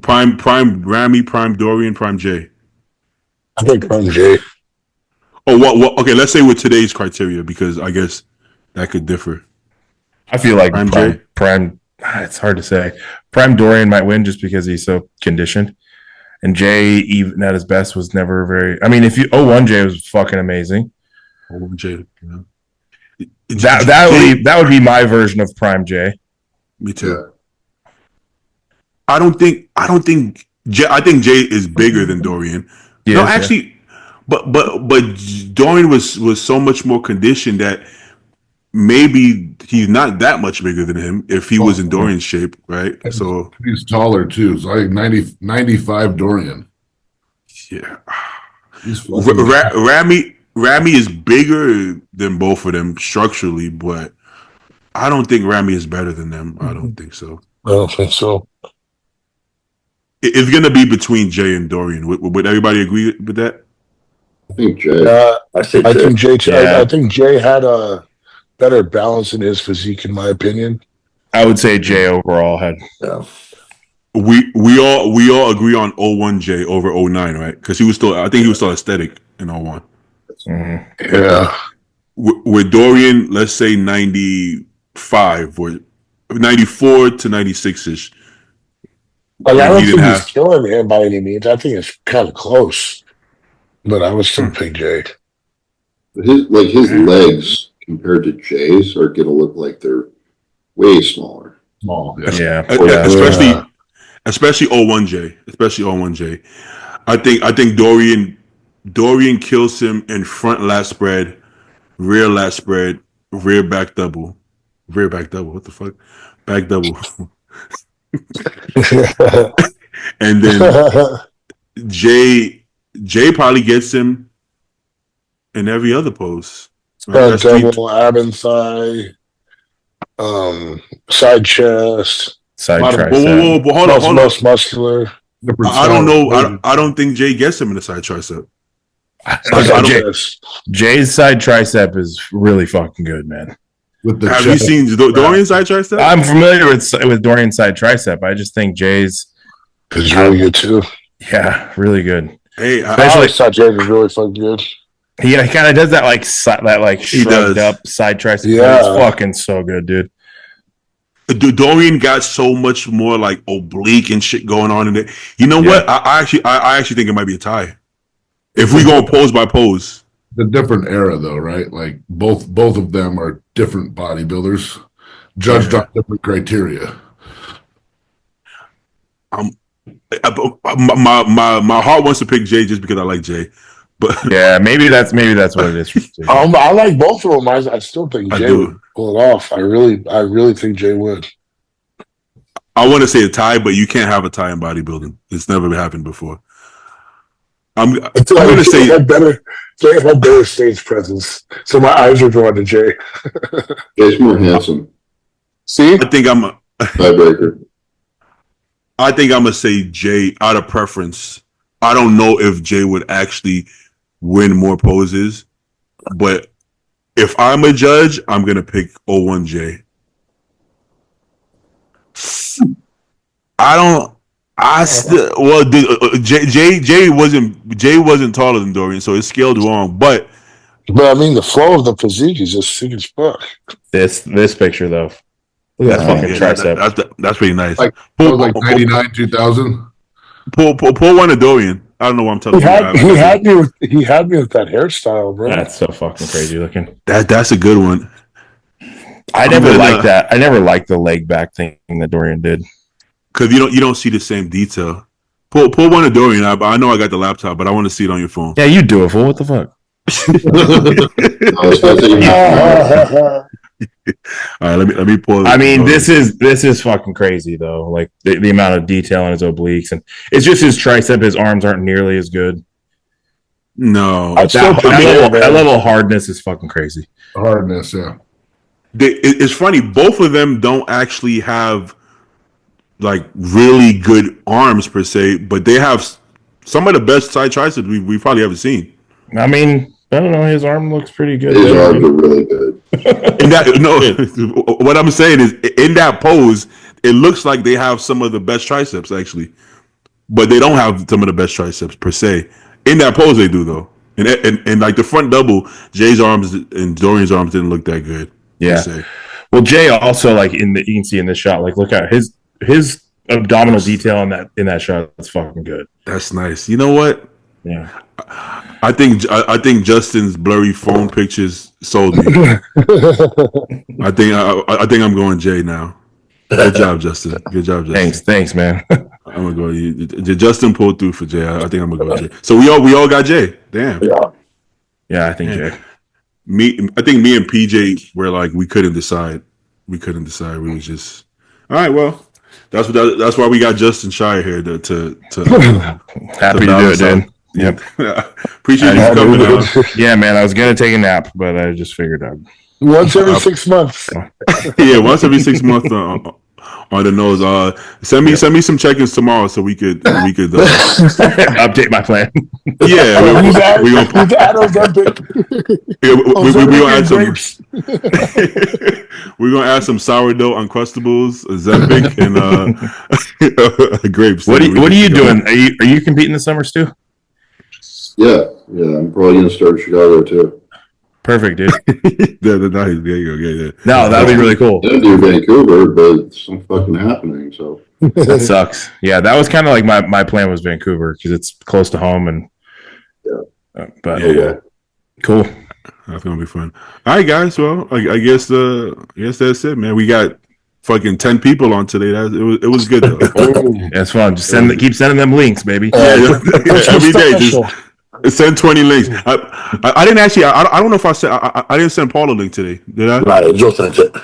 Prime Rammy, Prime Dorian, Prime J. I think Prime J. Oh, what? Okay, let's say with today's criteria because I guess that could differ. I feel like Prime Prime. J? It's hard to say. Prime Dorian might win just because he's so conditioned. And Jay, even at his best, was never very. I mean, if you 01 Jay was fucking amazing. 01 J. Yeah. That would be my version of Prime J. Me too. Yeah. I don't think Jay. I think Jay is bigger than Dorian. Yes, no, actually, but Dorian was so much more conditioned that maybe he's not that much bigger than him if he was in Dorian's shape, right? So he's taller too. So I think 95 Dorian. Yeah. Ramy is bigger than both of them structurally, but I don't think Ramy is better than them. I don't think so. I don't think so. It's gonna be between Jay and Dorian. Would everybody agree with that? I think Jay. I think Jay. I think Jay had a better balance in his physique, in my opinion. I would say Jay overall had. Yeah. We all agree on 01 Jay over 09, right? Because I think he was still aesthetic in 01. Mm-hmm. Yeah. With Dorian, let's say 95 or 94 to 96 ish. Like, I don't think he's killing him by any means. I think it's kind of close, but I would still pick Jay. His legs compared to Jay's are gonna look like they're way smaller. Small, yeah. Especially 01 J. Especially 01 J. I think Dorian kills him in front lat spread, rear lat spread, rear back double. Rear back double. What the fuck? Back double. And then Jay probably gets him in every other pose. Right? Double ab and thigh, side chest, side tricep. Whoa, hold on. Most muscular. I don't know. I don't think Jay gets him in the side tricep. Jay's side tricep is really fucking good, man. Have you seen Dorian's side tricep? I'm familiar with Dorian's side tricep. I just think Jay's is really good too. Yeah, really good. Hey, I always thought Jay was really fucking good. He kind of does that shrugged up side tricep. Yeah, it's fucking so good, dude. Dorian got so much more like oblique and shit going on in it. You know what? I actually think it might be a tie. If we go pose by pose. The different era though, right? Like both of them are different bodybuilders, judged on different criteria. My heart wants to pick Jay just because I like Jay. But yeah, maybe that's what it is. I like both of them. I still think Jay would pull it off. I really think Jay would. I want to say a tie, but you can't have a tie in bodybuilding. It's never happened before. I'm going to say Jay had better stage presence, so my eyes are drawn to Jay. Jay's more handsome. See, I think I'm a tiebreaker. I think I'm gonna say Jay out of preference. I don't know if Jay would actually win more poses, but if I'm a judge, I'm gonna pick 01 Jay. Jay wasn't taller than Dorian, so it's scaled wrong. But I mean, the flow of the physique is just sick as fuck. This picture though, look at that fucking tricep. That's pretty nice. Like 99, 2000. Pull one of Dorian. I don't know what I'm telling you. He had me with that hairstyle, bro. That's so fucking crazy looking. That's a good one. I never liked that. I never liked the leg back thing that Dorian did. Because you don't see the same detail. Pull one of Dorian. I know I got the laptop, but I want to see it on your phone. Yeah, you do it, fool. What the fuck? All right, let me pull. I mean, this is fucking crazy though. Like the amount of detail in his obliques, and it's just his tricep. His arms aren't nearly as good. No, that level of hardness is fucking crazy. Hardness, yeah. It's funny. Both of them don't actually have like really good arms per se, but they have some of the best side triceps we probably ever seen. I mean, I don't know. His arm looks pretty good. His arms are really good. What I'm saying is, in that pose, it looks like they have some of the best triceps actually, but they don't have some of the best triceps per se. In that pose, they do though, and like the front double, Jay's arms and Dorian's arms didn't look that good. Yeah. Well, Jay also you can see in this shot, like look at his abdominal detail in that shot. That's fucking good. That's nice. You know what? Yeah. I think Justin's blurry phone pictures sold me. I think I'm going Jay now. Good job, Justin. Good job, Justin. Thanks, man. I'm gonna go. Justin pulled through for Jay. I think I'm gonna go Jay. So we all got Jay. Damn. Yeah, I think Jay. I think me and PJ were like we couldn't decide. We was just all right. Well, that's why we got Justin Shier here to happy to do it, dude. Yep. Appreciate you coming out. Yeah, man. I was gonna take a nap, but I just figured out. Once every 6 months. Yeah, once every 6 months on the nose. Send me some check-ins tomorrow so we could update my plan. Yeah, we're gonna add Ozempic. We're gonna add some sourdough, Uncrustables, Ozempic, and grapes. What are you doing? Are you competing this summer, Stu? Yeah. I'm probably gonna start in Chicago too. Perfect, dude. There you go. Yeah. No, that'd be really cool. I didn't do Vancouver, but it's fucking happening. So that sucks. Yeah, that was kind of like my plan was Vancouver because it's close to home and. Yeah. Cool. That's gonna be fun. All right, guys. Well, I guess that's it, man. We got fucking 10 people on today. It was good though. That's fun. Just keep sending them links, baby. Every day. Just send 20 links. I didn't actually. I don't know if I said I didn't send Paul a link today. Did I? Right, Joe sent it.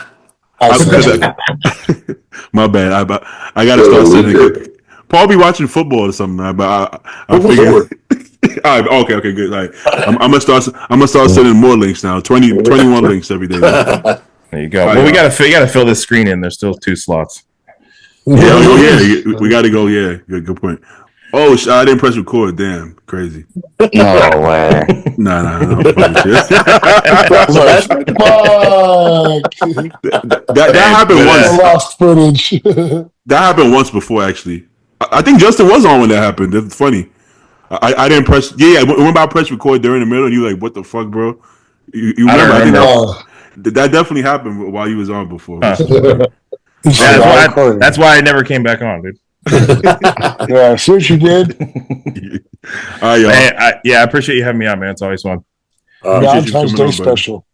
My bad. I gotta start sending it. Paul be watching football or something, but I figured. All right, okay, good. Like, I'm gonna start sending more links now. 21 links every day. There you go. Well, we gotta fill this screen in. There's still 2 slots. Yeah, we gotta go. Yeah, good point. Oh, I didn't press record. Damn, crazy. No way. No. That happened once. I lost footage. That happened once before, actually. I think Justin was on when that happened. That's funny. I didn't press. Yeah, when I pressed record during the middle, and you were like, "What the fuck, bro?" You remember? I think that definitely happened while you was on before. That's why I never came back on, dude. Yeah, see what you did. All right, y'all. I appreciate you having me on, man. It's always fun. Valentine's Day special.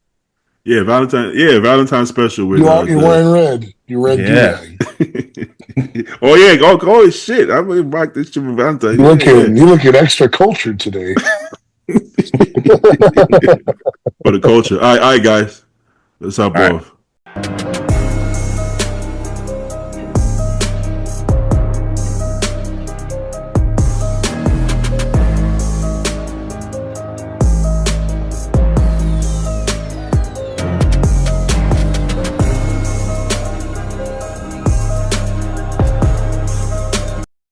Yeah, Valentine's special. With you're wearing red. You're red. Yeah. Oh yeah. Oh shit! I'm gonna rock this shit for Valentine's. You looking extra cultured today. For the culture. All right, guys. Let's hop off.